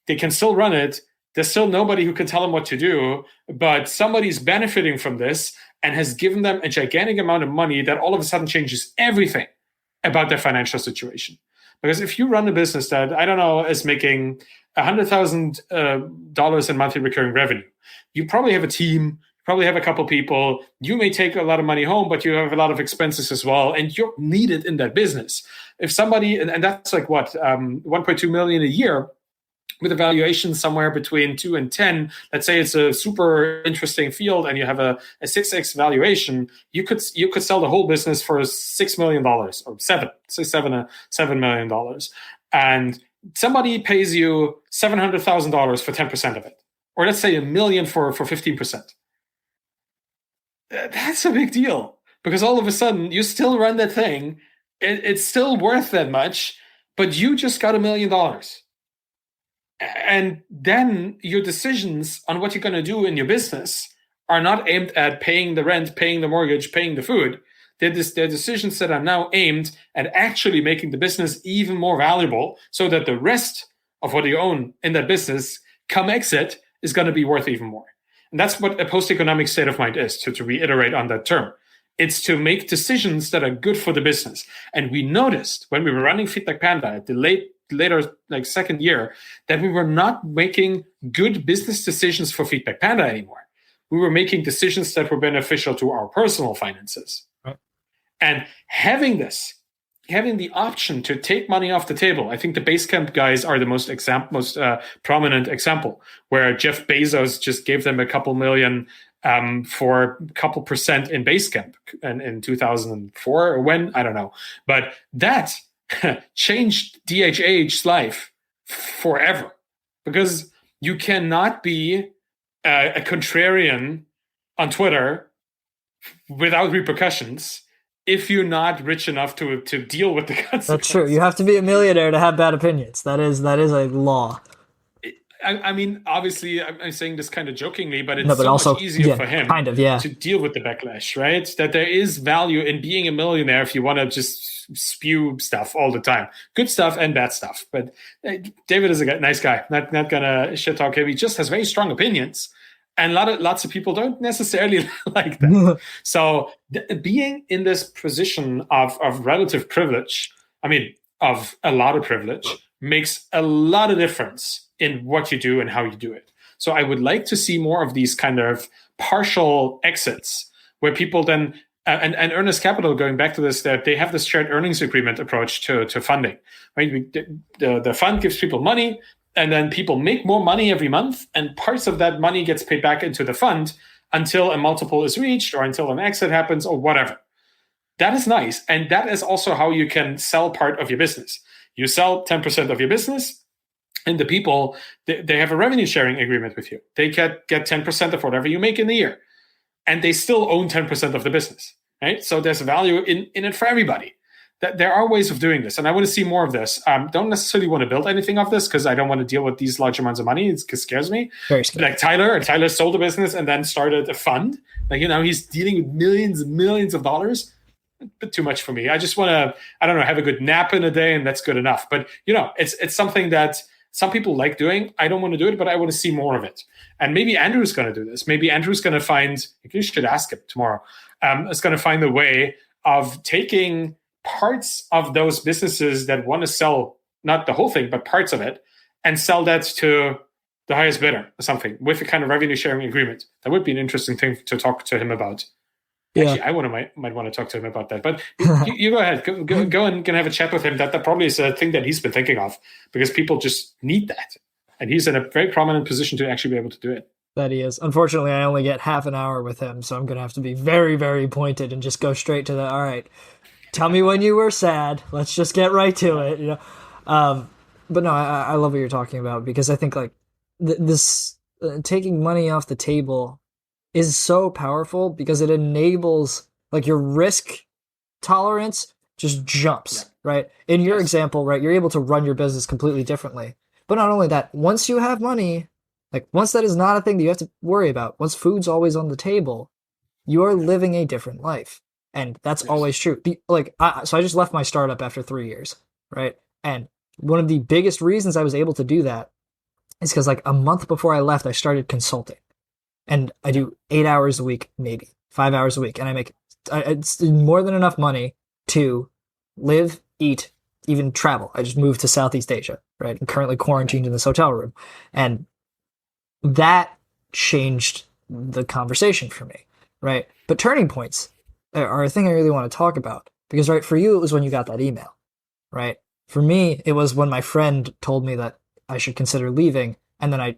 They can still run it. There's still nobody who can tell them what to do, but somebody's benefiting from this and has given them a gigantic amount of money that all of a sudden changes everything about their financial situation. Because if you run a business that, is making $100,000 in monthly recurring revenue, you probably have a team, probably have a couple people. You may take a lot of money home, but you have a lot of expenses as well, and you're needed in that business. If somebody, and that's like 1.2 million a year, with a valuation somewhere between 2 and 10, let's say it's a super interesting field and you have a 6x valuation, you could sell the whole business for $6 million or $7 million. And somebody pays you $700,000 for 10% of it. Or let's say $1 million for 15%. That's a big deal, because all of a sudden you still run that thing. It's still worth that much, but you just got $1 million. And then your decisions on what you're going to do in your business are not aimed at paying the rent, paying the mortgage, paying the food. They're decisions that are now aimed at actually making the business even more valuable, so that the rest of what you own in that business, come exit, is going to be worth even more. And that's what a post-economic state of mind is, to reiterate on that term. It's to make decisions that are good for the business. And we noticed when we were running Feedback Panda at the later second year, that we were not making good business decisions for Feedback Panda anymore. We were making decisions that were beneficial to our personal finances. Right. And having the option to take money off the table, I think the Basecamp guys are the most prominent example, where Jeff Bezos just gave them a couple million for a couple percent in Basecamp in 2004 or when, I don't know. But that changed DHH's life forever, because you cannot be a contrarian on Twitter without repercussions if you're not rich enough to deal with the consequences. That's true. You have to be a millionaire to have bad opinions. That is a law. I mean, obviously, I'm saying this kind of jokingly, but No, it's but so much also, easier yeah, for him kind of, yeah. to deal with the backlash, right? That there is value in being a millionaire if you want to just spew stuff all the time, good stuff and bad stuff. But David is a nice guy, not gonna shit talk him. He just has very strong opinions, and lots of people don't necessarily like that. So being in this position of relative privilege, I mean, of a lot of privilege, makes a lot of difference in what you do and how you do it. So I would like to see more of these kind of partial exits where people then and Earnest Capital, going back to this, that they have this shared earnings agreement approach to funding. Right, the fund gives people money, and then people make more money every month, and parts of that money gets paid back into the fund until a multiple is reached or until an exit happens or whatever. That is nice, and that is also how you can sell part of your business. You sell 10% of your business, and the people, they have a revenue sharing agreement with you. They get 10% of whatever you make in the year, and they still own 10% of the business, right? So there's value in it for everybody. There are ways of doing this, and I want to see more of this. Don't necessarily want to build anything of this because I don't want to deal with these large amounts of money. It scares me. Very scary. Like Tyler sold a business and then started a fund. Like, he's dealing with millions and millions of dollars. A bit too much for me. I just want to, I don't know, have a good nap in a day, and that's good enough. But it's something that some people like doing. I don't want to do it, but I want to see more of it. And maybe Andrew's going to do this. Maybe Andrew's going to find, you should ask him tomorrow, is going to find a way of taking parts of those businesses that want to sell, not the whole thing, but parts of it, and sell that to the highest bidder or something with a kind of revenue sharing agreement. That would be an interesting thing to talk to him about. Yeah. Actually, I might want to talk to him about that. But you go ahead. Go and have a chat with him. That probably is a thing that he's been thinking of, because people just need that. And he's in a very prominent position to actually be able to do it. That he is. Unfortunately, I only get half an hour with him, so I'm going to have to be very, very pointed and just go straight to the, all right, tell me when you were sad. Let's just get right to it. But no, I love what you're talking about, because I think like this taking money off the table is so powerful, because it enables, like, your risk tolerance just jumps, right? In your example, right, you're able to run your business completely differently. But not only that, once you have money, like once that is not a thing that you have to worry about, once food's always on the table, you are living a different life. And that's always true. So I just left my startup after 3 years, right? And one of the biggest reasons I was able to do that is because like a month before I left, I started consulting. And I do 8 hours a week, maybe 5 hours a week. And I make it's more than enough money to live, eat, even travel. I just moved to Southeast Asia, right? I'm currently quarantined in this hotel room. And that changed the conversation for me, right? But turning points are a thing I really want to talk about. Because, right, for you, it was when you got that email, right? For me, it was when my friend told me that I should consider leaving. And then I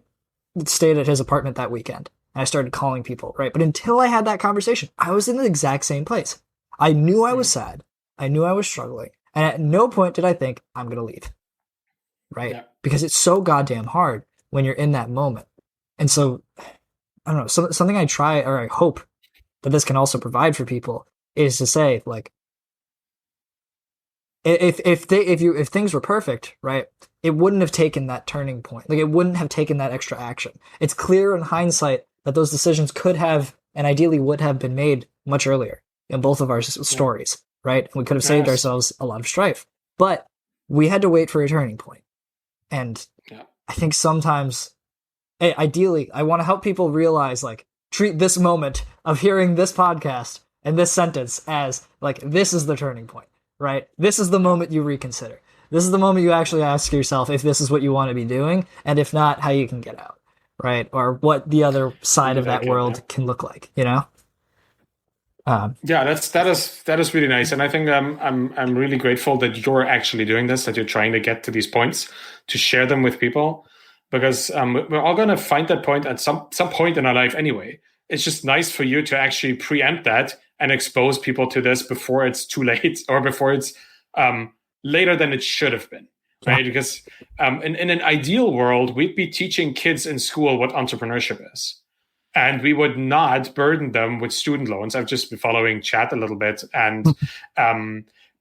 stayed at his apartment that weekend. And I started calling people, right? But until I had that conversation, I was in the exact same place. I knew I was sad. I knew I was struggling. And at no point did I think, I'm going to leave, right? Yeah. Because it's so goddamn hard when you're in that moment. And so, I don't know, something I try, or I hope that this can also provide for people, is to say, like, if things were perfect, right, it wouldn't have taken that turning point. Like, it wouldn't have taken that extra action. It's clear in hindsight that those decisions could have, and ideally would have, been made much earlier in both of our stories, right? And we could have saved ourselves a lot of strife. But we had to wait for a turning point. And I think sometimes, ideally, I want to help people realize, like, treat this moment of hearing this podcast and this sentence as, like, this is the turning point, right? This is the moment you reconsider. This is the moment you actually ask yourself if this is what you want to be doing, and if not, how you can get out, right? Or what the other side of that world can look like, you know? That is really nice, and I think I'm really grateful that you're actually doing this, that you're trying to get to these points, to share them with people, because we're all going to find that point at some point in our life anyway. It's just nice for you to actually preempt that and expose people to this before it's too late, or before it's later than it should have been, right? Because in an ideal world, we'd be teaching kids in school what entrepreneurship is. And we would not burden them with student loans. I've just been following chat a little bit. And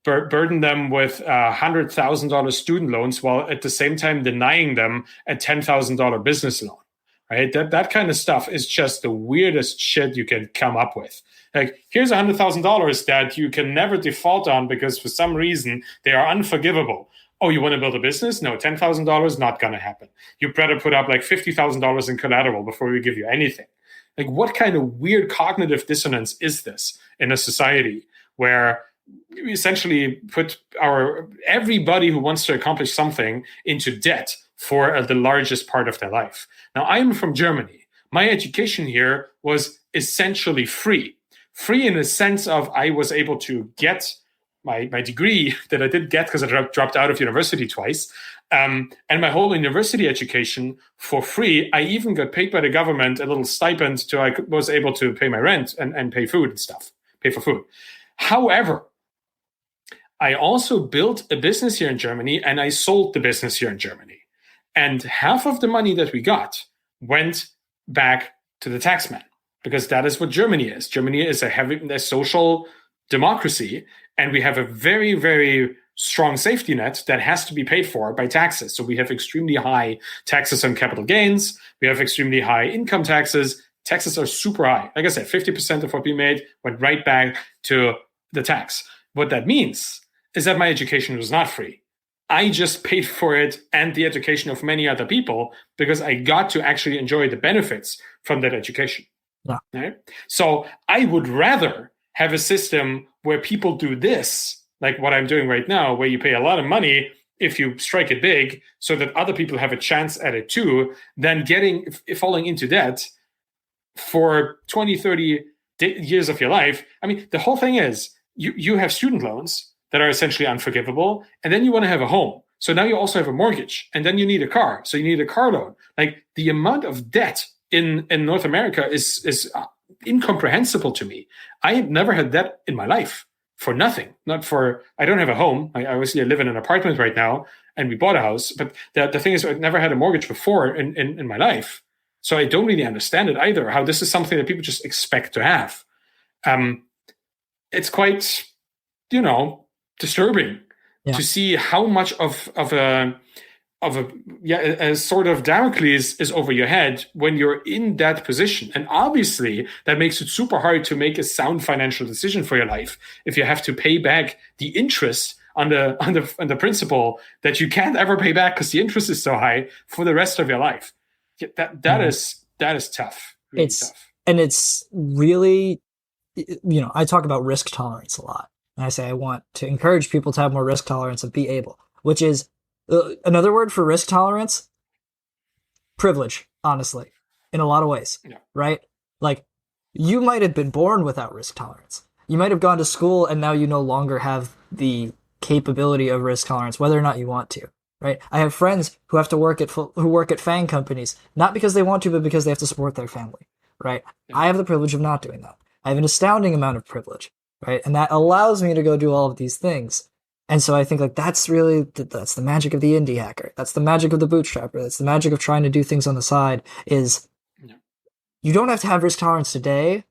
burden them with $100,000 student loans while at the same time denying them a $10,000 business loan. Right? That kind of stuff is just the weirdest shit you can come up with. Like, here's $100,000 that you can never default on because for some reason they are unforgivable. Oh, you want to build a business? No, $10,000 not going to happen. You better put up like $50,000 in collateral before we give you anything. Like, what kind of weird cognitive dissonance is this in a society where we essentially put everybody who wants to accomplish something into debt for the largest part of their life? Now, I'm from Germany. My education here was essentially free. Free in the sense of I was able to get my degree that I did get because I dropped out of university twice, and my whole university education for free. I even got paid by the government a little stipend so I was able to pay my rent and pay food and stuff, pay for food. However, I also built a business here in Germany and I sold the business here in Germany. And half of the money that we got went back to the taxman because that is what Germany is. Germany is a social democracy, and we have a very, very strong safety net that has to be paid for by taxes. So we have extremely high taxes on capital gains. We have extremely high income taxes. Taxes are super high. Like I said, 50% of what we made went right back to the tax. What that means is that my education was not free. I just paid for it and the education of many other people because I got to actually enjoy the benefits from that education. Yeah. Right? So I would rather have a system where people do this, like what I'm doing right now, where you pay a lot of money if you strike it big so that other people have a chance at it too, than falling into debt for 20, 30 years of your life. I mean, the whole thing is you have student loans that are essentially unforgivable, and then you want to have a home. So now you also have a mortgage, and then you need a car. So you need a car loan. Like, the amount of debt in North America is incomprehensible to me. I had never had debt in my life for nothing. I don't have a home. I obviously live in an apartment right now, and we bought a house. But the thing is, I've never had a mortgage before in my life. So I don't really understand it either, how this is something that people just expect to have. It's quite, disturbing to see how much of a sort of Damocles is over your head when you're in that position. And obviously that makes it super hard to make a sound financial decision for your life if you have to pay back the interest on the principal that you can't ever pay back because the interest is so high for the rest of your life. That is tough. Really tough. And it's really, I talk about risk tolerance a lot. And I say I want to encourage people to have more risk tolerance and be able, which is another word for risk tolerance, privilege, honestly, in a lot of ways, right? Like, you might have been born without risk tolerance. You might have gone to school and now you no longer have the capability of risk tolerance, whether or not you want to, right? I have friends who have to work at FANG companies, not because they want to, but because they have to support their family, right? I have the privilege of not doing that. I have an astounding amount of privilege, right? And that allows me to go do all of these things. And so I think that's the magic of the indie hacker. That's the magic of the bootstrapper. That's the magic of trying to do things on the side is you don't have to have risk tolerance today,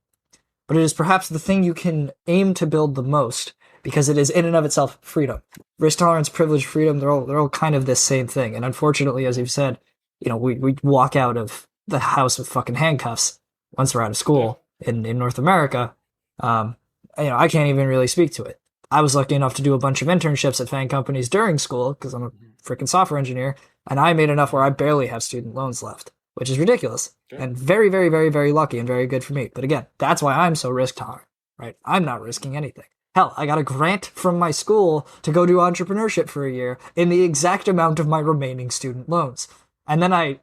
but it is perhaps the thing you can aim to build the most because it is in and of itself freedom. Risk tolerance, privilege, freedom, they're all kind of this same thing. And unfortunately, as you've said, we walk out of the house with fucking handcuffs once we're out of school in North America. I can't even really speak to it. I was lucky enough to do a bunch of internships at FANG companies during school because I'm a freaking software engineer, and I made enough where I barely have student loans left, which is ridiculous and very, very, very, very lucky and very good for me. But again, that's why I'm so risk tolerant, right? I'm not risking anything. Hell, I got a grant from my school to go do entrepreneurship for a year in the exact amount of my remaining student loans. And then I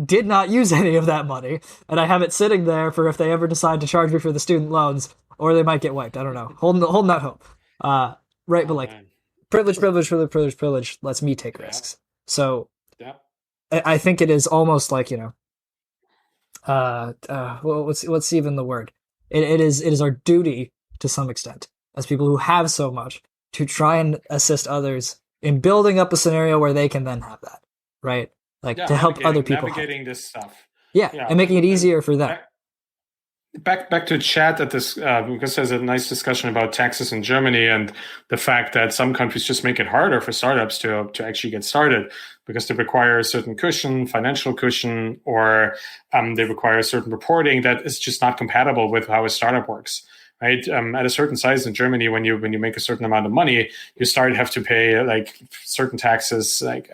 did not use any of that money, and I have it sitting there for if they ever decide to charge me for the student loans, or they might get wiped. I don't know. Holding that hope. Right, but like, privilege, lets me take risks. So I think it is almost like, what's even the word? It is our duty to some extent as people who have so much to try and assist others in building up a scenario where they can then have that, right? Like, to help other people navigating this stuff. Yeah, and making it easier for them. back to chat at this because there's a nice discussion about taxes in Germany and the fact that some countries just make it harder for startups to actually get started because they require a certain cushion, financial cushion, or they require a certain reporting that is just not compatible with how a startup works. Right, at a certain size in Germany, when you make a certain amount of money, you start have to pay like certain taxes, like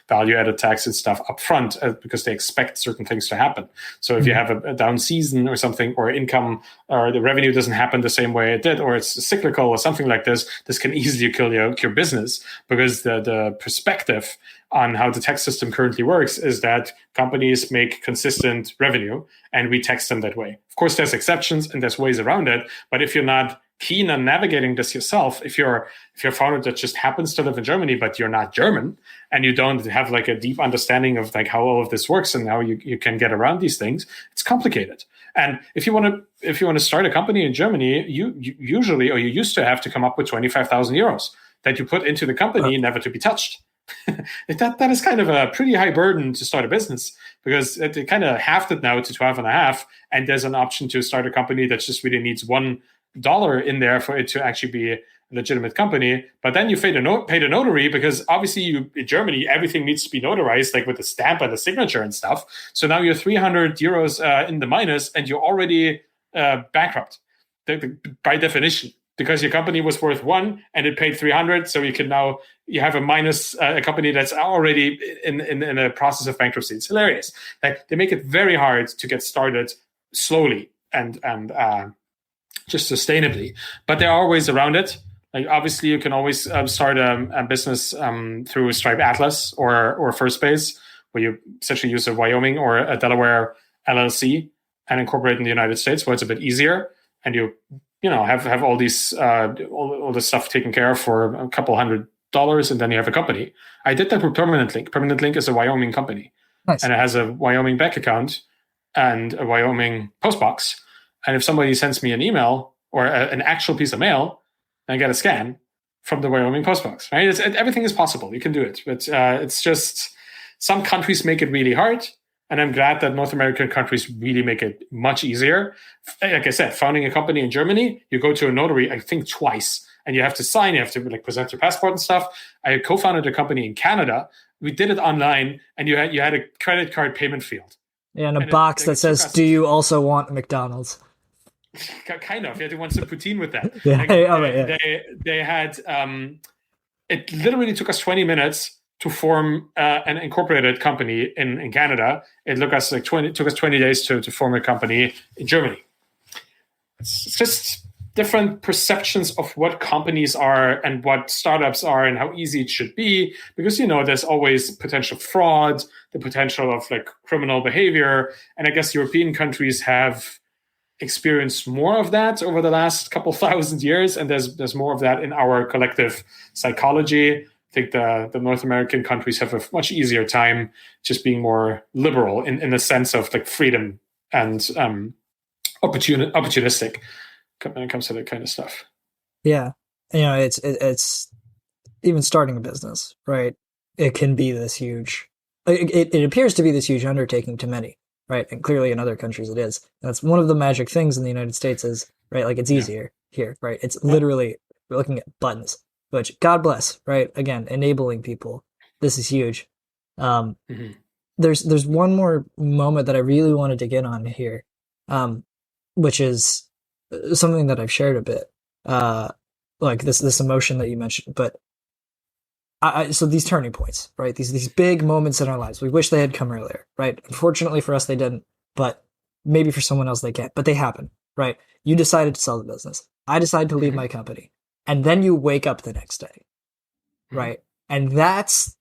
value-added tax and stuff up front because they expect certain things to happen. So if you have a down season or something, or income or the revenue doesn't happen the same way it did, or it's cyclical or something like this can easily kill your business because the perspective on how the tax system currently works is that companies make consistent revenue and we tax them that way. Of course, there's exceptions and there's ways around it, but if you're not keen on navigating this yourself, if you're a founder that just happens to live in Germany, but you're not German and you don't have like a deep understanding of like how all of this works and how you can get around these things, it's complicated. And if you want to start a company in Germany, you usually, or you used to have to come up with 25,000 euros that you put into the company, never to be touched. that is kind of a pretty high burden to start a business because it kind of halved it now to 12 and a half. And there's an option to start a company that just really needs $1 in there for it to actually be a legitimate company. But then you pay the notary because obviously in Germany, everything needs to be notarized, like with the stamp and the signature and stuff. So now you're 300 euros in the minus and you're already bankrupt by definition, because your company was worth 1 and it paid 300. So you have a minus, a company that's already in a process of bankruptcy. It's hilarious. Like, they make it very hard to get started slowly and just sustainably, but there are ways around it. Like, obviously you can always start a business through Stripe Atlas or First Base, where you essentially use a Wyoming or a Delaware LLC and incorporate in the United States, where it's a bit easier, and you have all these all this stuff taken care of for a couple $100, and then you have a company. I did that with Permanent Link. Permanent Link is a Wyoming company. Nice. And it has a Wyoming bank account and a Wyoming postbox. And if somebody sends me an email or an actual piece of mail, I get a scan from the Wyoming postbox. Right? Everything is possible. You can do it, but it's just some countries make it really hard. And I'm glad that North American countries really make it much easier. Like I said, founding a company in Germany, you go to a notary, I think twice, and you have to sign, you have to like present your passport and stuff. I co-founded a company in Canada. We did it online, and you had a credit card payment field. Yeah, and a box that says, "Do you also want McDonald's?" Kind of. You had to want some poutine with that. Yeah, like, they had. It literally took us 20 minutes to form an incorporated company in Canada. It took us 20 days to form a company in Germany. It's just different perceptions of what companies are and what startups are and how easy it should be, because there's always potential fraud, the potential of like criminal behavior, and I guess European countries have experienced more of that over the last couple thousand years, and there's more of that in our collective psychology. I think the North American countries have a much easier time just being more liberal in the sense of like freedom and opportunistic when it comes to that kind of stuff. Yeah, it's even starting a business, right? It can be this huge. It appears to be this huge undertaking to many, right? And clearly in other countries it is. That's one of the magic things in the United States is, right? Like, it's easier here, right? It's literally, we're looking at buttons. Which, God bless, right? Again, enabling people. This is huge. There's one more moment that I really wanted to get on here, which is something that I've shared a bit, like this emotion that you mentioned. But so these turning points, right? These big moments in our lives. We wish they had come earlier, right? Unfortunately for us, they didn't. But maybe for someone else they can. But they happen, right? You decided to sell the business. I decided to leave my company. And then you wake up the next day, right? And that's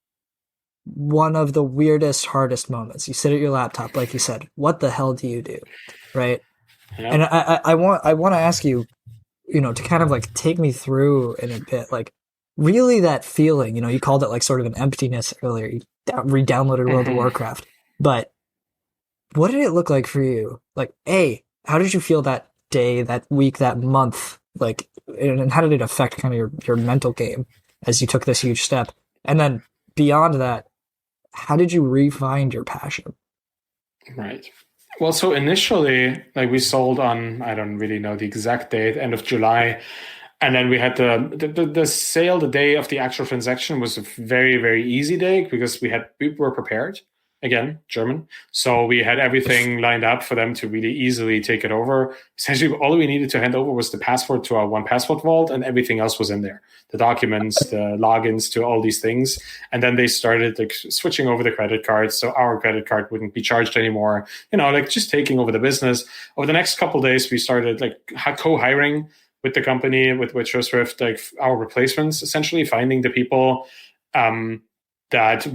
one of the weirdest, hardest moments. You sit at your laptop, like you said. What the hell do you do, right? Yeah. And I want to ask you, to kind of like take me through in a bit, like really that feeling. You called it like sort of an emptiness earlier. You re-downloaded World of Warcraft, but what did it look like for you? Like, how did you feel that day, that week, that month? Like, and how did it affect kind of your mental game as you took this huge step? And then beyond that, how did you re-find your passion? Right. Well, so initially, like we sold on, I don't really know the exact date, end of July. And then we had the sale, the day of the actual transaction was a very, very easy day because we were prepared. Again, German. So we had everything lined up for them to really easily take it over. Essentially, all we needed to hand over was the password to our one password vault, and everything else was in there. The documents, the logins to all these things. And then they started like switching over the credit cards, so our credit card wouldn't be charged anymore. Like just taking over the business. Over the next couple of days, we started like co-hiring with the company, with SureSwift, like our replacements, essentially finding the people that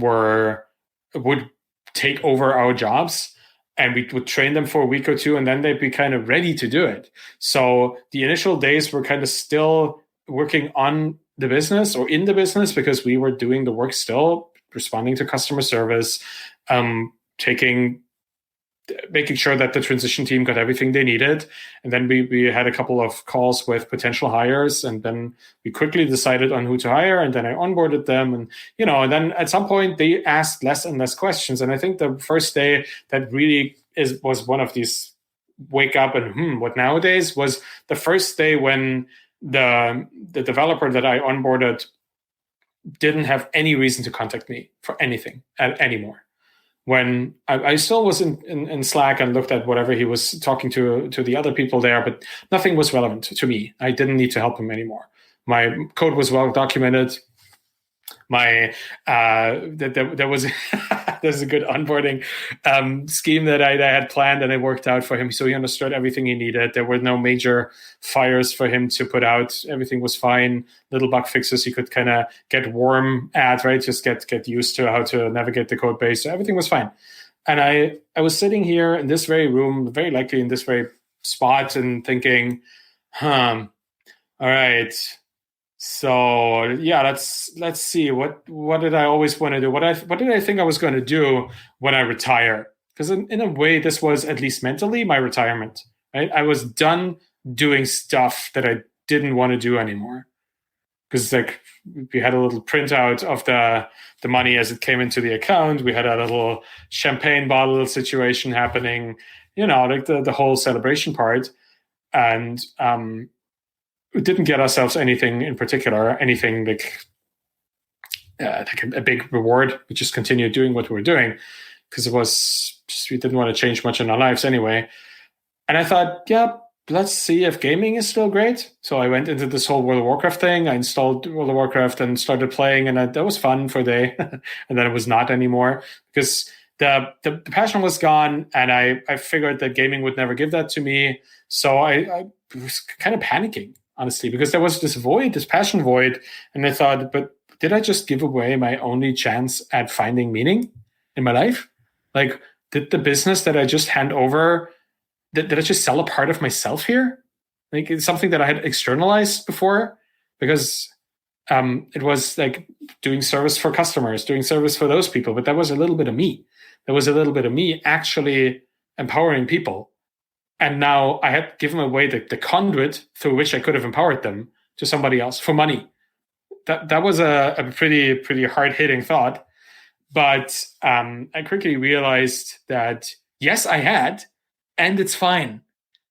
would take over our jobs, and we would train them for a week or two, and then they'd be kind of ready to do it. So the initial days were kind of still working on the business or in the business because we were doing the work still, responding to customer service, making sure that the transition team got everything they needed. And then we had a couple of calls with potential hires, and then we quickly decided on who to hire, and then I onboarded them. And then at some point they asked less and less questions. And I think the first day that really was one of these wake up and what nowadays was the first day when the developer that I onboarded didn't have any reason to contact me for anything anymore. When I still was in Slack and looked at whatever he was talking to the other people there, but nothing was relevant to me. I didn't need to help him anymore. My code was well documented. There was there's a good onboarding scheme that I had planned, and it worked out for him. So he understood everything he needed. There were no major fires for him to put out. Everything was fine. Little bug fixes he could kind of get warm at, right? Just get used to how to navigate the code base. So everything was fine. And I was sitting here in this very room, very likely in this very spot, and thinking, all right. So yeah, let's see. What did I always want to do? What did I think I was going to do when I retire? Because in a way, this was at least mentally my retirement. Right? I was done doing stuff that I didn't want to do anymore. Because like we had a little printout of the money as it came into the account. We had a little champagne bottle situation happening. Like the whole celebration part, and we didn't get ourselves anything in particular, anything like a big reward. We just continued doing what we were doing because we didn't want to change much in our lives anyway. And I thought, yeah, let's see if gaming is still great. So I went into this whole World of Warcraft thing. I installed World of Warcraft and started playing, and that was fun for a day. And then it was not anymore because the passion was gone, and I figured that gaming would never give that to me. So I was kind of panicking, honestly, because there was this void, this passion void. And I thought, but did I just give away my only chance at finding meaning in my life? Like, did the business that I just hand over, did I just sell a part of myself here? Like, it's something that I had externalized before, because it was like doing service for customers, doing service for those people. But that was a little bit of me. There was a little bit of me actually empowering people. And now I had given away the conduit through which I could have empowered them to somebody else for money. That was a pretty hard-hitting thought. But I quickly realized that, yes, I had, and it's fine.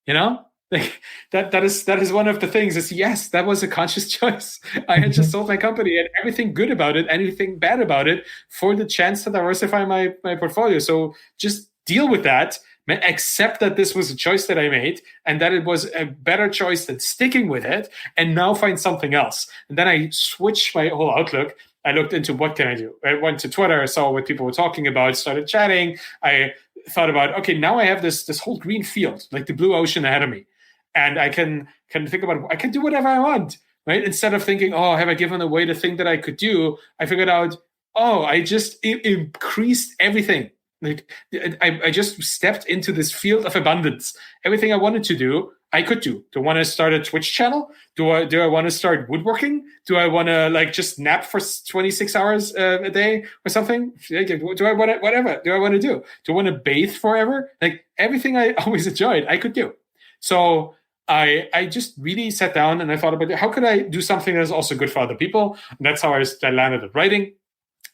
Like that is one of the things is, yes, that was a conscious choice. I had just sold my company, and everything good about it, anything bad about it, for the chance to diversify my portfolio. So just deal with that. Accept that this was a choice that I made, and that it was a better choice than sticking with it, and now find something else. And then I switched my whole outlook. I looked into what can I do. I went to Twitter, I saw what people were talking about, started chatting. I thought about, okay, now I have this whole green field, like the blue ocean ahead of me. And I can think about, I can do whatever I want, right? Instead of thinking, oh, have I given away the thing that I could do? I figured out, oh, I just increased everything. Like I just stepped into this field of abundance. Everything I wanted to do, I could do. Do I want to start a Twitch channel? Do I want to start woodworking? Do I want to like just nap for 26 hours a day or something? Do I want to, whatever do I want to do? Do I want to bathe forever? Like everything I always enjoyed, I could do. So I just really sat down and I thought about how could I do something that is also good for other people? And that's how I landed at writing.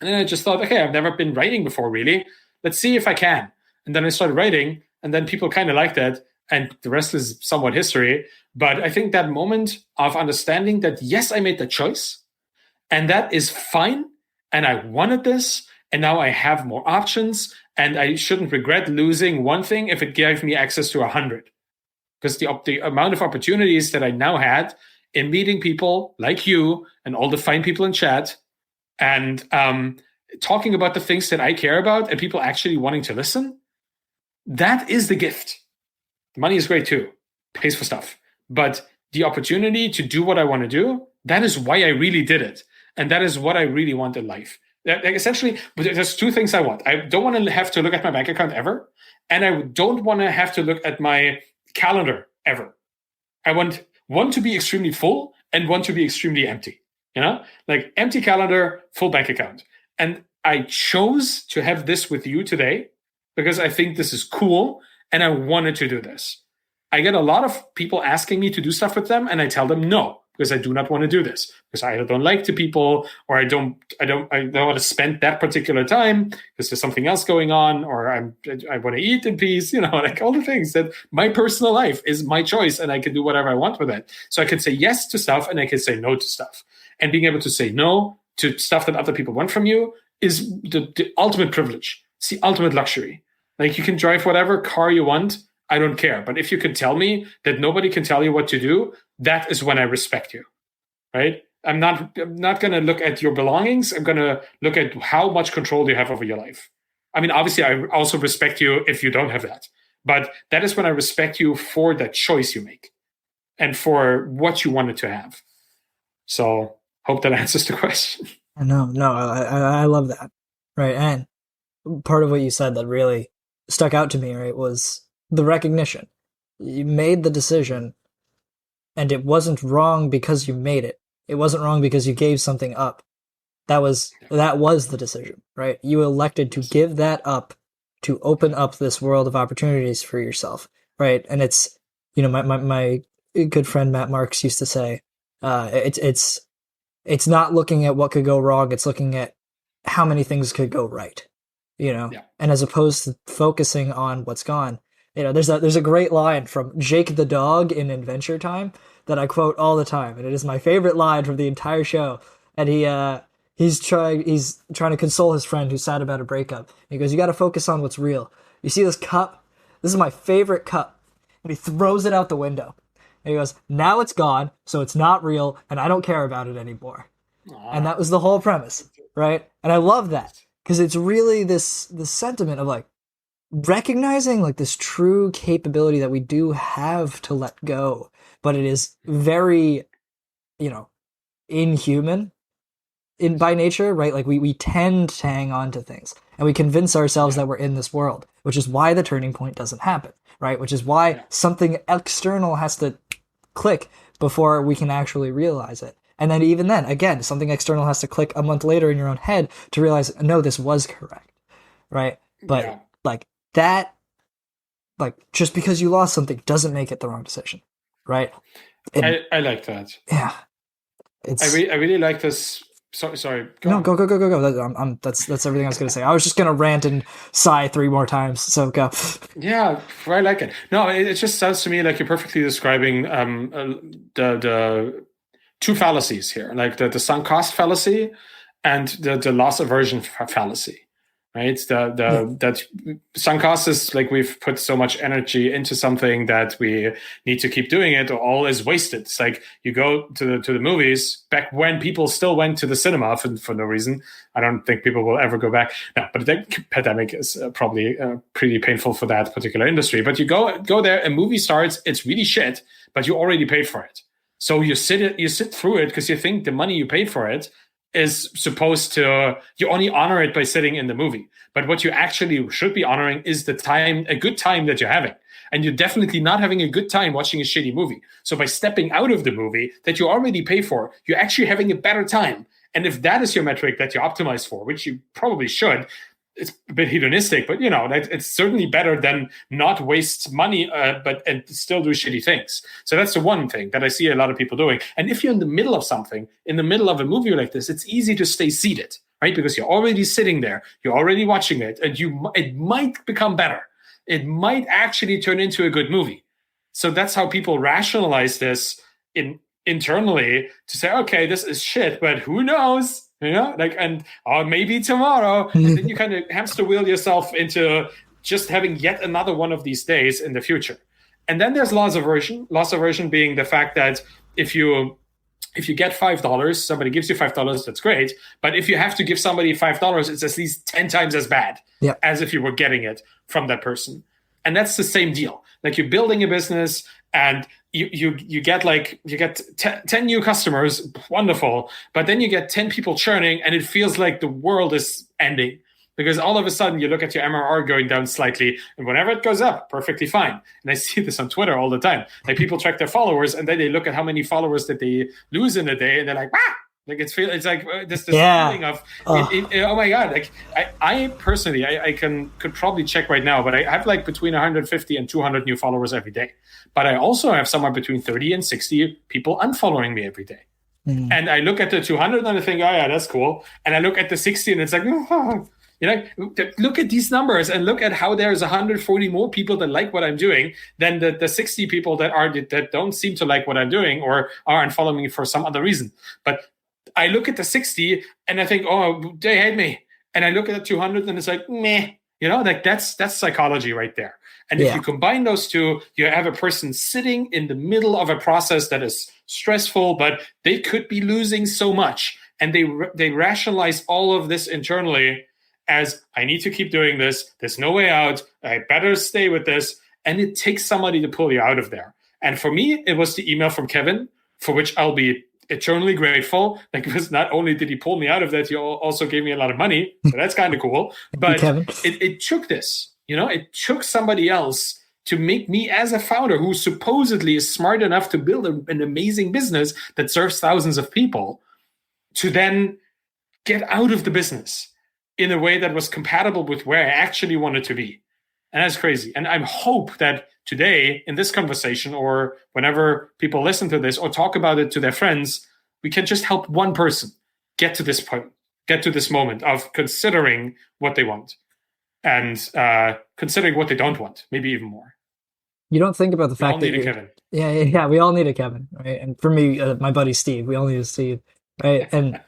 And then I just thought, okay, I've never been writing before, really. Let's see if I can. And then I started writing, and then people kind of like that, and the rest is somewhat history. But I think that moment of understanding that, yes, I made the choice, and that is fine, and I wanted this, and now I have more options, and I shouldn't regret losing one thing if it gave me access to 100. Because the amount of opportunities that I now had in meeting people like you and all the fine people in chat, and talking about the things that I care about, and people actually wanting to listen, that is the gift. The money is great too, pays for stuff. But the opportunity to do what I want to do, that is why I really did it. And that is what I really want in life. Essentially, there's two things I want. I don't want to have to look at my bank account ever. And I don't want to have to look at my calendar ever. I want one to be extremely full and one to be extremely empty. Like empty calendar, full bank account. And I chose to have this with you today because I think this is cool and I wanted to do this. I get a lot of people asking me to do stuff with them, and I tell them no, because I do not want to do this, because I don't like the people, or I don't want to spend that particular time because there's something else going on, or I want to eat in peace, like all the things that my personal life is my choice, and I can do whatever I want with it. So I can say yes to stuff, and I can say no to stuff. And being able to say no to stuff that other people want from you is the ultimate privilege. It's the ultimate luxury. Like, you can drive whatever car you want. I don't care. But if you can tell me that nobody can tell you what to do, that is when I respect you, right? I'm not going to look at your belongings. I'm going to look at how much control you have over your life. I mean, obviously, I also respect you if you don't have that. But that is when I respect you for that choice you make and for what you wanted to have. So hope that answers the question. No, I love that. Right. And part of what you said that really stuck out to me, right, was the recognition. You made the decision, and it wasn't wrong because you made it. It wasn't wrong because you gave something up. That was the decision, right? You elected to give that up to open up this world of opportunities for yourself, right? And it's, my good friend Matt Marks used to say, it's not looking at what could go wrong. It's looking at how many things could go right, and as opposed to focusing on what's gone. There's a great line from Jake the dog in Adventure Time that I quote all the time, and it is my favorite line from the entire show. And he's trying to console his friend who's sad about a breakup. And he goes, "You got to focus on what's real. You see this cup? This is my favorite cup." And he throws it out the window. And he goes, "Now it's gone, so it's not real, and I don't care about it anymore." Aww. And that was the whole premise, right? And I love that because it's really this sentiment of like, recognizing like this true capability that we do have to let go, but it is very, inhuman by nature, right? Like we tend to hang on to things and we convince ourselves that we're in this world, which is why the turning point doesn't happen, right? Which is why something external has to click before we can actually realize it. And then even then, again, something external has to click a month later in your own head to realize, no, this was correct, right? But that, just because you lost something doesn't make it the wrong decision, right? I like that. Yeah, I really like this. Sorry. Go. That's everything I was going to say. I was just going to rant and sigh 3 more times. So go. Yeah, I like it. No, it just sounds to me like you're perfectly describing the two fallacies here, like the sunk cost fallacy and the loss aversion fallacy. Right, that sunk cost is like we've put so much energy into something that we need to keep doing it, or all is wasted. It's like you go to the movies back when people still went to the cinema for no reason. I don't think people will ever go back. No, but the pandemic is probably pretty painful for that particular industry. But you go there, a movie starts, it's really shit, but you already paid for it. So you sit through it because you think the money you paid for it is supposed to, you only honor it by sitting in the movie. But what you actually should be honoring is the time, a good time that you're having. And you're definitely not having a good time watching a shitty movie. So by stepping out of the movie that you already pay for, you're actually having a better time. And if that is your metric that you optimize for, which you probably should, it's a bit hedonistic, but it's certainly better than not waste money, and still do shitty things. So that's the one thing that I see a lot of people doing. And if you're in the middle of something, in the middle of a movie like this, it's easy to stay seated, right? Because you're already sitting there, you're already watching it, and it might become better it might actually turn into a good movie. So that's how people rationalize this internally to say, okay, this is shit, but who knows? And maybe tomorrow. And then you kind of hamster wheel yourself into just having yet another one of these days in the future. And then there's loss aversion. Loss aversion being the fact that if you get $5, somebody gives you $5, that's great. But if you have to give somebody $5, it's at least 10 times as bad as if you were getting it from that person. And that's the same deal. Like you're building a business and you get 10 new customers, wonderful. But then you get 10 people churning and it feels like the world is ending. Because all of a sudden you look at your MRR going down slightly, and whenever it goes up, perfectly fine. And I see this on Twitter all the time. Like people track their followers, and then they look at how many followers that they lose in a day, and they're like, "Wow!" Like it's like this feeling of, oh my god! Like I personally, I could probably check right now, but I have like between 150 and 200 new followers every day. But I also have somewhere between 30 and 60 people unfollowing me every day. Mm. And I look at the 200 and I think, oh yeah, that's cool. And I look at the 60 and it's like, oh. Look at these numbers and look at how there's 140 more people that like what I'm doing than the 60 people that don't seem to like what I'm doing or are unfollowing me for some other reason. But I look at the 60 and I think, oh, they hate me. And I look at the 200 and it's like, meh. That's psychology right there. And if you combine those two, you have a person sitting in the middle of a process that is stressful, but they could be losing so much. And they rationalize all of this internally as I need to keep doing this. There's no way out. I better stay with this. And it takes somebody to pull you out of there. And for me, it was the email from Kevin, for which I'll be eternally grateful. Because not only did he pull me out of that, he also gave me a lot of money. So that's kind of cool. But it took this, it took somebody else to make me as a founder who supposedly is smart enough to build an amazing business that serves thousands of people to then get out of the business in a way that was compatible with where I actually wanted to be. And that's crazy. And I hope that today in this conversation or whenever people listen to this or talk about it to their friends, we can just help one person get to this point, get to this moment of considering what they want and considering what they don't want, maybe even more. You don't think about the fact that we all need a Kevin. Yeah, we all need a Kevin, right? And for me, my buddy Steve, we all need a Steve, right? And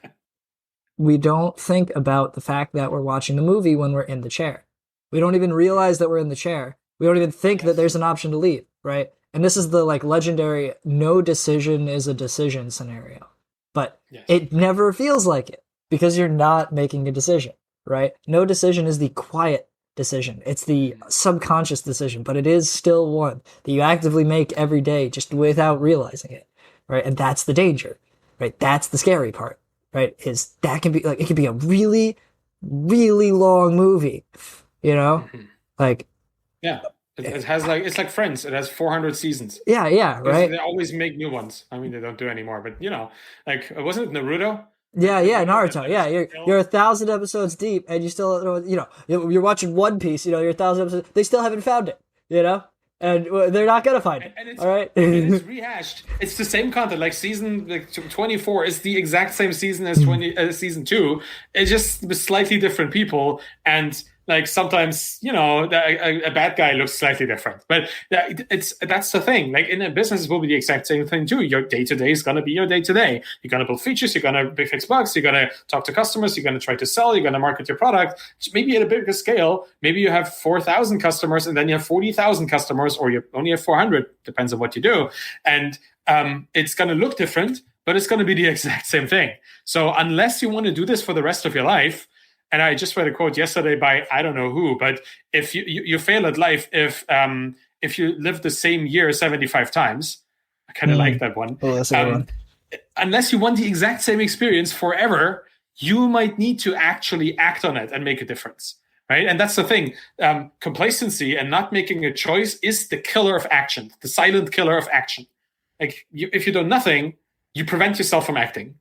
we don't think about the fact that we're watching the movie when we're in the chair. We don't even realize that we're in the chair. We don't even think that there's an option to leave, right? And this is the legendary no decision is a decision scenario. But it never feels like it because you're not making a decision, right? No decision is the quiet decision. It's the subconscious decision, but it is still one that you actively make every day just without realizing it, right? And that's the danger, right? That's the scary part. Right, is that can be it can be a really, really long movie, It has it's like Friends. It has 400 seasons. Yeah, right. They always make new ones. I mean, they don't do anymore, but wasn't it Naruto? Yeah, Naruto. Yeah, you're 1,000 episodes deep, and you still you're watching One Piece. You're 1,000 episodes. They still haven't found it. And they're not gonna find it. All right. And it's rehashed. It's the same content. Like season 24 is the exact same season as season 2. It's just with slightly different people. And like sometimes, a bad guy looks slightly different. But that's the thing. Like in a business, it will be the exact same thing too. Your day-to-day is going to be your day-to-day. You're going to build features. You're going to fix bugs. You're going to talk to customers. You're going to try to sell. You're going to market your product. Maybe at a bigger scale, maybe you have 4,000 customers and then you have 40,000 customers, or you only have 400, depends on what you do. And it's going to look different, but it's going to be the exact same thing. So unless you want to do this for the rest of your life, and I just read a quote yesterday by I don't know who, but if you fail at life if you live the same year 75 times, I kind of like that one. Oh, that's a good one. Unless you want the exact same experience forever, you might need to actually act on it and make a difference, right? And that's the thing. Complacency and not making a choice is the killer of action, the silent killer of action. Like if you do nothing, you prevent yourself from acting,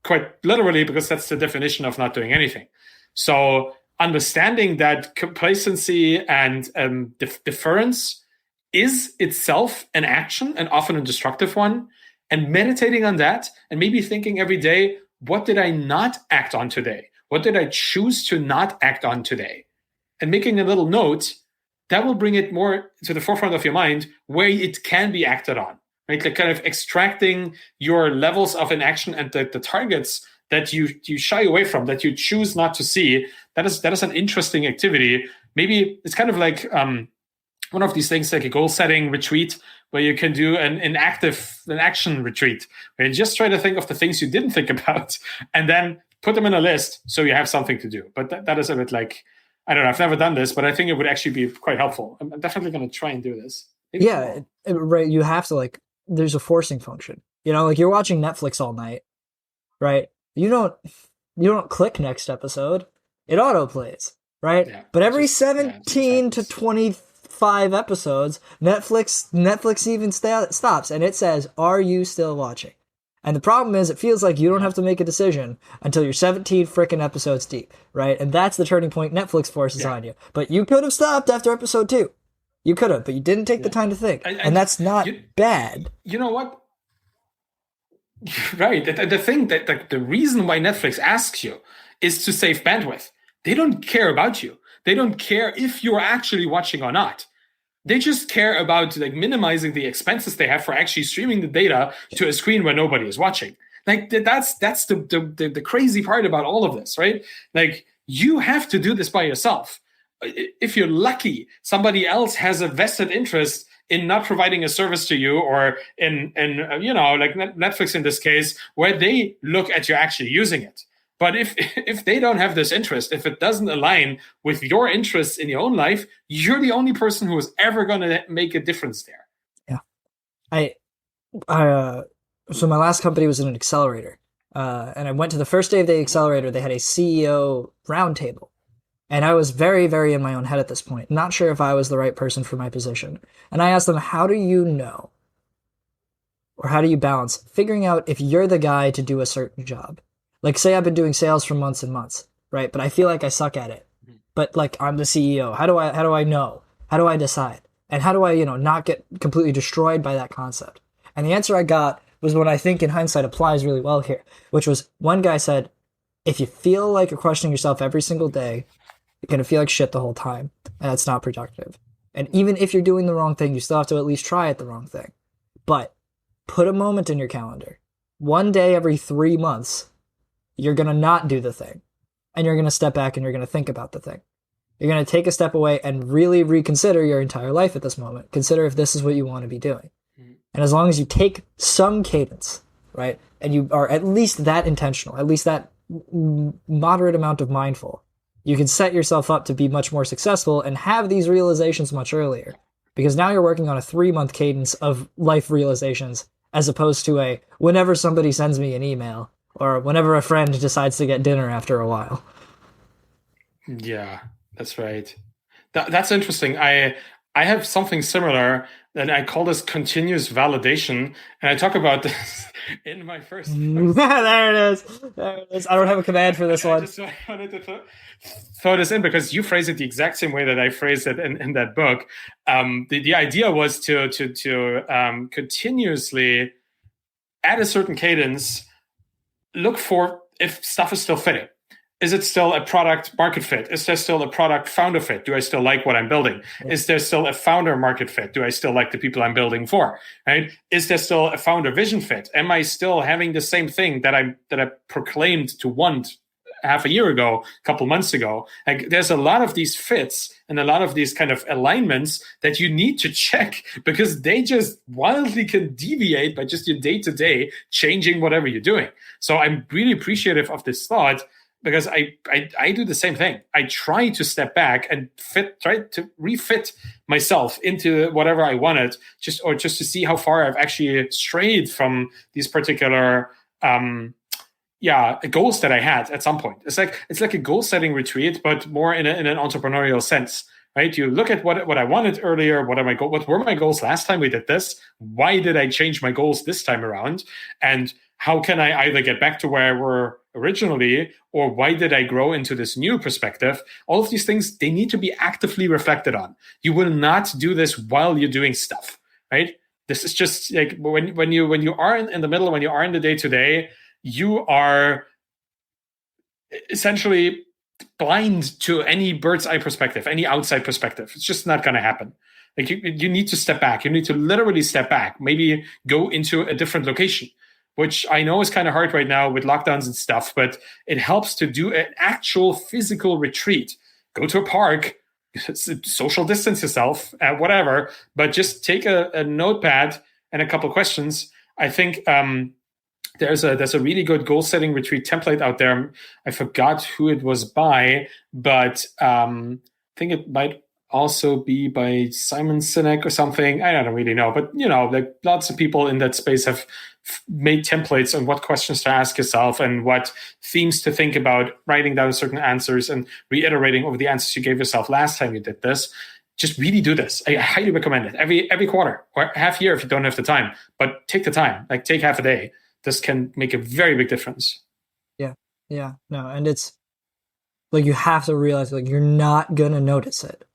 quite literally, because that's the definition of not doing anything. So understanding that complacency and deference is itself an action, and often a destructive one, and meditating on that and maybe thinking every day, what did I not act on today? What did I choose to not act on today? And making a little note that will bring it more to the forefront of your mind where it can be acted on, right? Like kind of extracting your levels of inaction and the targets that you shy away from, that you choose not to see. That is an interesting activity. Maybe it's kind of like one of these things, like a goal setting retreat, where you can do an action retreat, where you just try to think of the things you didn't think about and then put them in a list so you have something to do. But that is a bit like, I don't know, I've never done this, but I think it would actually be quite helpful. I'm definitely going to try and do this. Maybe right. You have to, like, there's a forcing function. You know, like you're watching Netflix all night, right? You don't click next episode. It autoplays, right? Yeah, but every 17 to 25 episodes, Netflix even stops and it says, "Are you still watching?" And the problem is, it feels like you don't have to make a decision until you're 17 frickin' episodes deep, right? And that's the turning point Netflix forces on you. But you could have stopped after episode 2. You could have, but you didn't take the time to think. And that's not bad. You know what? Right. The thing that the reason why Netflix asks you is to save bandwidth. They don't care about you. They don't care if you're actually watching or not. They just care about like minimizing the expenses they have for actually streaming the data to a screen where nobody is watching. Like that's the crazy part about all of this, right? Like you have to do this by yourself. If you're lucky, somebody else has a vested interest in not providing a service to you, or in like Netflix in this case, where they look at you actually using it. But if they don't have this interest, if it doesn't align with your interests in your own life, you're the only person who is ever going to make a difference there. Yeah. So my last company was in an accelerator. And I went to the first day of the accelerator. They had a CEO roundtable. And I was very, very in my own head at this point, not sure if I was the right person for my position. And I asked them, how do you know, or how do you balance figuring out if you're the guy to do a certain job? Like, say I've been doing sales for months and months, right? But I feel like I suck at it. But like, I'm the CEO. How do I know? How do I decide? And how do I, not get completely destroyed by that concept? And the answer I got was what I think in hindsight applies really well here, which was, one guy said, if you feel like you're questioning yourself every single day, you're going to feel like shit the whole time, and that's not productive. And even if you're doing the wrong thing, you still have to at least try at the wrong thing. But put a moment in your calendar. One day every 3 months, you're going to not do the thing. And you're going to step back and you're going to think about the thing. You're going to take a step away and really reconsider your entire life at this moment. Consider if this is what you want to be doing. And as long as you take some cadence, right, and you are at least that intentional, at least that moderate amount of mindful, you can set yourself up to be much more successful and have these realizations much earlier. Because now you're working on a 3-month cadence of life realizations, as opposed to a whenever somebody sends me an email or whenever a friend decides to get dinner after a while. Yeah, that's right. That's interesting. I have something similar, and I call this continuous validation. And I talk about this in my first. There it is. I don't have a command for this one. I just wanted to throw this in because you phrase it the exact same way that I phrased it in that book. The idea was to continuously, at a certain cadence, look for if stuff is still fitting. Is it still a product market fit? Is there still a product founder fit? Do I still like what I'm building? Yeah. Is there still a founder market fit? Do I still like the people I'm building for? Right? Is there still a founder vision fit? Am I still having the same thing that I proclaimed to want half a year ago, a couple months ago? Like, there's a lot of these fits and a lot of these kind of alignments that you need to check, because they just wildly can deviate by just your day-to-day changing whatever you're doing. So I'm really appreciative of this thought, because I do the same thing. I try to step back and try to refit myself into whatever I wanted, just to see how far I've actually strayed from these particular goals that I had at some point. It's like a goal setting retreat, but more in an entrepreneurial sense, right? You look at what I wanted earlier. What were my goals last time we did this? Why did I change my goals this time around? And how can I either get back to where I were originally, or why did I grow into this new perspective? All of these things, they need to be actively reflected on. You will not do this while you're doing stuff, right? This is just like when you are in the middle, when you are in the day-to-day, you are essentially blind to any bird's eye perspective, any outside perspective. It's just not going to happen. Like you need to step back. You need to literally step back. Maybe go into a different location, which I know is kind of hard right now with lockdowns and stuff, but it helps to do an actual physical retreat. Go to a park, social distance yourself, whatever, but just take a notepad and a couple questions. I think there's a really good goal setting retreat template out there. I forgot who it was by, but I think it might also be by Simon Sinek or something. I don't really know, but like lots of people in that space have made templates on what questions to ask yourself and what themes to think about, writing down certain answers and reiterating over the answers you gave yourself last time you did this. Just really do this. I highly recommend it every quarter or half year if you don't have the time, but take the time, like take half a day. This can make a very big difference. Yeah, no, and it's like you have to realize like you're not gonna notice it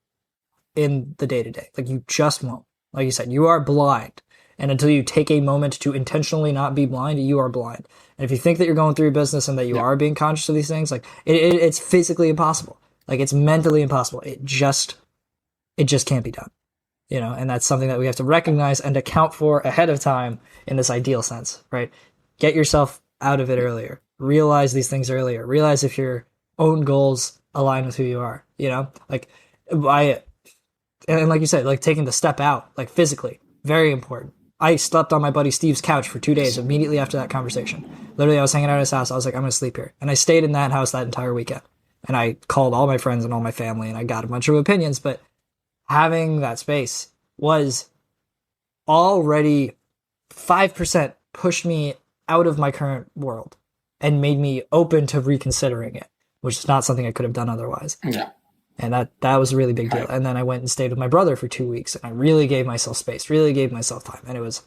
in the day-to-day. Like you just won't. Like you said, you are blind. And until you take a moment to intentionally not be blind, you are blind. And if you think that you're going through your business and that you are being conscious of these things, like it's physically impossible. Like it's mentally impossible. It just can't be done. And that's something that we have to recognize and account for ahead of time in this ideal sense, right? Get yourself out of it earlier. Realize these things earlier. Realize if your own goals align with who you are, like and like you said, like taking the step out, like physically, very important. I slept on my buddy Steve's couch for 2 days immediately after that conversation. Literally, I was hanging out at his house. I was like, I'm going to sleep here. And I stayed in that house that entire weekend. And I called all my friends and all my family, and I got a bunch of opinions. But having that space was already 5% pushed me out of my current world and made me open to reconsidering it, which is not something I could have done otherwise. Yeah. And that was a really big deal. And then I went and stayed with my brother for 2 weeks, and I really gave myself space, really gave myself time. And it was,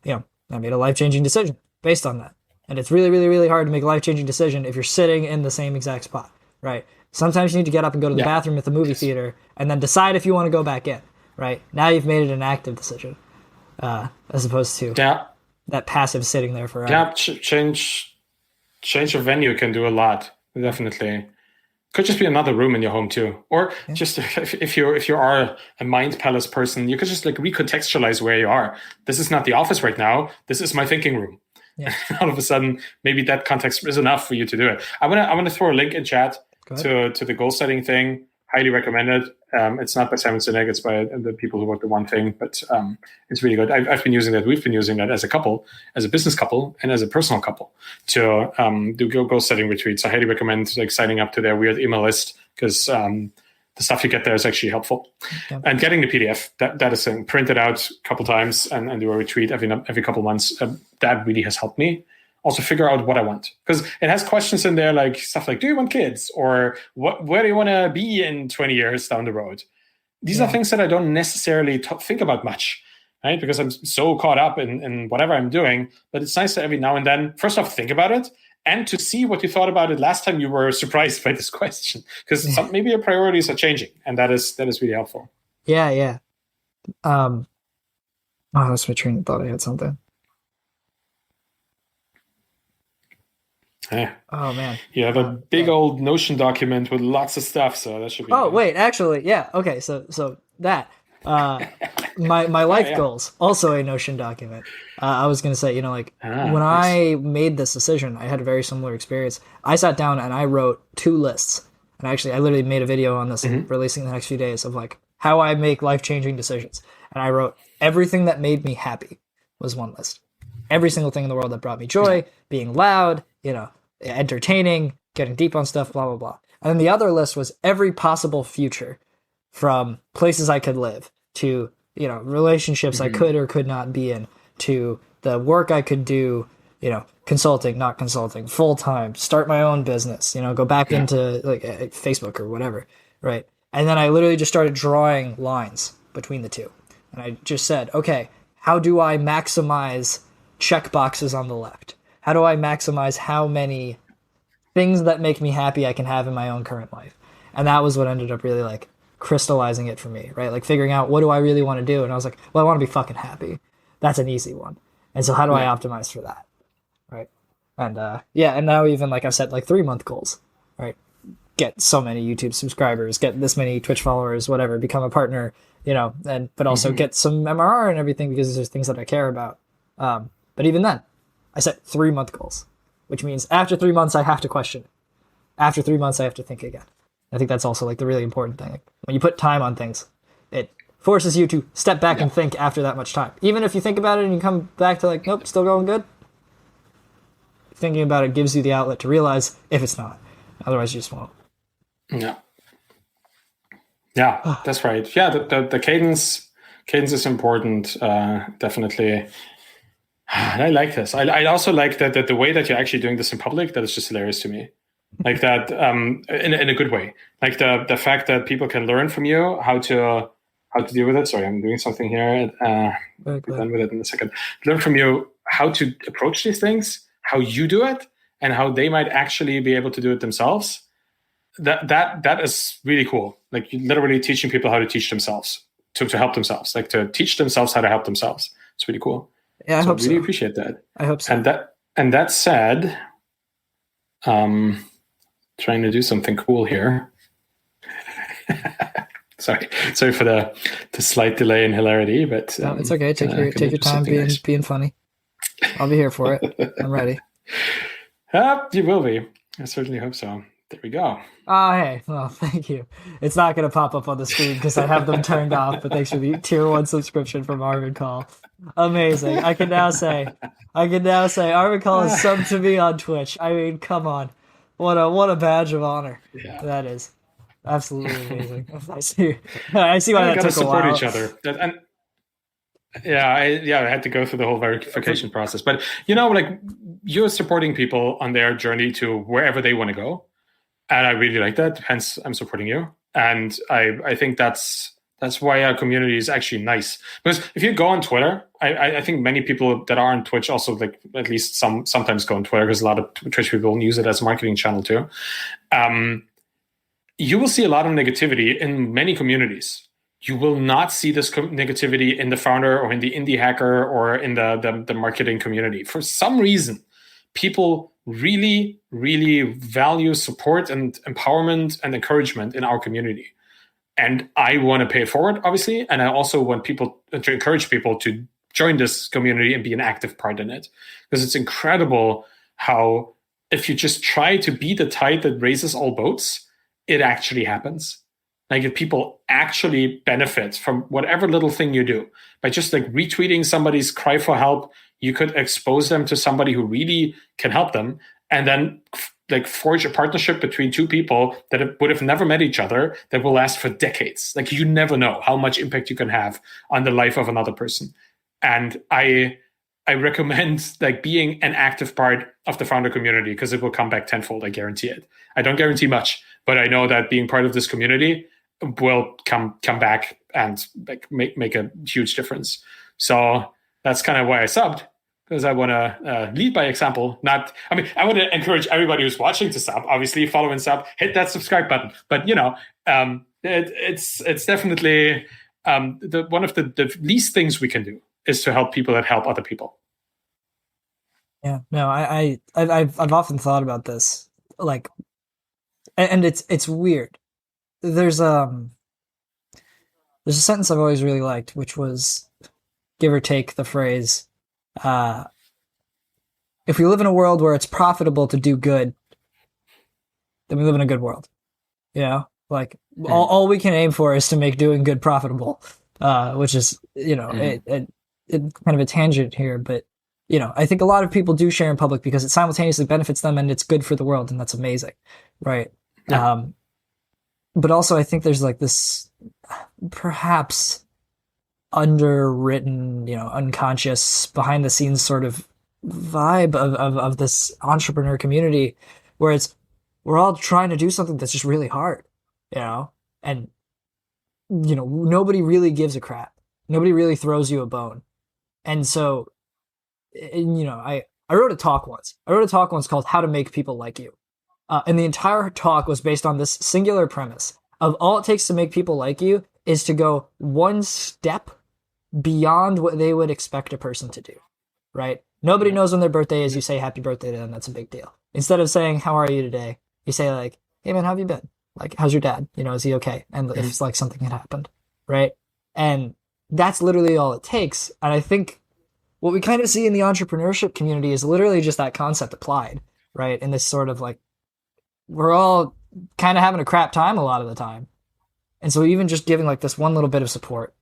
I made a life-changing decision based on that. And it's really, really, really hard to make a life-changing decision if you're sitting in the same exact spot, right? Sometimes you need to get up and go to the bathroom at the movie theater and then decide if you want to go back in, right? Now you've made it an active decision as opposed to that passive sitting there forever. Yeah, change of venue can do a lot, definitely. Could just be another room in your home too, or just if you are a mind palace person, you could just like recontextualize where you are. This is not the office right now. This is my thinking room. Yeah. All of a sudden, maybe that context is enough for you to do it. I want to throw a link in chat to the goal setting thing. Highly recommend it. It's not by Simon Sinek. It's by the people who wrote the One Thing, but it's really good. I've been using that. We've been using that as a couple, as a business couple, and as a personal couple to do goal setting retreats. I highly recommend like signing up to their weird email list because the stuff you get there is actually helpful. Yeah. And getting the PDF, that is thing. Print it out a couple times and do a retreat every couple months. That really has helped me. Also figure out what I want, because it has questions in there like stuff like, do you want kids, or where do you want to be in 20 years down the road? These are things that I don't necessarily think about much, right? Because I'm so caught up in whatever I'm doing. But it's nice to every now and then, first off, think about it, and to see what you thought about it last time you were surprised by this question, because maybe your priorities are changing, and that is really helpful. Yeah. That's my train of thought. I had something. Yeah. Oh man. You have a big old Notion document with lots of stuff, so that should be. Oh wait, actually, yeah. Okay, so that my life goals, also a Notion document. I was gonna say, when I made this decision, I had a very similar experience. I sat down and I wrote 2 lists, and actually, I literally made a video on this and releasing in the next few days of like how I make life-changing decisions. And I wrote everything that made me happy was one list. Every single thing in the world that brought me joy, being loud, entertaining, getting deep on stuff, blah, blah, blah. And then the other list was every possible future, from places I could live to, relationships I could or could not be in, to the work I could do, consulting, not consulting, full time, start my own business, go back into like Facebook or whatever. Right. And then I literally just started drawing lines between the two. And I just said, okay, how do I maximize check boxes on the left? How do I maximize how many things that make me happy I can have in my own current life? And that was what ended up really like crystallizing it for me, right? Like figuring out what do I really want to do? And I was like, well, I want to be fucking happy. That's an easy one. And so how do I optimize for that? Right. And and now even like I've set like 3-month goals, right? get so many YouTube subscribers, get this many Twitch followers, whatever, become a partner, but also get some MRR and everything because there's things that I care about. But even then, I set 3-month goals, which means after 3 months, I have to question it. After 3 months, I have to think again. I think that's also like the really important thing. When you put time on things, it forces you to step back and think after that much time. Even if you think about it and you come back to like, nope, still going good. Thinking about it gives you the outlet to realize if it's not. Otherwise, you just won't. Yeah, that's right. Yeah, the cadence is important. Definitely. I like this. I also like that the way that you're actually doing this in public, that is just hilarious to me. Like that, in a good way. Like the fact that people can learn from you how to deal with it. Sorry, I'm doing something here. Be done with it in a second. Learn from you how to approach these things, how you do it, and how they might actually be able to do it themselves. That is really cool. Like you're literally teaching people how to teach themselves, to help themselves, like to teach themselves how to help themselves. It's really cool. Yeah, I hope really appreciate that. I hope so. And that said, trying to do something cool here. Sorry for the slight delay in hilarity, but no, it's okay. Take your time being funny. I'll be here for it. I'm ready. You will be. I certainly hope so. There we go. Oh, hey. Well, thank you. It's not going to pop up on the screen because I have them turned off, but thanks for the tier 1 subscription from Arvid Kahl. Amazing. I can now say Arvid Kahl is subbed to me on Twitch. I mean, come on. What a badge of honor. Yeah. That is. Absolutely amazing. I see why that took a while. We gotta support each other. I had to go through the whole verification process. But, like you're supporting people on their journey to wherever they want to go. And I really like that. Hence, I'm supporting you. And I think that's why our community is actually nice. Because if you go on Twitter, I think many people that are on Twitch also, like at least sometimes go on Twitter because a lot of Twitch people use it as a marketing channel too. You will see a lot of negativity in many communities. You will not see this negativity in the founder or in the indie hacker or in the marketing community. For some reason, people really, really value support and empowerment and encouragement in our community. And I want to pay it forward, obviously. And I also want people to encourage people to join this community and be an active part in it. Because it's incredible how if you just try to be the tide that raises all boats, it actually happens. Like if people actually benefit from whatever little thing you do, by just like retweeting somebody's cry for help, you could expose them to somebody who really can help them, and then like forge a partnership between two people that would have never met each other that will last for decades. Like you never know how much impact you can have on the life of another person. And I recommend like being an active part of the founder community because it will come back tenfold. I guarantee it. I don't guarantee much, but I know that being part of this community will come back and like make a huge difference. So that's kind of why I subbed, because I want to lead by example. I want to encourage everybody who's watching to sub. Obviously, follow and sub, hit that subscribe button. But it's definitely one of the least things we can do is to help people that help other people. Yeah, no, I've often thought about this, like, and it's weird. There's a sentence I've always really liked, which was, give or take the phrase, if we live in a world where it's profitable to do good, then we live in a good world. Like all we can aim for is to make doing good profitable, which is, it kind of a tangent here, but I think a lot of people do share in public because it simultaneously benefits them and it's good for the world, and that's amazing, right? Yeah. But also I think there's like this perhaps underwritten, unconscious, behind the scenes sort of vibe of this entrepreneur community where we're all trying to do something that's just really hard, and nobody really gives a crap. Nobody really throws you a bone. And so, I wrote a talk once. Called How to Make People Like You. And the entire talk was based on this singular premise of all it takes to make people like you is to go one step beyond what they would expect a person to do, right? Nobody knows when their birthday is. You say happy birthday to them. That's a big deal. Instead of saying, how are you today? You say like, hey man, how have you been? Like, how's your dad? You know, is he okay? And if like something had happened, right? And that's literally all it takes. And I think what we kind of see in the entrepreneurship community is literally just that concept applied, right? In this sort of like, we're all kind of having a crap time a lot of the time. And so even just giving like this one little bit of support,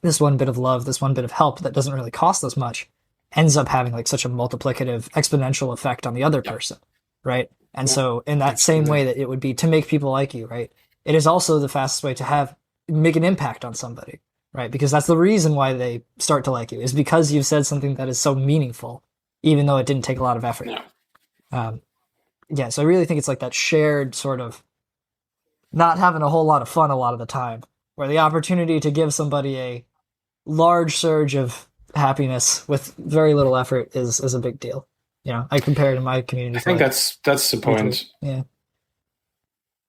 this one bit of love, this one bit of help that doesn't really cost us much ends up having like such a multiplicative exponential effect on the other person, right? And so in that same way that it would be to make people like you, right? It is also the fastest way to make an impact on somebody, right? Because that's the reason why they start to like you, is because you've said something that is so meaningful, even though it didn't take a lot of effort. Yeah, so I really think it's like that shared sort of not having a whole lot of fun a lot of the time, where the opportunity to give somebody a large surge of happiness with very little effort is a big deal. You know, I compare it in my community. I think that's the point. Yeah.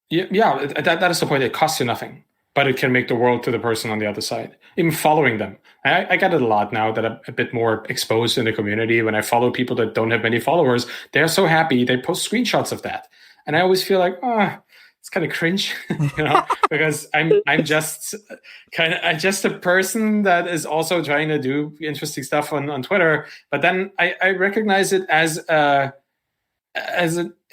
Yeah, that is the point. It costs you nothing, but it can make the world to the person on the other side. Even following them. I get it a lot now that I'm a bit more exposed in the community. When I follow people that don't have many followers, they're so happy. They post screenshots of that. And I always feel like, it's kind of cringe, you know, because I'm just a person that is also trying to do interesting stuff on Twitter. But then I recognize it as a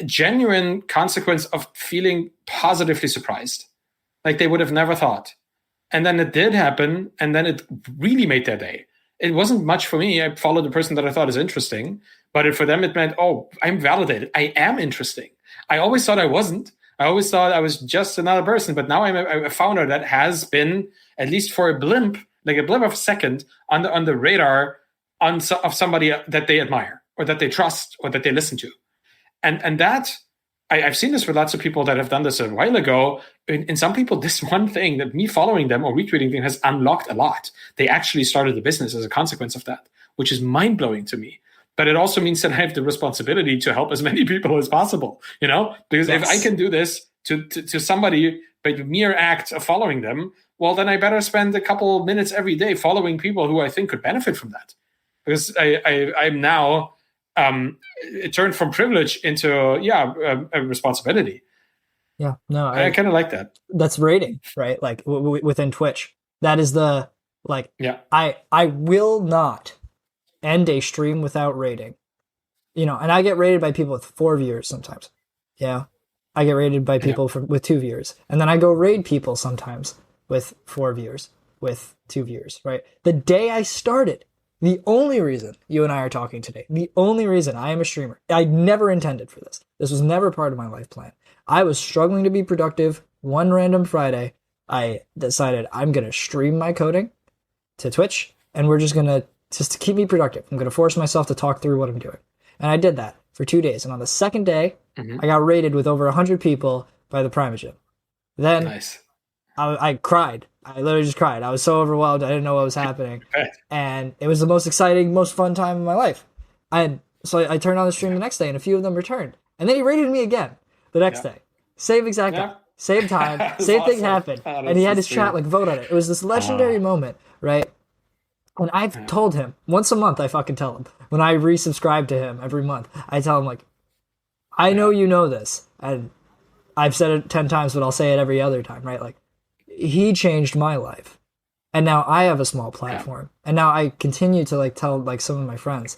genuine consequence of feeling positively surprised, like they would have never thought. And then it did happen, and then it really made their day. It wasn't much for me. I followed the person that I thought is interesting, but for them it meant, oh, I'm validated. I am interesting. I always thought I wasn't. I always thought I was just another person, but now I'm a founder that has been, at least for a blip of a second, on the radar of somebody that they admire or that they trust or that they listen to. And that, I've seen this with lots of people that have done this a while ago. In some people, this one thing, that me following them or retweeting them, has unlocked a lot. They actually started a business as a consequence of that, which is mind-blowing to me. But it also means that I have the responsibility to help as many people as possible, you know? Because if I can do this to somebody by the mere act of following them, well, then I better spend a couple minutes every day following people who I think could benefit from that. Because I'm now... it turned from privilege into a responsibility. Yeah, no, I kind of like that. That's rating, right? Like within Twitch, that is the like. Yeah, I will not end a stream without rating. You know, and I get rated by people with 4 viewers sometimes. Yeah, I get rated by people with 2 viewers, and then I go raid people sometimes with 4 viewers, with 2 viewers. Right, the day I started. The only reason you and I are talking today, the only reason I am a streamer, I never intended for this. This was never part of my life plan. I was struggling to be productive. One random Friday, I decided I'm going to stream my coding to Twitch, and we're just to keep me productive. I'm going to force myself to talk through what I'm doing. And I did that for 2 days. And on the second day, I got rated with over 100 people by the Primogen. Then nice. I cried. I literally just cried. I was so overwhelmed. I didn't know what was happening. And it was the most exciting, most fun time of my life. So I turned on the stream the next day, and a few of them returned. And then he rated me again the next day. Same exact guy. Same time. Same thing happened. And he had his chat vote on it. It was this legendary moment, right? And I've told him, once a month I fucking tell him. When I resubscribe to him every month, I tell him, like, I know you know this. And I've said it 10 times, but I'll say it every other time, right? Like, he changed my life, and now I have a small platform, and now I continue to tell some of my friends.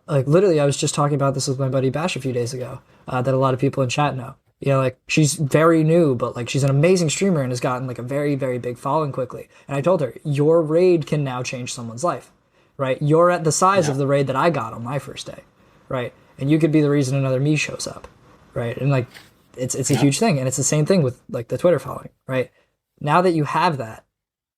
Literally, I was just talking about this with my buddy Bash a few days ago. That a lot of people in chat know. You know, she's very new, but she's an amazing streamer and has gotten a very, very big following quickly. And I told her, your raid can now change someone's life, right? You're at the size of the raid that I got on my first day, right? And you could be the reason another me shows up, right? And it's a huge thing, and it's the same thing with the Twitter following, right? Now that you have that,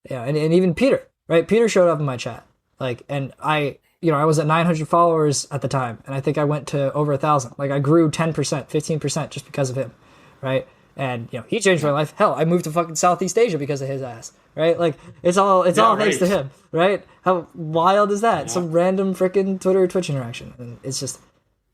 and even Peter, right? Peter showed up in my chat, and I was at 900 followers at the time, and I think I went to over 1,000. I grew 10%, 15% just because of him, right? And he changed my life. Hell, I moved to fucking Southeast Asia because of his ass, right? It's all thanks to him, right? How wild is that? Some random freaking Twitch interaction, and it's just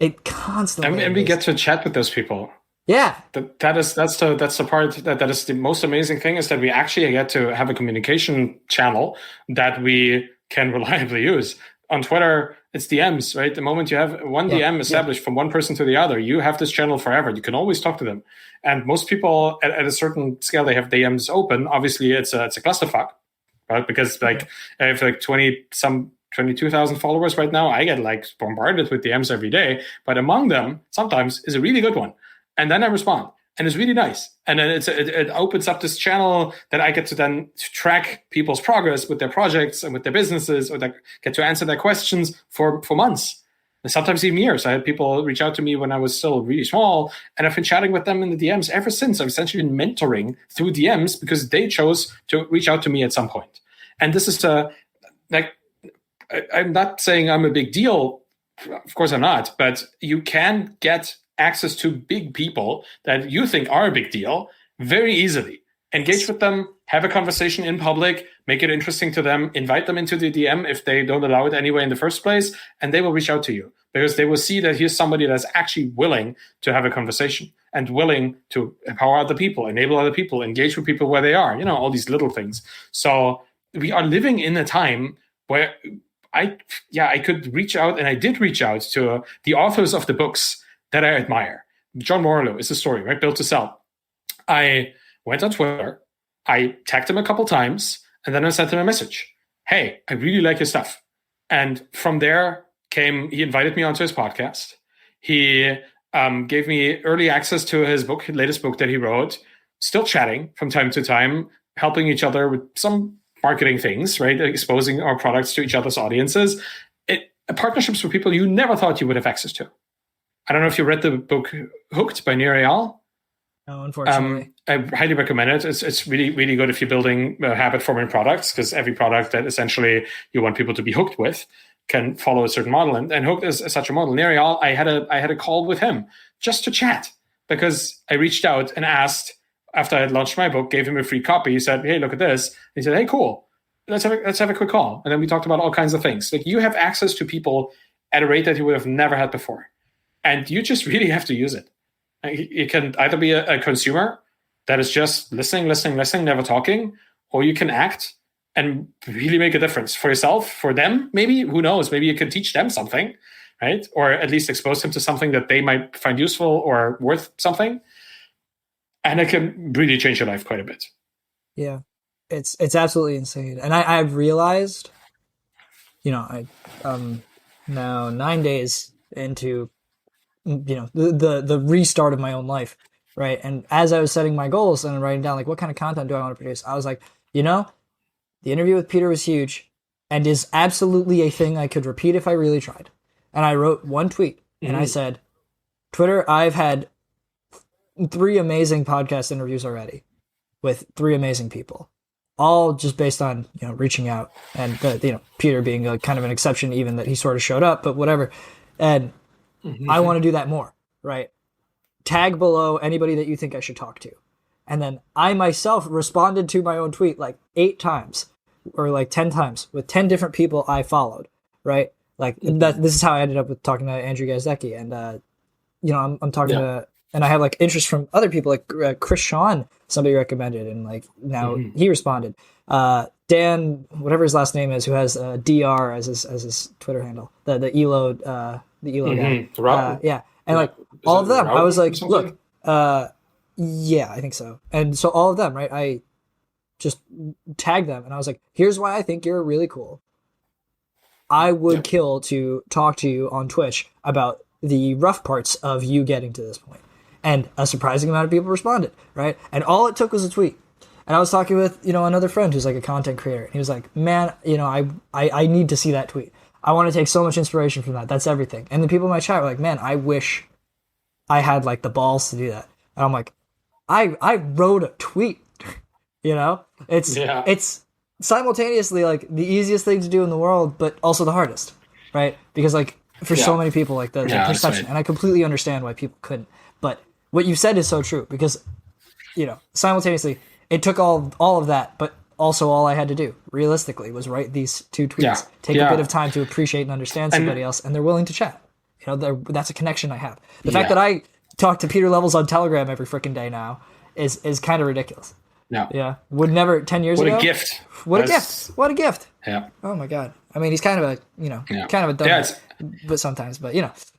it constantly. And we get to chat with those people. Yeah, that's the part that is the most amazing thing, is that we actually get to have a communication channel that we can reliably use. On Twitter, it's DMs, right? The moment you have one DM established from one person to the other, you have this channel forever. You can always talk to them. And most people at a certain scale, they have DMs open. Obviously, it's a clusterfuck, right? Because I have 22,000 followers right now. I get bombarded with DMs every day, but among them, sometimes is a really good one. And then I respond. And it's really nice. And then it opens up this channel that I get to then track people's progress with their projects and with their businesses, or get to answer their questions for months, and sometimes even years. I had people reach out to me when I was still really small, and I've been chatting with them in the DMs ever since. I've essentially been mentoring through DMs because they chose to reach out to me at some point. And this is I'm not saying I'm a big deal. Of course I'm not, but you can get access to big people that you think are a big deal very easily. Engage with them, have a conversation in public, make it interesting to them, invite them into the DM if they don't allow it anyway in the first place, and they will reach out to you because they will see that here's somebody that's actually willing to have a conversation and willing to empower other people, enable other people, engage with people where they are, all these little things. So we are living in a time where I could reach out, and I did reach out to the authors of the books that I admire. John Morello is the story, right? Built to Sell. I went on Twitter, I tagged him a couple times, and then I sent him a message. Hey, I really like your stuff. And from there he invited me onto his podcast. He gave me early access to his latest book that he wrote, still chatting from time to time, helping each other with some marketing things, right? Exposing our products to each other's audiences. Partnerships with people you never thought you would have access to. I don't know if you read the book Hooked by Nir Eyal. No, unfortunately. I highly recommend it. It's really, really good if you're building habit-forming products, because every product that essentially you want people to be hooked with can follow a certain model. And Hooked is such a model. Nir Eyal, I had a call with him just to chat, because I reached out and asked, after I had launched my book, gave him a free copy. He said, hey, look at this. And he said, hey, cool. Let's have a quick call. And then we talked about all kinds of things. You have access to people at a rate that you would have never had before. And you just really have to use it. You can either be a consumer that is just listening, never talking, or you can act and really make a difference for yourself, for them, maybe. Who knows? Maybe you can teach them something, right? Or at least expose them to something that they might find useful or worth something. And it can really change your life quite a bit. Yeah, it's absolutely insane. And I've realized, I now 9 days into the restart of my own life, right? And as I was setting my goals and writing down what kind of content do I want to produce, I was like, the interview with Peter was huge and is absolutely a thing I could repeat if I really tried. And I wrote one tweet and I said, Twitter, I've had 3 amazing podcast interviews already with 3 amazing people, all just based on reaching out, and Peter being a kind of an exception, even that he sort of showed up, but whatever. And I want to do that more, right? Tag below anybody that you think I should talk to. And then I myself responded to my own tweet 8 times or 10 times with 10 different people I followed, right? This is how I ended up with talking to Andrew Gazecki. And, I'm talking to, and I have interest from other people, Chris Sean, somebody recommended, and now he responded. Dan, whatever his last name is, who has DR as his Twitter handle, the Elo guy. Yeah. And all of them, I was look, yeah, I think so. And so all of them, right? I just tagged them and I was like, here's why I think you're really cool. I would kill to talk to you on Twitch about the rough parts of you getting to this point. And a surprising amount of people responded, right? And all it took was a tweet. And I was talking with, another friend who's a content creator. He was like, man, I need to see that tweet. I want to take so much inspiration from that. That's everything. And the people in my chat were like, man, I wish I had the balls to do that. And I'm like, I wrote a tweet, it's simultaneously the easiest thing to do in the world, but also the hardest, right? Because for so many people, the perception, and I completely understand why people couldn't. But what you said is so true, because, simultaneously, it took all of that, but also all I had to do, realistically, was write these 2 tweets, take a bit of time to appreciate and understand somebody else, and they're willing to chat. That's a connection I have. The fact that I talk to Peter Levels on Telegram every freaking day now is kind of ridiculous. Yeah. Yeah. Would never 10 years What ago. a gift. What a gift. What a gift. Yeah. Oh my God. I mean, he's kind of a, Yeah. kind of a Yeah. dumb, but sometimes, but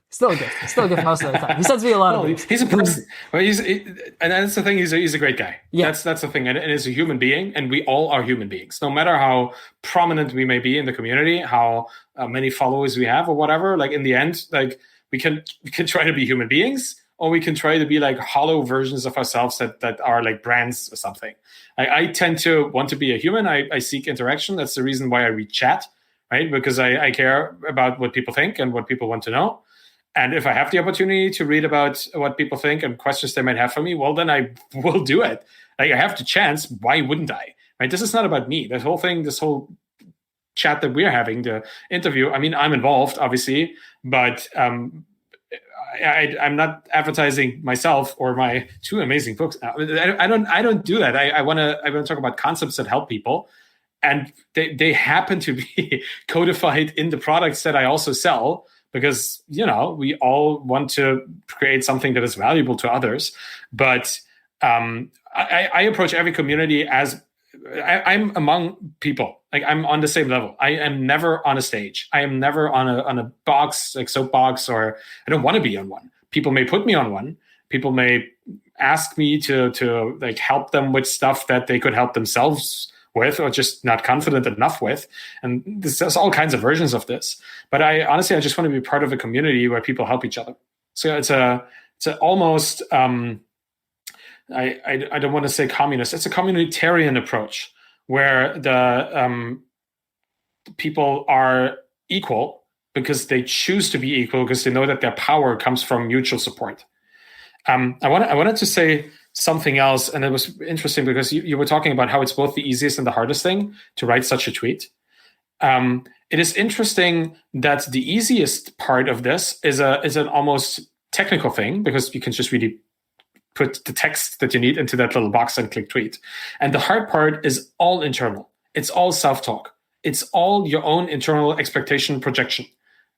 still a gift. Still a gift most of the time. He sends me a lot of Well, things. he's a person. Well, and that's the thing. He's a great guy. Yeah. That's the thing. And he's a human being, and we all are human beings. No matter how prominent we may be in the community, how many followers we have, or whatever. Like in the end, like we can try to be human beings, or we can try to be like hollow versions of ourselves that are like brands or something. I tend to want to be a human. I seek interaction. That's the reason why I read chat, right? Because I care about what people think and what people want to know. And if I have the opportunity to read about what people think and questions they might have for me, well, then I will do it. Like I have the chance. Why wouldn't I? Right? This is not about me. This whole chat that we're having, the interview. I mean, I'm involved, obviously, but I'm not advertising myself or my two amazing books. I don't do that. I want to talk about concepts that help people, and they happen to be codified in the products that I also sell. Because, we all want to create something that is valuable to others. But I approach every community as I'm among people. Like I'm on the same level. I am never on a stage. I am never on a box, like soapbox, or I don't want to be on one. People may put me on one. People may ask me to like help them with stuff that they could help themselves with, or just not confident enough with. And there's all kinds of versions of this. But I just want to be part of a community where people help each other. So it's almost, I don't want to say communist. It's a communitarian approach where the people are equal because they choose to be equal because they know that their power comes from mutual support. I wanted to say something else, and it was interesting because you were talking about how it's both the easiest and the hardest thing to write such a tweet. It is interesting that the easiest part of this is an almost technical thing because you can just really put the text that you need into that little box and click tweet. And the hard part is all internal. It's all self-talk. It's all your own internal expectation projection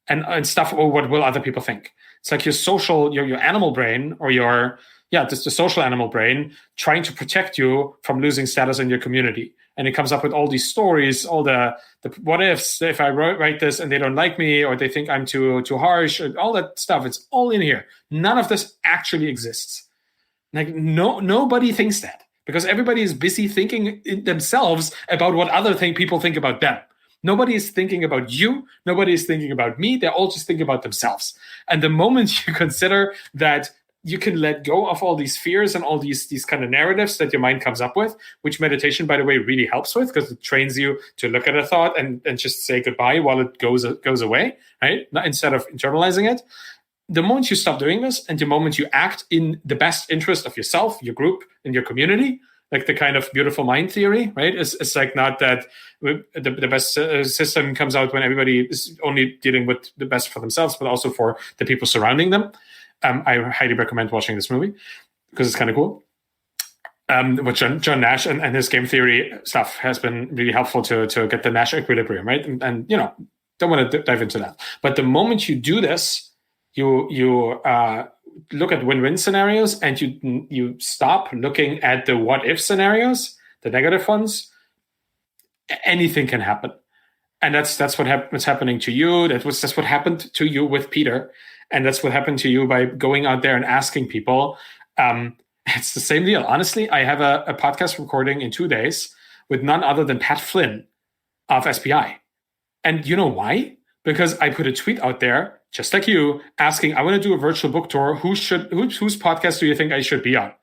and stuff, or what will other people think. It's like your animal brain, or just the social animal brain trying to protect you from losing status in your community. And it comes up with all these stories, all the what ifs, if I write this and they don't like me, or they think I'm too harsh, or all that stuff. It's all in here. None of this actually exists. Like nobody thinks that, because everybody is busy thinking themselves about what other people think about them. Nobody is thinking about you. Nobody is thinking about me. They're all just thinking about themselves. And the moment you consider that you can let go of all these fears and all these kind of narratives that your mind comes up with, which meditation, by the way, really helps with, because it trains you to look at a thought and just say goodbye while it goes away, right? Instead of internalizing it. The moment you stop doing this and the moment you act in the best interest of yourself, your group, and your community, like the kind of beautiful mind theory, right? It's like not that the best system comes out when everybody is only dealing with the best for themselves, but also for the people surrounding them. I highly recommend watching this movie because it's kind of cool. What John Nash and his game theory stuff has been really helpful to get the Nash equilibrium, right? And don't want to dive into that. But the moment you do this, you look at win-win scenarios, and you stop looking at the what-if scenarios, the negative ones. Anything can happen, and that's what's happening to you. That's what happened to you with Peter, and that's what happened to you by going out there and asking people. It's the same deal. Honestly, I have a podcast recording in 2 days with none other than Pat Flynn of SPI, and you know why? Because I put a tweet out there, just like you, asking, I want to do a virtual book tour. Whose podcast do you think I should be on?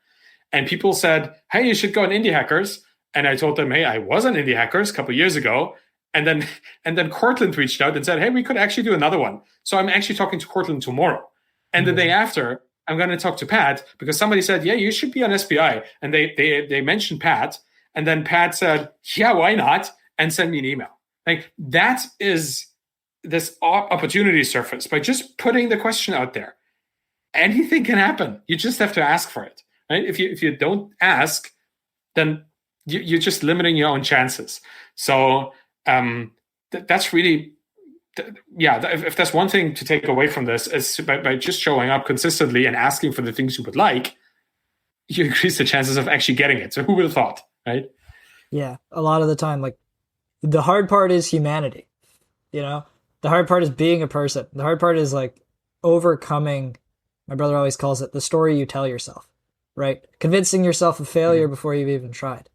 And people said, hey, you should go on Indie Hackers. And I told them, hey, I was on Indie Hackers a couple of years ago. And then Cortland reached out and said, hey, we could actually do another one. So I'm actually talking to Cortland tomorrow. And the day after, I'm going to talk to Pat, because somebody said, yeah, you should be on SPI. And they mentioned Pat. And then Pat said, yeah, why not? And send me an email. Like, that is this opportunity surface. By just putting the question out there, anything can happen. You just have to ask for it, right? If you don't ask, then you're just limiting your own chances. So that's really, if there's one thing to take away from this, is by just showing up consistently and asking for the things you would like, you increase the chances of actually getting it. So who would have thought, right? Yeah, a lot of the time, like the hard part is humanity. You know, the hard part is being a person. The hard part is like overcoming. My brother always calls it the story you tell yourself, right? Convincing yourself of failure Mm-hmm. before you've even tried.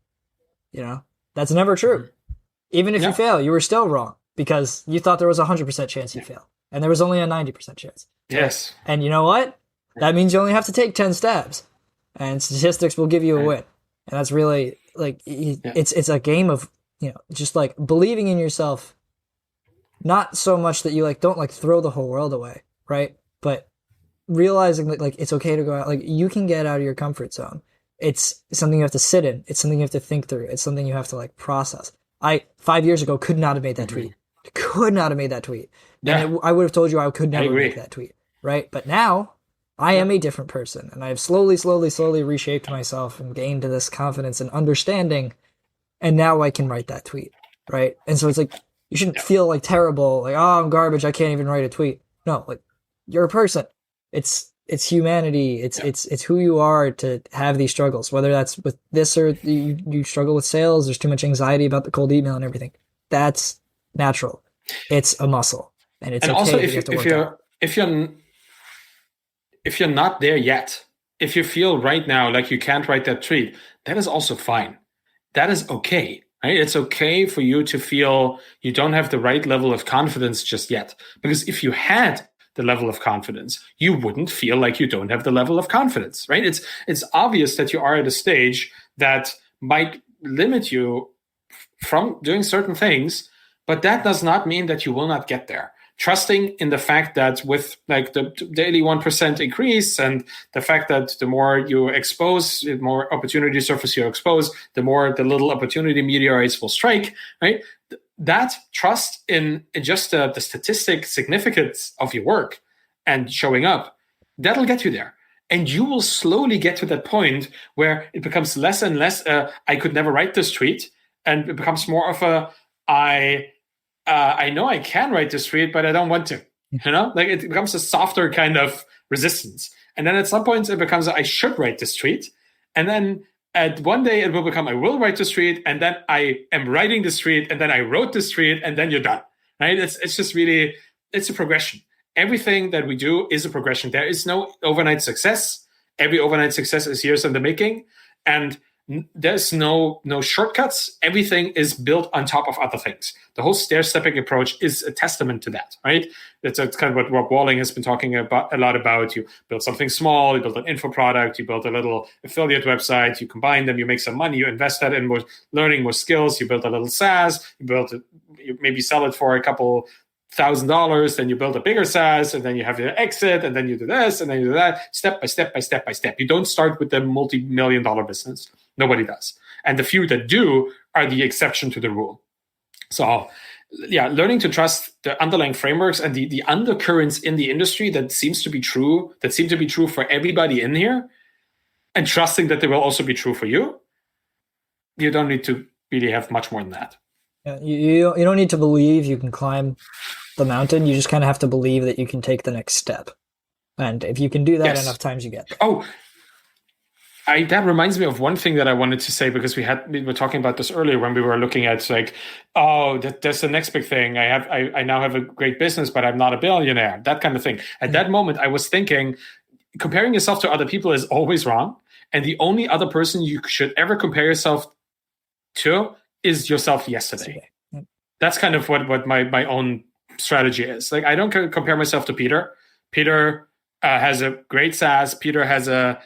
You know, that's never true. Mm-hmm. Even if you Yeah. fail, you were still wrong because you thought there was a 100% chance Yeah. you'd fail, and there was only a 90% chance, right? Yes. And you know what? That means you only have to take 10 stabs, and statistics will give you a Right. win. And that's really like Yeah. it's a game of just like believing in yourself, not so much that you like don't like throw the whole world away, right? But realizing that like it's okay to go out, like you can get out of your comfort zone. It's something you have to sit in. It's something you have to think through. It's something you have to like process. I 5 years ago could not have made that Mm-hmm. tweet. Could not have made that tweet. Yeah. And I would have told you I could I never make agree. that tweet, right? But now I Yeah. am a different person, and I have slowly reshaped myself and gained this confidence and understanding, and now I can write that tweet, right? And so it's like you shouldn't Yeah. feel like terrible, like oh I'm garbage, I can't even write a tweet. No, like you're a person. It's humanity. Yeah. It's who you are to have these struggles. Whether that's with this or you struggle with sales, there's too much anxiety about the cold email and everything. That's natural. It's a muscle, and it's And okay also, that you have to work out. if you're not there yet, if you feel right now like you can't write that tweet, that is also fine. That is okay. Right? It's okay for you to feel you don't have the right level of confidence just yet. Because if you had the level of confidence, you wouldn't feel like you don't have the level of confidence, right? It's obvious that you are at a stage that might limit you from doing certain things, but that does not mean that you will not get there. Trusting in the fact that with like the daily 1% increase and the fact that the more you expose, the more opportunity surface you expose, the more the little opportunity meteorites will strike, right? That trust in just the statistic significance of your work and showing up, that'll get you there. And you will slowly get to that point where it becomes less and less, I could never write this tweet. And it becomes more of a, I know I can write this tweet, but I don't want to. Like it becomes a softer kind of resistance. And then at some point it becomes, I should write this tweet. And then at one day it will become, I will write this tweet. And then I am writing this tweet. And then I wrote this tweet. And then you're done. Right? It's just really, it's a progression. Everything that we do is a progression. There is no overnight success. Every overnight success is years in the making. And there's no shortcuts. Everything is built on top of other things. The whole stair-stepping approach is a testament to that, right? It's kind of what Rob Walling has been talking about a lot about. You build something small, you build an info product, you build a little affiliate website, you combine them, you make some money, you invest that in more learning, more skills, you build a little SaaS, you maybe sell it for a couple $1,000, then you build a bigger SaaS, and then you have your exit, and then you do this, and then you do that, step by step by step by step. You don't start with the multi-million-dollar business. Nobody does. And the few that do are the exception to the rule. So yeah, learning to trust the underlying frameworks and the undercurrents in the industry that seem to be true for everybody in here, and trusting that they will also be true for you. You don't need to really have much more than that. Yeah, you don't need to believe you can climb the mountain. You just kind of have to believe that you can take the next step. And if you can do that enough times, you get there. Oh, that reminds me of one thing that I wanted to say, because we were talking about this earlier when we were looking at like, that's the next big thing. I now have a great business, but I'm not a billionaire, that kind of thing. At that moment, I was thinking, comparing yourself to other people is always wrong. And the only other person you should ever compare yourself to is yourself yesterday. Yep. That's kind of what my own strategy is. Like, I don't compare myself to Peter. Peter has a great SaaS. Peter has a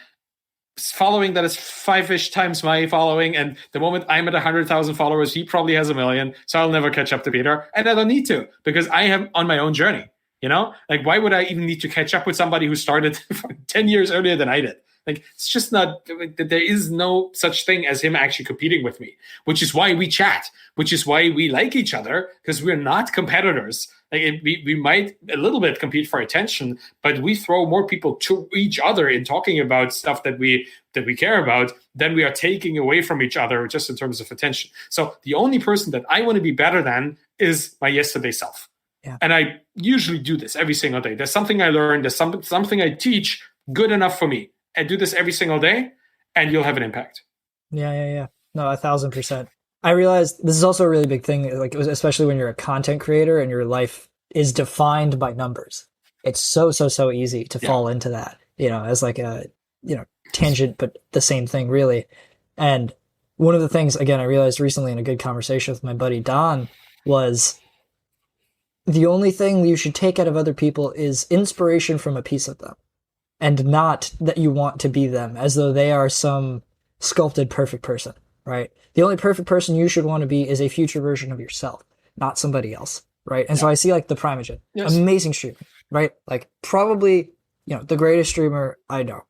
following that is 5-ish times my following, and the moment I'm at 100,000 followers, he probably has 1 million, so I'll never catch up to Peter, and I don't need to, because I am on my own journey. Like, why would I even need to catch up with somebody who started 10 years earlier than I did? Like, it's just not, there is no such thing as him actually competing with me, which is why we chat, which is why we like each other, because we're not competitors. Like, we might a little bit compete for attention, but we throw more people to each other in talking about stuff that we care about than we are taking away from each other just in terms of attention. So the only person that I want to be better than is my yesterday self. Yeah. And I usually do this every single day. There's something I learned, there's something I teach good enough for me. And do this every single day, and you'll have an impact. Yeah. No, 1,000%. I realized this is also a really big thing, like especially when you're a content creator and your life is defined by numbers. It's so easy to Yeah. fall into that, as like a, tangent, but the same thing really. And one of the things, again, I realized recently in a good conversation with my buddy Don was the only thing you should take out of other people is inspiration from a piece of them, and not that you want to be them as though they are some sculpted perfect person, right? The only perfect person you should want to be is a future version of yourself, not somebody else, right? And so I see like the Primogen, Yes. amazing streamer, right? Like probably, the greatest streamer I know.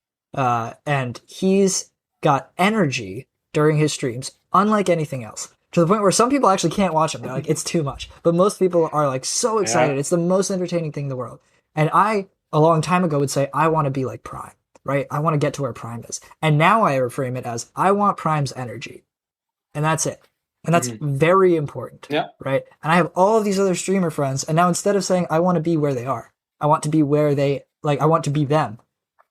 And he's got energy during his streams, unlike anything else. To the point where some people actually can't watch him. They're like, it's too much. But most people are like so excited. Yeah. It's the most entertaining thing in the world. And I, a long time ago, would say, I want to be like Prime, right? I want to get to where Prime is. And now I reframe it as, I want Prime's energy. And that's it. And that's very important, Yeah. right? And I have all of these other streamer friends. And now instead of saying, I want to be where they are, I want to be where they, like, I want to be them.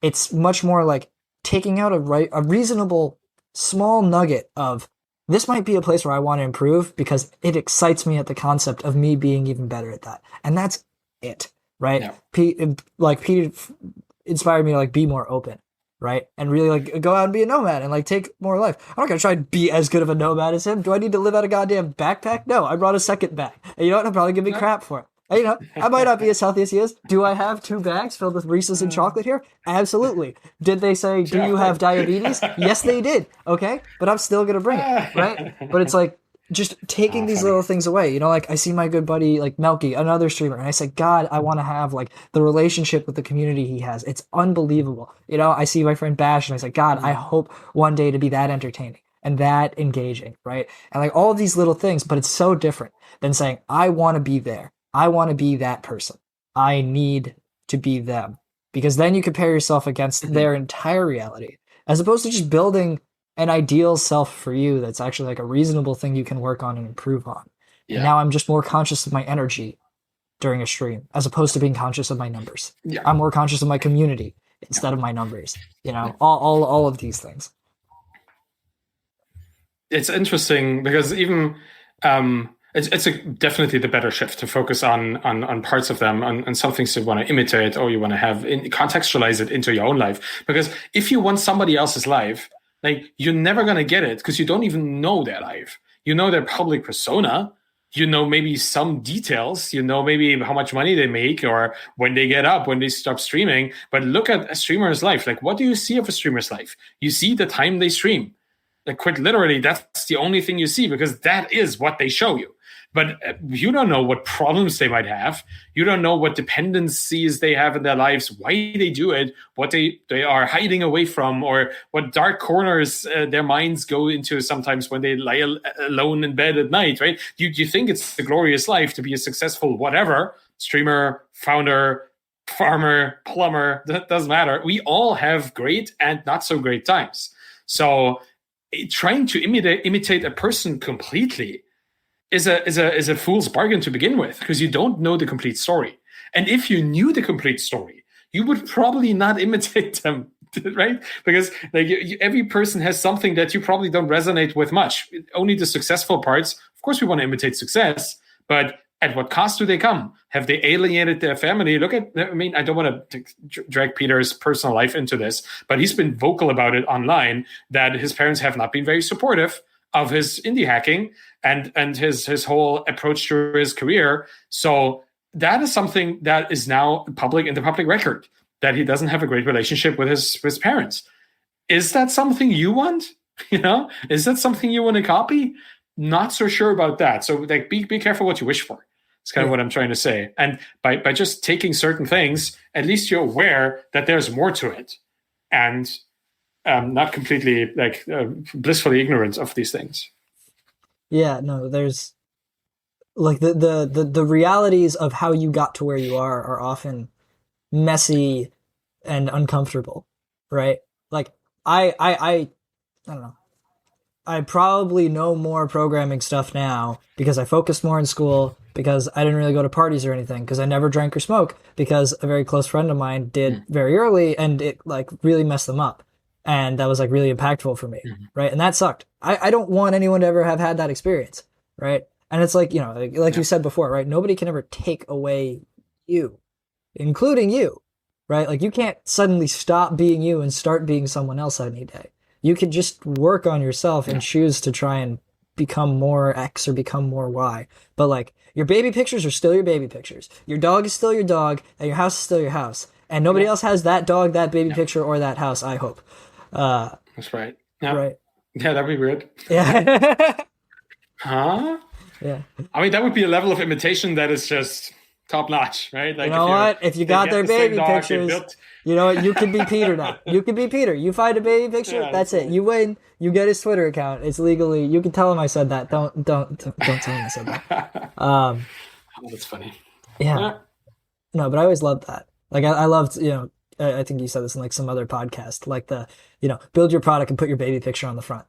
It's much more like taking out a reasonable small nugget of, this might be a place where I want to improve because it excites me at the concept of me being even better at that. And that's it, right? Yeah. Pete inspired me to like be more open, right? And really like go out and be a nomad and like take more life. I'm not going to try and be as good of a nomad as him. Do I need to live out a goddamn backpack? No, I brought a second bag. And you know what? He'll probably give me crap for it. And, I might not be as healthy as he is. Do I have 2 bags filled with Reese's and chocolate here? Absolutely. Did they say, do you have diabetes? Yes, they did. Okay. But I'm still going to bring it. Right. But it's like just taking these little things away. Like I see my good buddy, like Melky, another streamer. And I say, God, I want to have like the relationship with the community he has. It's unbelievable. I see my friend Bash and I say, God, I hope one day to be that entertaining and that engaging. Right. And like all of these little things, but it's so different than saying, I want to be there. I want to be that person. I need to be them. Because then you compare yourself against their entire reality, as opposed to just building an ideal self for you that's actually like a reasonable thing you can work on and improve on. Yeah. And now I'm just more conscious of my energy during a stream, as opposed to being conscious of my numbers. Yeah. I'm more conscious of my community instead of my numbers. All of these things. It's interesting because even it's definitely the better shift to focus on parts of them, on some things you want to imitate or you want to have contextualize it into your own life. Because if you want somebody else's life, like you're never going to get it because you don't even know their life. You know their public persona. You know maybe some details. You know maybe how much money they make or when they get up, when they stop streaming. But look at a streamer's life. Like what do you see of a streamer's life? You see the time they stream. Like quite literally, that's the only thing you see because that is what they show you. But you don't know what problems they might have. You don't know what dependencies they have in their lives, why they do it, what they are hiding away from, or what dark corners their minds go into sometimes when they lie alone in bed at night, right? You think it's the glorious life to be a successful whatever, streamer, founder, farmer, plumber, that doesn't matter. We all have great and not so great times. So trying to imitate a person completely is a fool's bargain to begin with because you don't know the complete story. And if you knew the complete story, you would probably not imitate them, right? Because like every person has something that you probably don't resonate with much. Only the successful parts. Of course, we want to imitate success, but at what cost do they come? Have they alienated their family? I don't want to drag Peter's personal life into this, but he's been vocal about it online that his parents have not been very supportive of his indie hacking and his whole approach to his career. So that is something that is now public in the public record, that he doesn't have a great relationship with his parents. Is that something you want? Is that something you want to copy? Not so sure about that. So like be careful what you wish for. It's kind of what I'm trying to say. And by just taking certain things, at least you're aware that there's more to it. And not completely like blissfully ignorant of these things. Yeah, no, there's like the realities of how you got to where you are often messy and uncomfortable, right? Like I don't know. I probably know more programming stuff now because I focused more in school, because I didn't really go to parties or anything, because I never drank or smoked, because a very close friend of mine did very early and it like really messed them up. and that was like really impactful for me, Mhm. right? And that sucked. I don't want anyone to ever have had that experience, right? And it's like, like Yeah. you said before, right? Nobody can ever take away you, including you, right? Like you can't suddenly stop being you and start being someone else any day. You could just work on yourself and Yeah. choose to try and become more X or become more Y. But like your baby pictures are still your baby pictures. Your dog is still your dog, and your house is still your house. And nobody Yeah. else has that dog, that baby Yeah. picture, or that house, I hope. That's right. Yeah. Right. Yeah, that'd be weird. Yeah. Huh? Yeah. I mean, that would be a level of imitation that is just top notch, right? You Like know what? If you they got get their the same baby dog, they pictures, built. you know what? You can be Peter now. You can be Peter. You find a baby picture, Yeah, that's that's it. right. You win. You get his Twitter account. It's legally. You can tell him I said that. Don't tell him I said that. Um, Oh, that's funny. yeah. Yeah. No, but I always loved that. Like I loved, I think you said this in like some other podcast, like build your product and put your baby picture on the front.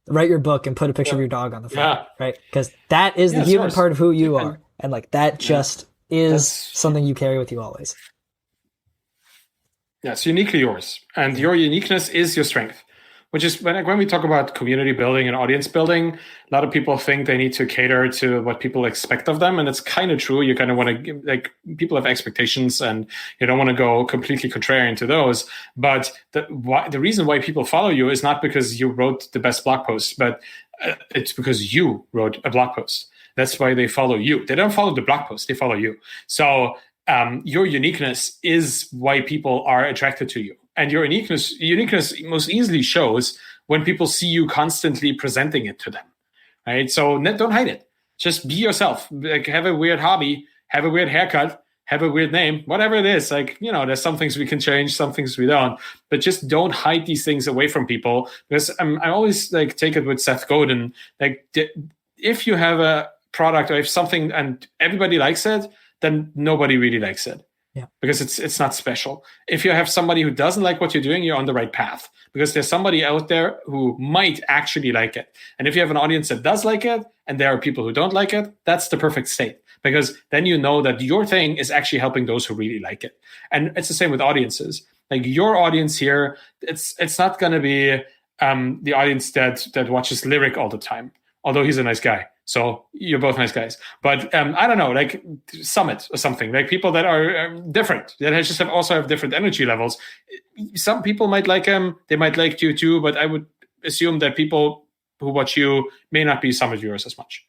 Write your book and put a picture of Yeah. your dog on the front, Yeah. right? Because that is Yeah, the it's human yours. part of who you And are, and like that yeah, just is that's something you carry with you always. yeah, it's uniquely yours, and Yeah. your uniqueness is your strength. Which is when we talk about community building and audience building, a lot of people think they need to cater to what people expect of them, and it's kind of true. You kind of want to people have expectations, and you don't want to go completely contrarian to those. But the reason why people follow you is not because you wrote the best blog post, but it's because you wrote a blog post. That's why they follow you. They don't follow the blog post; they follow you. So your uniqueness is why people are attracted to you. And your uniqueness most easily shows when people see you constantly presenting it to them, right? So don't hide it. Just be yourself. Like have a weird hobby, have a weird haircut, have a weird name, whatever it is. Like, there's some things we can change, some things we don't. But just don't hide these things away from people. Because I always take it with Seth Godin. Like if you have a product or if something and everybody likes it, then nobody really likes it. Yeah. Because it's not special. If you have somebody who doesn't like what you're doing, you're on the right path. Because there's somebody out there who might actually like it. And if you have an audience that does like it, and there are people who don't like it, that's the perfect state. Because then you know that your thing is actually helping those who really like it. And it's the same with audiences. Like your audience here, it's not going to be the audience that watches Lyric all the time. Although he's a nice guy. So you're both nice guys. But I don't know, like Summit or something, like people that are different, that just also have different energy levels. Some people might like him. They might like you too. But I would assume that people who watch you may not be Summit viewers as much.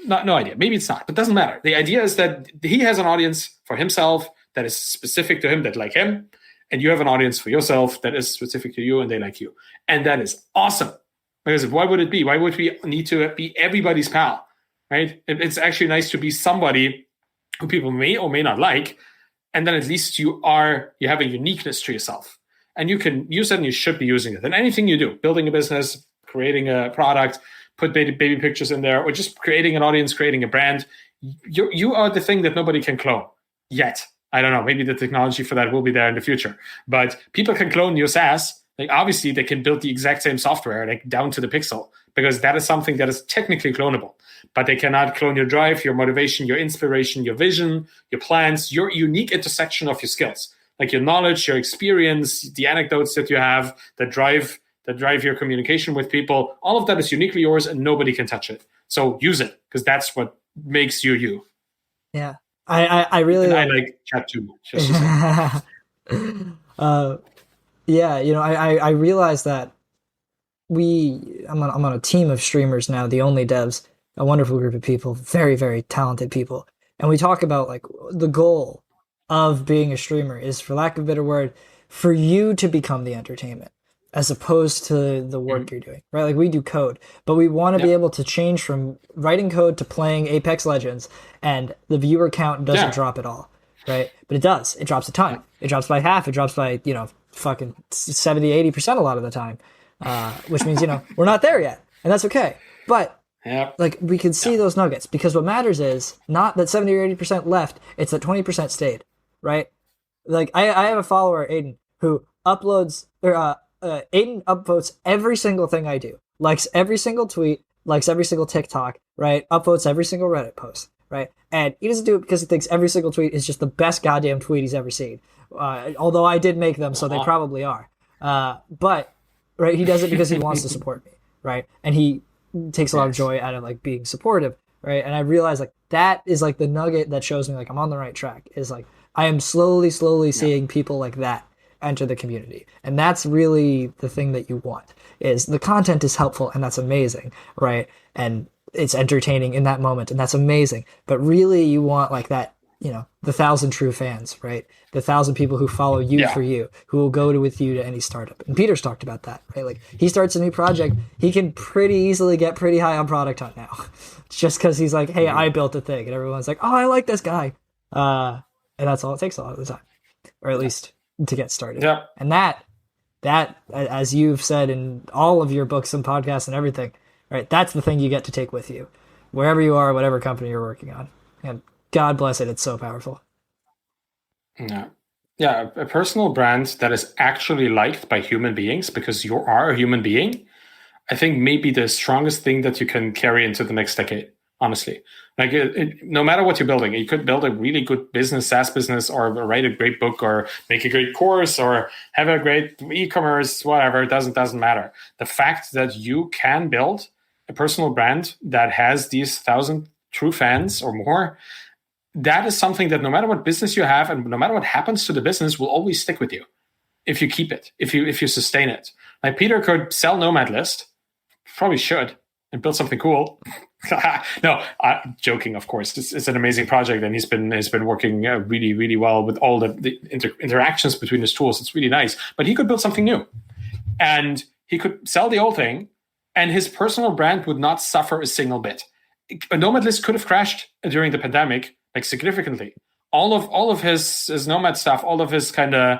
No idea. Maybe it's not, but it doesn't matter. The idea is that he has an audience for himself that is specific to him, that like him. And you have an audience for yourself that is specific to you and they like you. And that is awesome. Because why would it be? Why would we need to be everybody's pal, right? It's actually nice to be somebody who people may or may not like, and then at least you have a uniqueness to yourself, and you can use it, and you should be using it. And anything you do, building a business, creating a product, put baby pictures in there, or just creating an audience, creating a brand, you are the thing that nobody can clone yet. I don't know. Maybe the technology for that will be there in the future, but people can clone your SaaS. Like obviously they can build the exact same software, like down to the pixel, because that is something that is technically clonable, but they cannot clone your drive, your motivation, your inspiration, your vision, your plans, your unique intersection of your skills, like your knowledge, your experience, the anecdotes that you have that drive your communication with people. All of that is uniquely yours and nobody can touch it. So use it, because that's what makes you you. Yeah. I really I like chat too. Yeah, I realized that I'm on a team of streamers now, the only devs, a wonderful group of people, very, very talented people. And we talk about like the goal of being a streamer is, for lack of a better word, for you to become the entertainment as opposed to the work you're doing, right? Like we do code, but we want to be able to change from writing code to playing Apex Legends, and the viewer count doesn't drop at all, right? But it does. It drops a ton. It drops by half. It drops by, fucking 70-80% a lot of the time, which means we're not there yet, and that's okay. But like we can see those nuggets, because what matters is not that 70 or 80% left, it's that 20% stayed, right? Like I have a follower, Aiden, who uploads or Aiden upvotes every single thing I do, likes every single tweet, likes every single TikTok, right? Upvotes every single Reddit post, right? And he doesn't do it because he thinks every single tweet is just the best goddamn tweet he's ever seen. Although I did make them, so they probably are. But right, he does it because he wants to support me, right? And he takes a lot of Yes. joy out of like being supportive, right? And I realize like that is like the nugget that shows me like I'm on the right track. Is like I am slowly Yeah. seeing people like that enter the community, and that's really the thing that you want. Is the content is helpful and that's amazing, right? And it's entertaining in that moment and that's amazing. But really, you want like that, the 1,000 true fans, right? The 1,000 people who follow you for Yeah. you, who will go to with you to any startup. And Peter's talked about that, right? Like he starts a new project, he can pretty easily get pretty high on Product Hunt now, just because he's like, hey, I built a thing, and everyone's like, oh, I like this guy, and that's all it takes a lot of the time, or at least to get started. Yeah. And that, as you've said in all of your books and podcasts and everything, right? That's the thing you get to take with you, wherever you are, whatever company you're working on. And God bless it, it's so powerful. Yeah. Yeah. A personal brand that is actually liked by human beings because you are a human being, I think maybe the strongest thing that you can carry into the next decade, honestly. Like no matter what you're building, you could build a really good business, SaaS business, or write a great book, or make a great course, or have a great e-commerce, whatever. It doesn't matter. The fact that you can build a personal brand that has these 1,000 true fans or more, that is something that no matter what business you have and no matter what happens to the business will always stick with you if you keep it, if you sustain it. Like Peter could sell Nomad List, probably should, and build something cool. No, joking, of course. It's an amazing project, and he's been working really well with all the interactions between his tools. It's really nice. But he could build something new, and he could sell the old thing, and his personal brand would not suffer a single bit. A Nomad List could have crashed during the pandemic, like significantly. All of his Nomad stuff, all of his kind of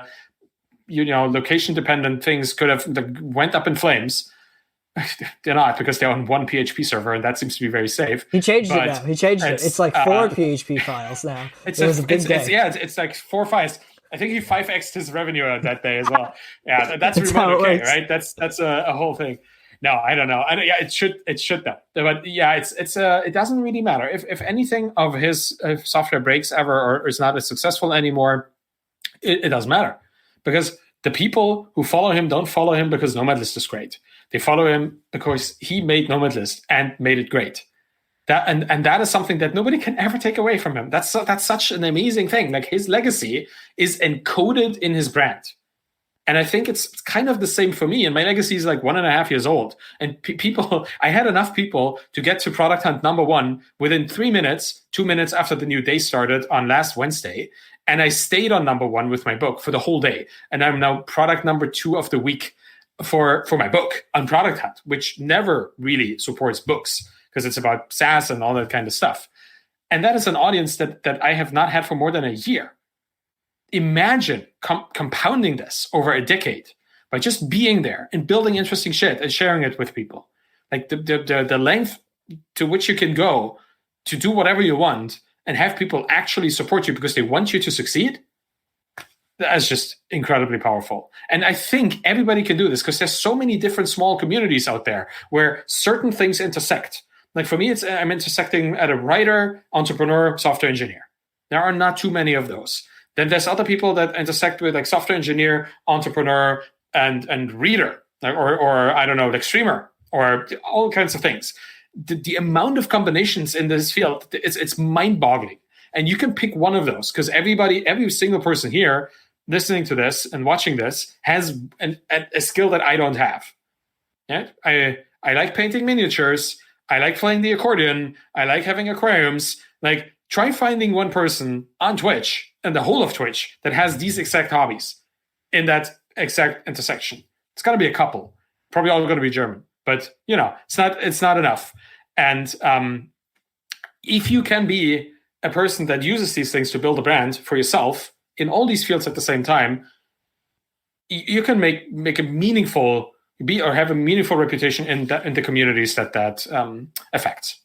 location dependent things could have went up in flames. They're not, because they're on one PHP server, and that seems to be very safe. He changed it now. He changed it. It's like 4 PHP files now. It was a big day. It's like 4 files. I think he 5x'd his revenue that day as well. Yeah, that's remote okay, right? That's a whole thing. No, I don't know. Yeah, it should though. But yeah, it doesn't really matter if anything of his software breaks ever or is not as successful anymore. It doesn't matter, because the people who follow him don't follow him because Nomad List is great. They follow him because he made Nomad List and made it great. And that is something that nobody can ever take away from him. That's such an amazing thing. Like, his legacy is encoded in his brand. And I think it's kind of the same for me. And my legacy is like 1.5 years old. And I had enough people to get to Product Hunt #1 within 3 minutes, 2 minutes after the new day started on last Wednesday. And I stayed on #1 with my book for the whole day. And I'm now product #2 of the week for my book on Product Hunt, which never really supports books because it's about SaaS and all that kind of stuff. And that is an audience that I have not had for more than a year. Imagine compounding this over a decade by just being there and building interesting shit and sharing it with people. Like the length to which you can go to do whatever you want and have people actually support you because they want you to succeed. That's just incredibly powerful. And I think everybody can do this because there's so many different small communities out there where certain things intersect. Like for me, I'm intersecting at a writer, entrepreneur, software engineer. There are not too many of those. Then there's other people that intersect with like software engineer, entrepreneur, and reader, or I don't know, like streamer, or all kinds of things. The amount of combinations in this field, it's mind-boggling. And you can pick one of those because every single person here listening to this and watching this has a skill that I don't have. Yeah? I like painting miniatures. I like playing the accordion. I like having aquariums. Like, try finding one person on Twitch and the whole of Twitch that has these exact hobbies in that exact intersection. It's got to be a couple. Probably all going to be German. But, it's not enough. And if you can be a person that uses these things to build a brand for yourself in all these fields at the same time, you can make a meaningful have a meaningful reputation in the communities that affects.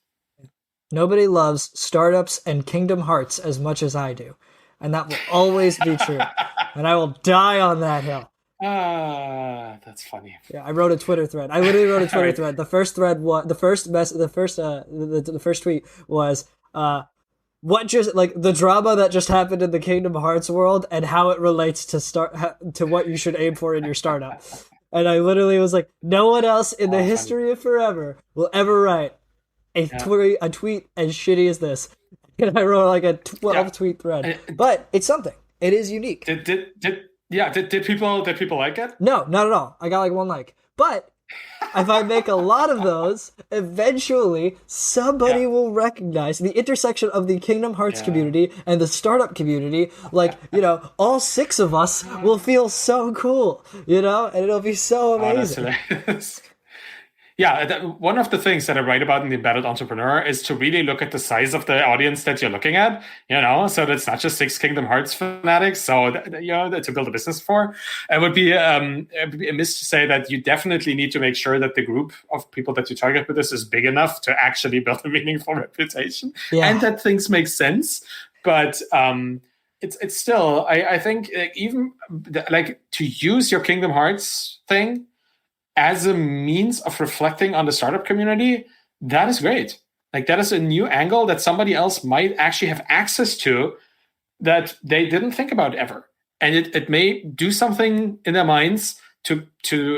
Nobody loves startups and Kingdom Hearts as much as I do, and that will always be true. And I will die on that hill. That's funny. Yeah, I wrote a Twitter thread. I literally wrote a Twitter thread. The first thread was the first tweet was what just like the drama that just happened in the Kingdom Hearts world and how it relates to what you should aim for in your startup. And I literally was like, no one else in the history of forever will ever write a tweet as shitty as this. And I wrote like a 12 tweet thread, but it's something. It is unique. Did people like it? No, not at all. I got like 1 like, but if I make a lot of those, eventually somebody will recognize the intersection of the Kingdom Hearts community and the startup community. Like, all 6 of us will feel so cool, and it'll be so amazing. Yeah, one of the things that I write about in the Embedded Entrepreneur is to really look at the size of the audience that you're looking at, so that's not just 6 Kingdom Hearts fanatics, so, to build a business for. It would be amiss to say that you definitely need to make sure that the group of people that you target with this is big enough to actually build a meaningful reputation and that things make sense. But it's still, I think, even like to use your Kingdom Hearts thing as a means of reflecting on the startup community, that is great. Like that is a new angle that somebody else might actually have access to that they didn't think about ever. And it may do something in their minds to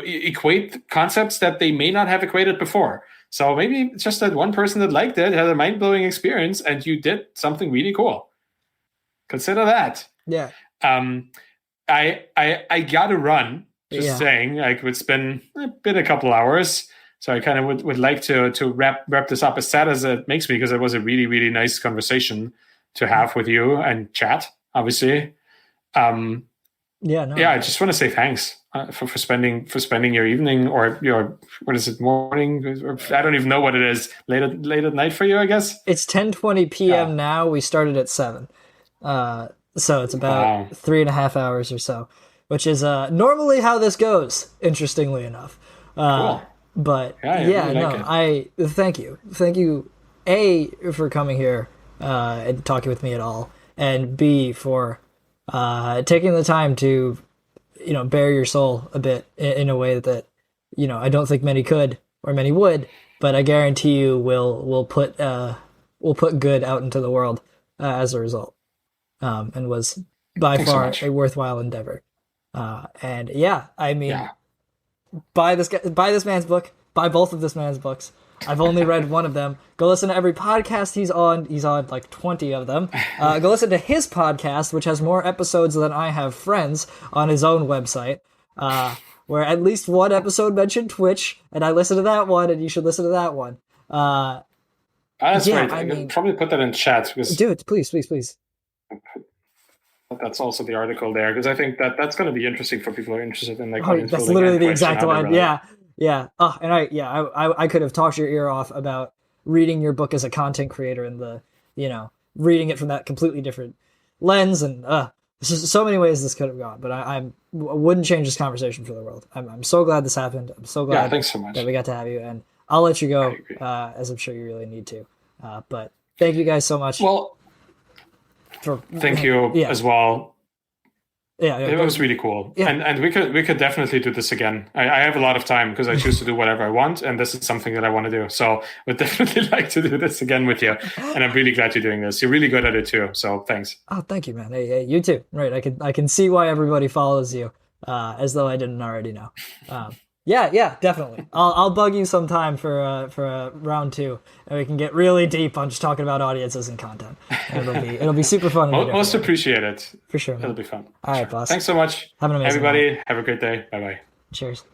equate concepts that they may not have equated before. So maybe it's just that one person that liked it had a mind-blowing experience and you did something really cool. Consider that. Yeah. I gotta run. Just saying, like it's been a couple hours, so I kind of would like to wrap this up. As sad as it makes me, because it was a really, really nice conversation to have with you and chat, obviously. I just want to say thanks for spending your evening or your morning? I don't even know what it is. Late at night for you, I guess. It's 10:20 p.m. now. We started at 7, so it's about 3.5 hours or so. Which is normally how this goes, interestingly enough. Cool. But I thank you, A, for coming here and talking with me at all, and B, for taking the time to, bare your soul a bit in a way that, I don't think many could or many would, but I guarantee you will put good out into the world as a result, and was by far a worthwhile endeavor. Buy this man's book, buy both of this man's books. I've only read one of them. Go listen to every podcast he's on like 20 of them. Go listen to his podcast, which has more episodes than I have friends, on his own website, where at least one episode mentioned Twitch, and I listened to that one, and you should listen to that one. That's right. I can probably put that in chat. Do it, please. That's also the article there, because I think that's going to be interesting for people who are interested in that's literally the exact one. Yeah. Oh, and I could have talked your ear off about reading your book as a content creator and the reading it from that completely different lens, and there's just so many ways this could have gone. But I wouldn't change this conversation for the world. I'm so glad this happened. I'm so glad thanks so much that we got to have you, and I'll let you go as I'm sure you really need to. But thank you guys so much. Well. Thank you as well. It was really cool. And we could definitely do this again. I have a lot of time because I choose to do whatever I want, and this is something that I want to do. So would definitely like to do this again with you. And I'm really glad you're doing this. You're really good at it too. So thanks. Oh, thank you, man. Hey, you too. Right. I can see why everybody follows you, as though I didn't already know. Yeah, definitely. I'll bug you sometime for a round 2, and we can get really deep on just talking about audiences and content. And it'll be super fun. Most appreciated. For sure, man. It'll be fun. All right, boss. Thanks so much. Have an amazing everybody. night. Have a great day. Bye bye. Cheers.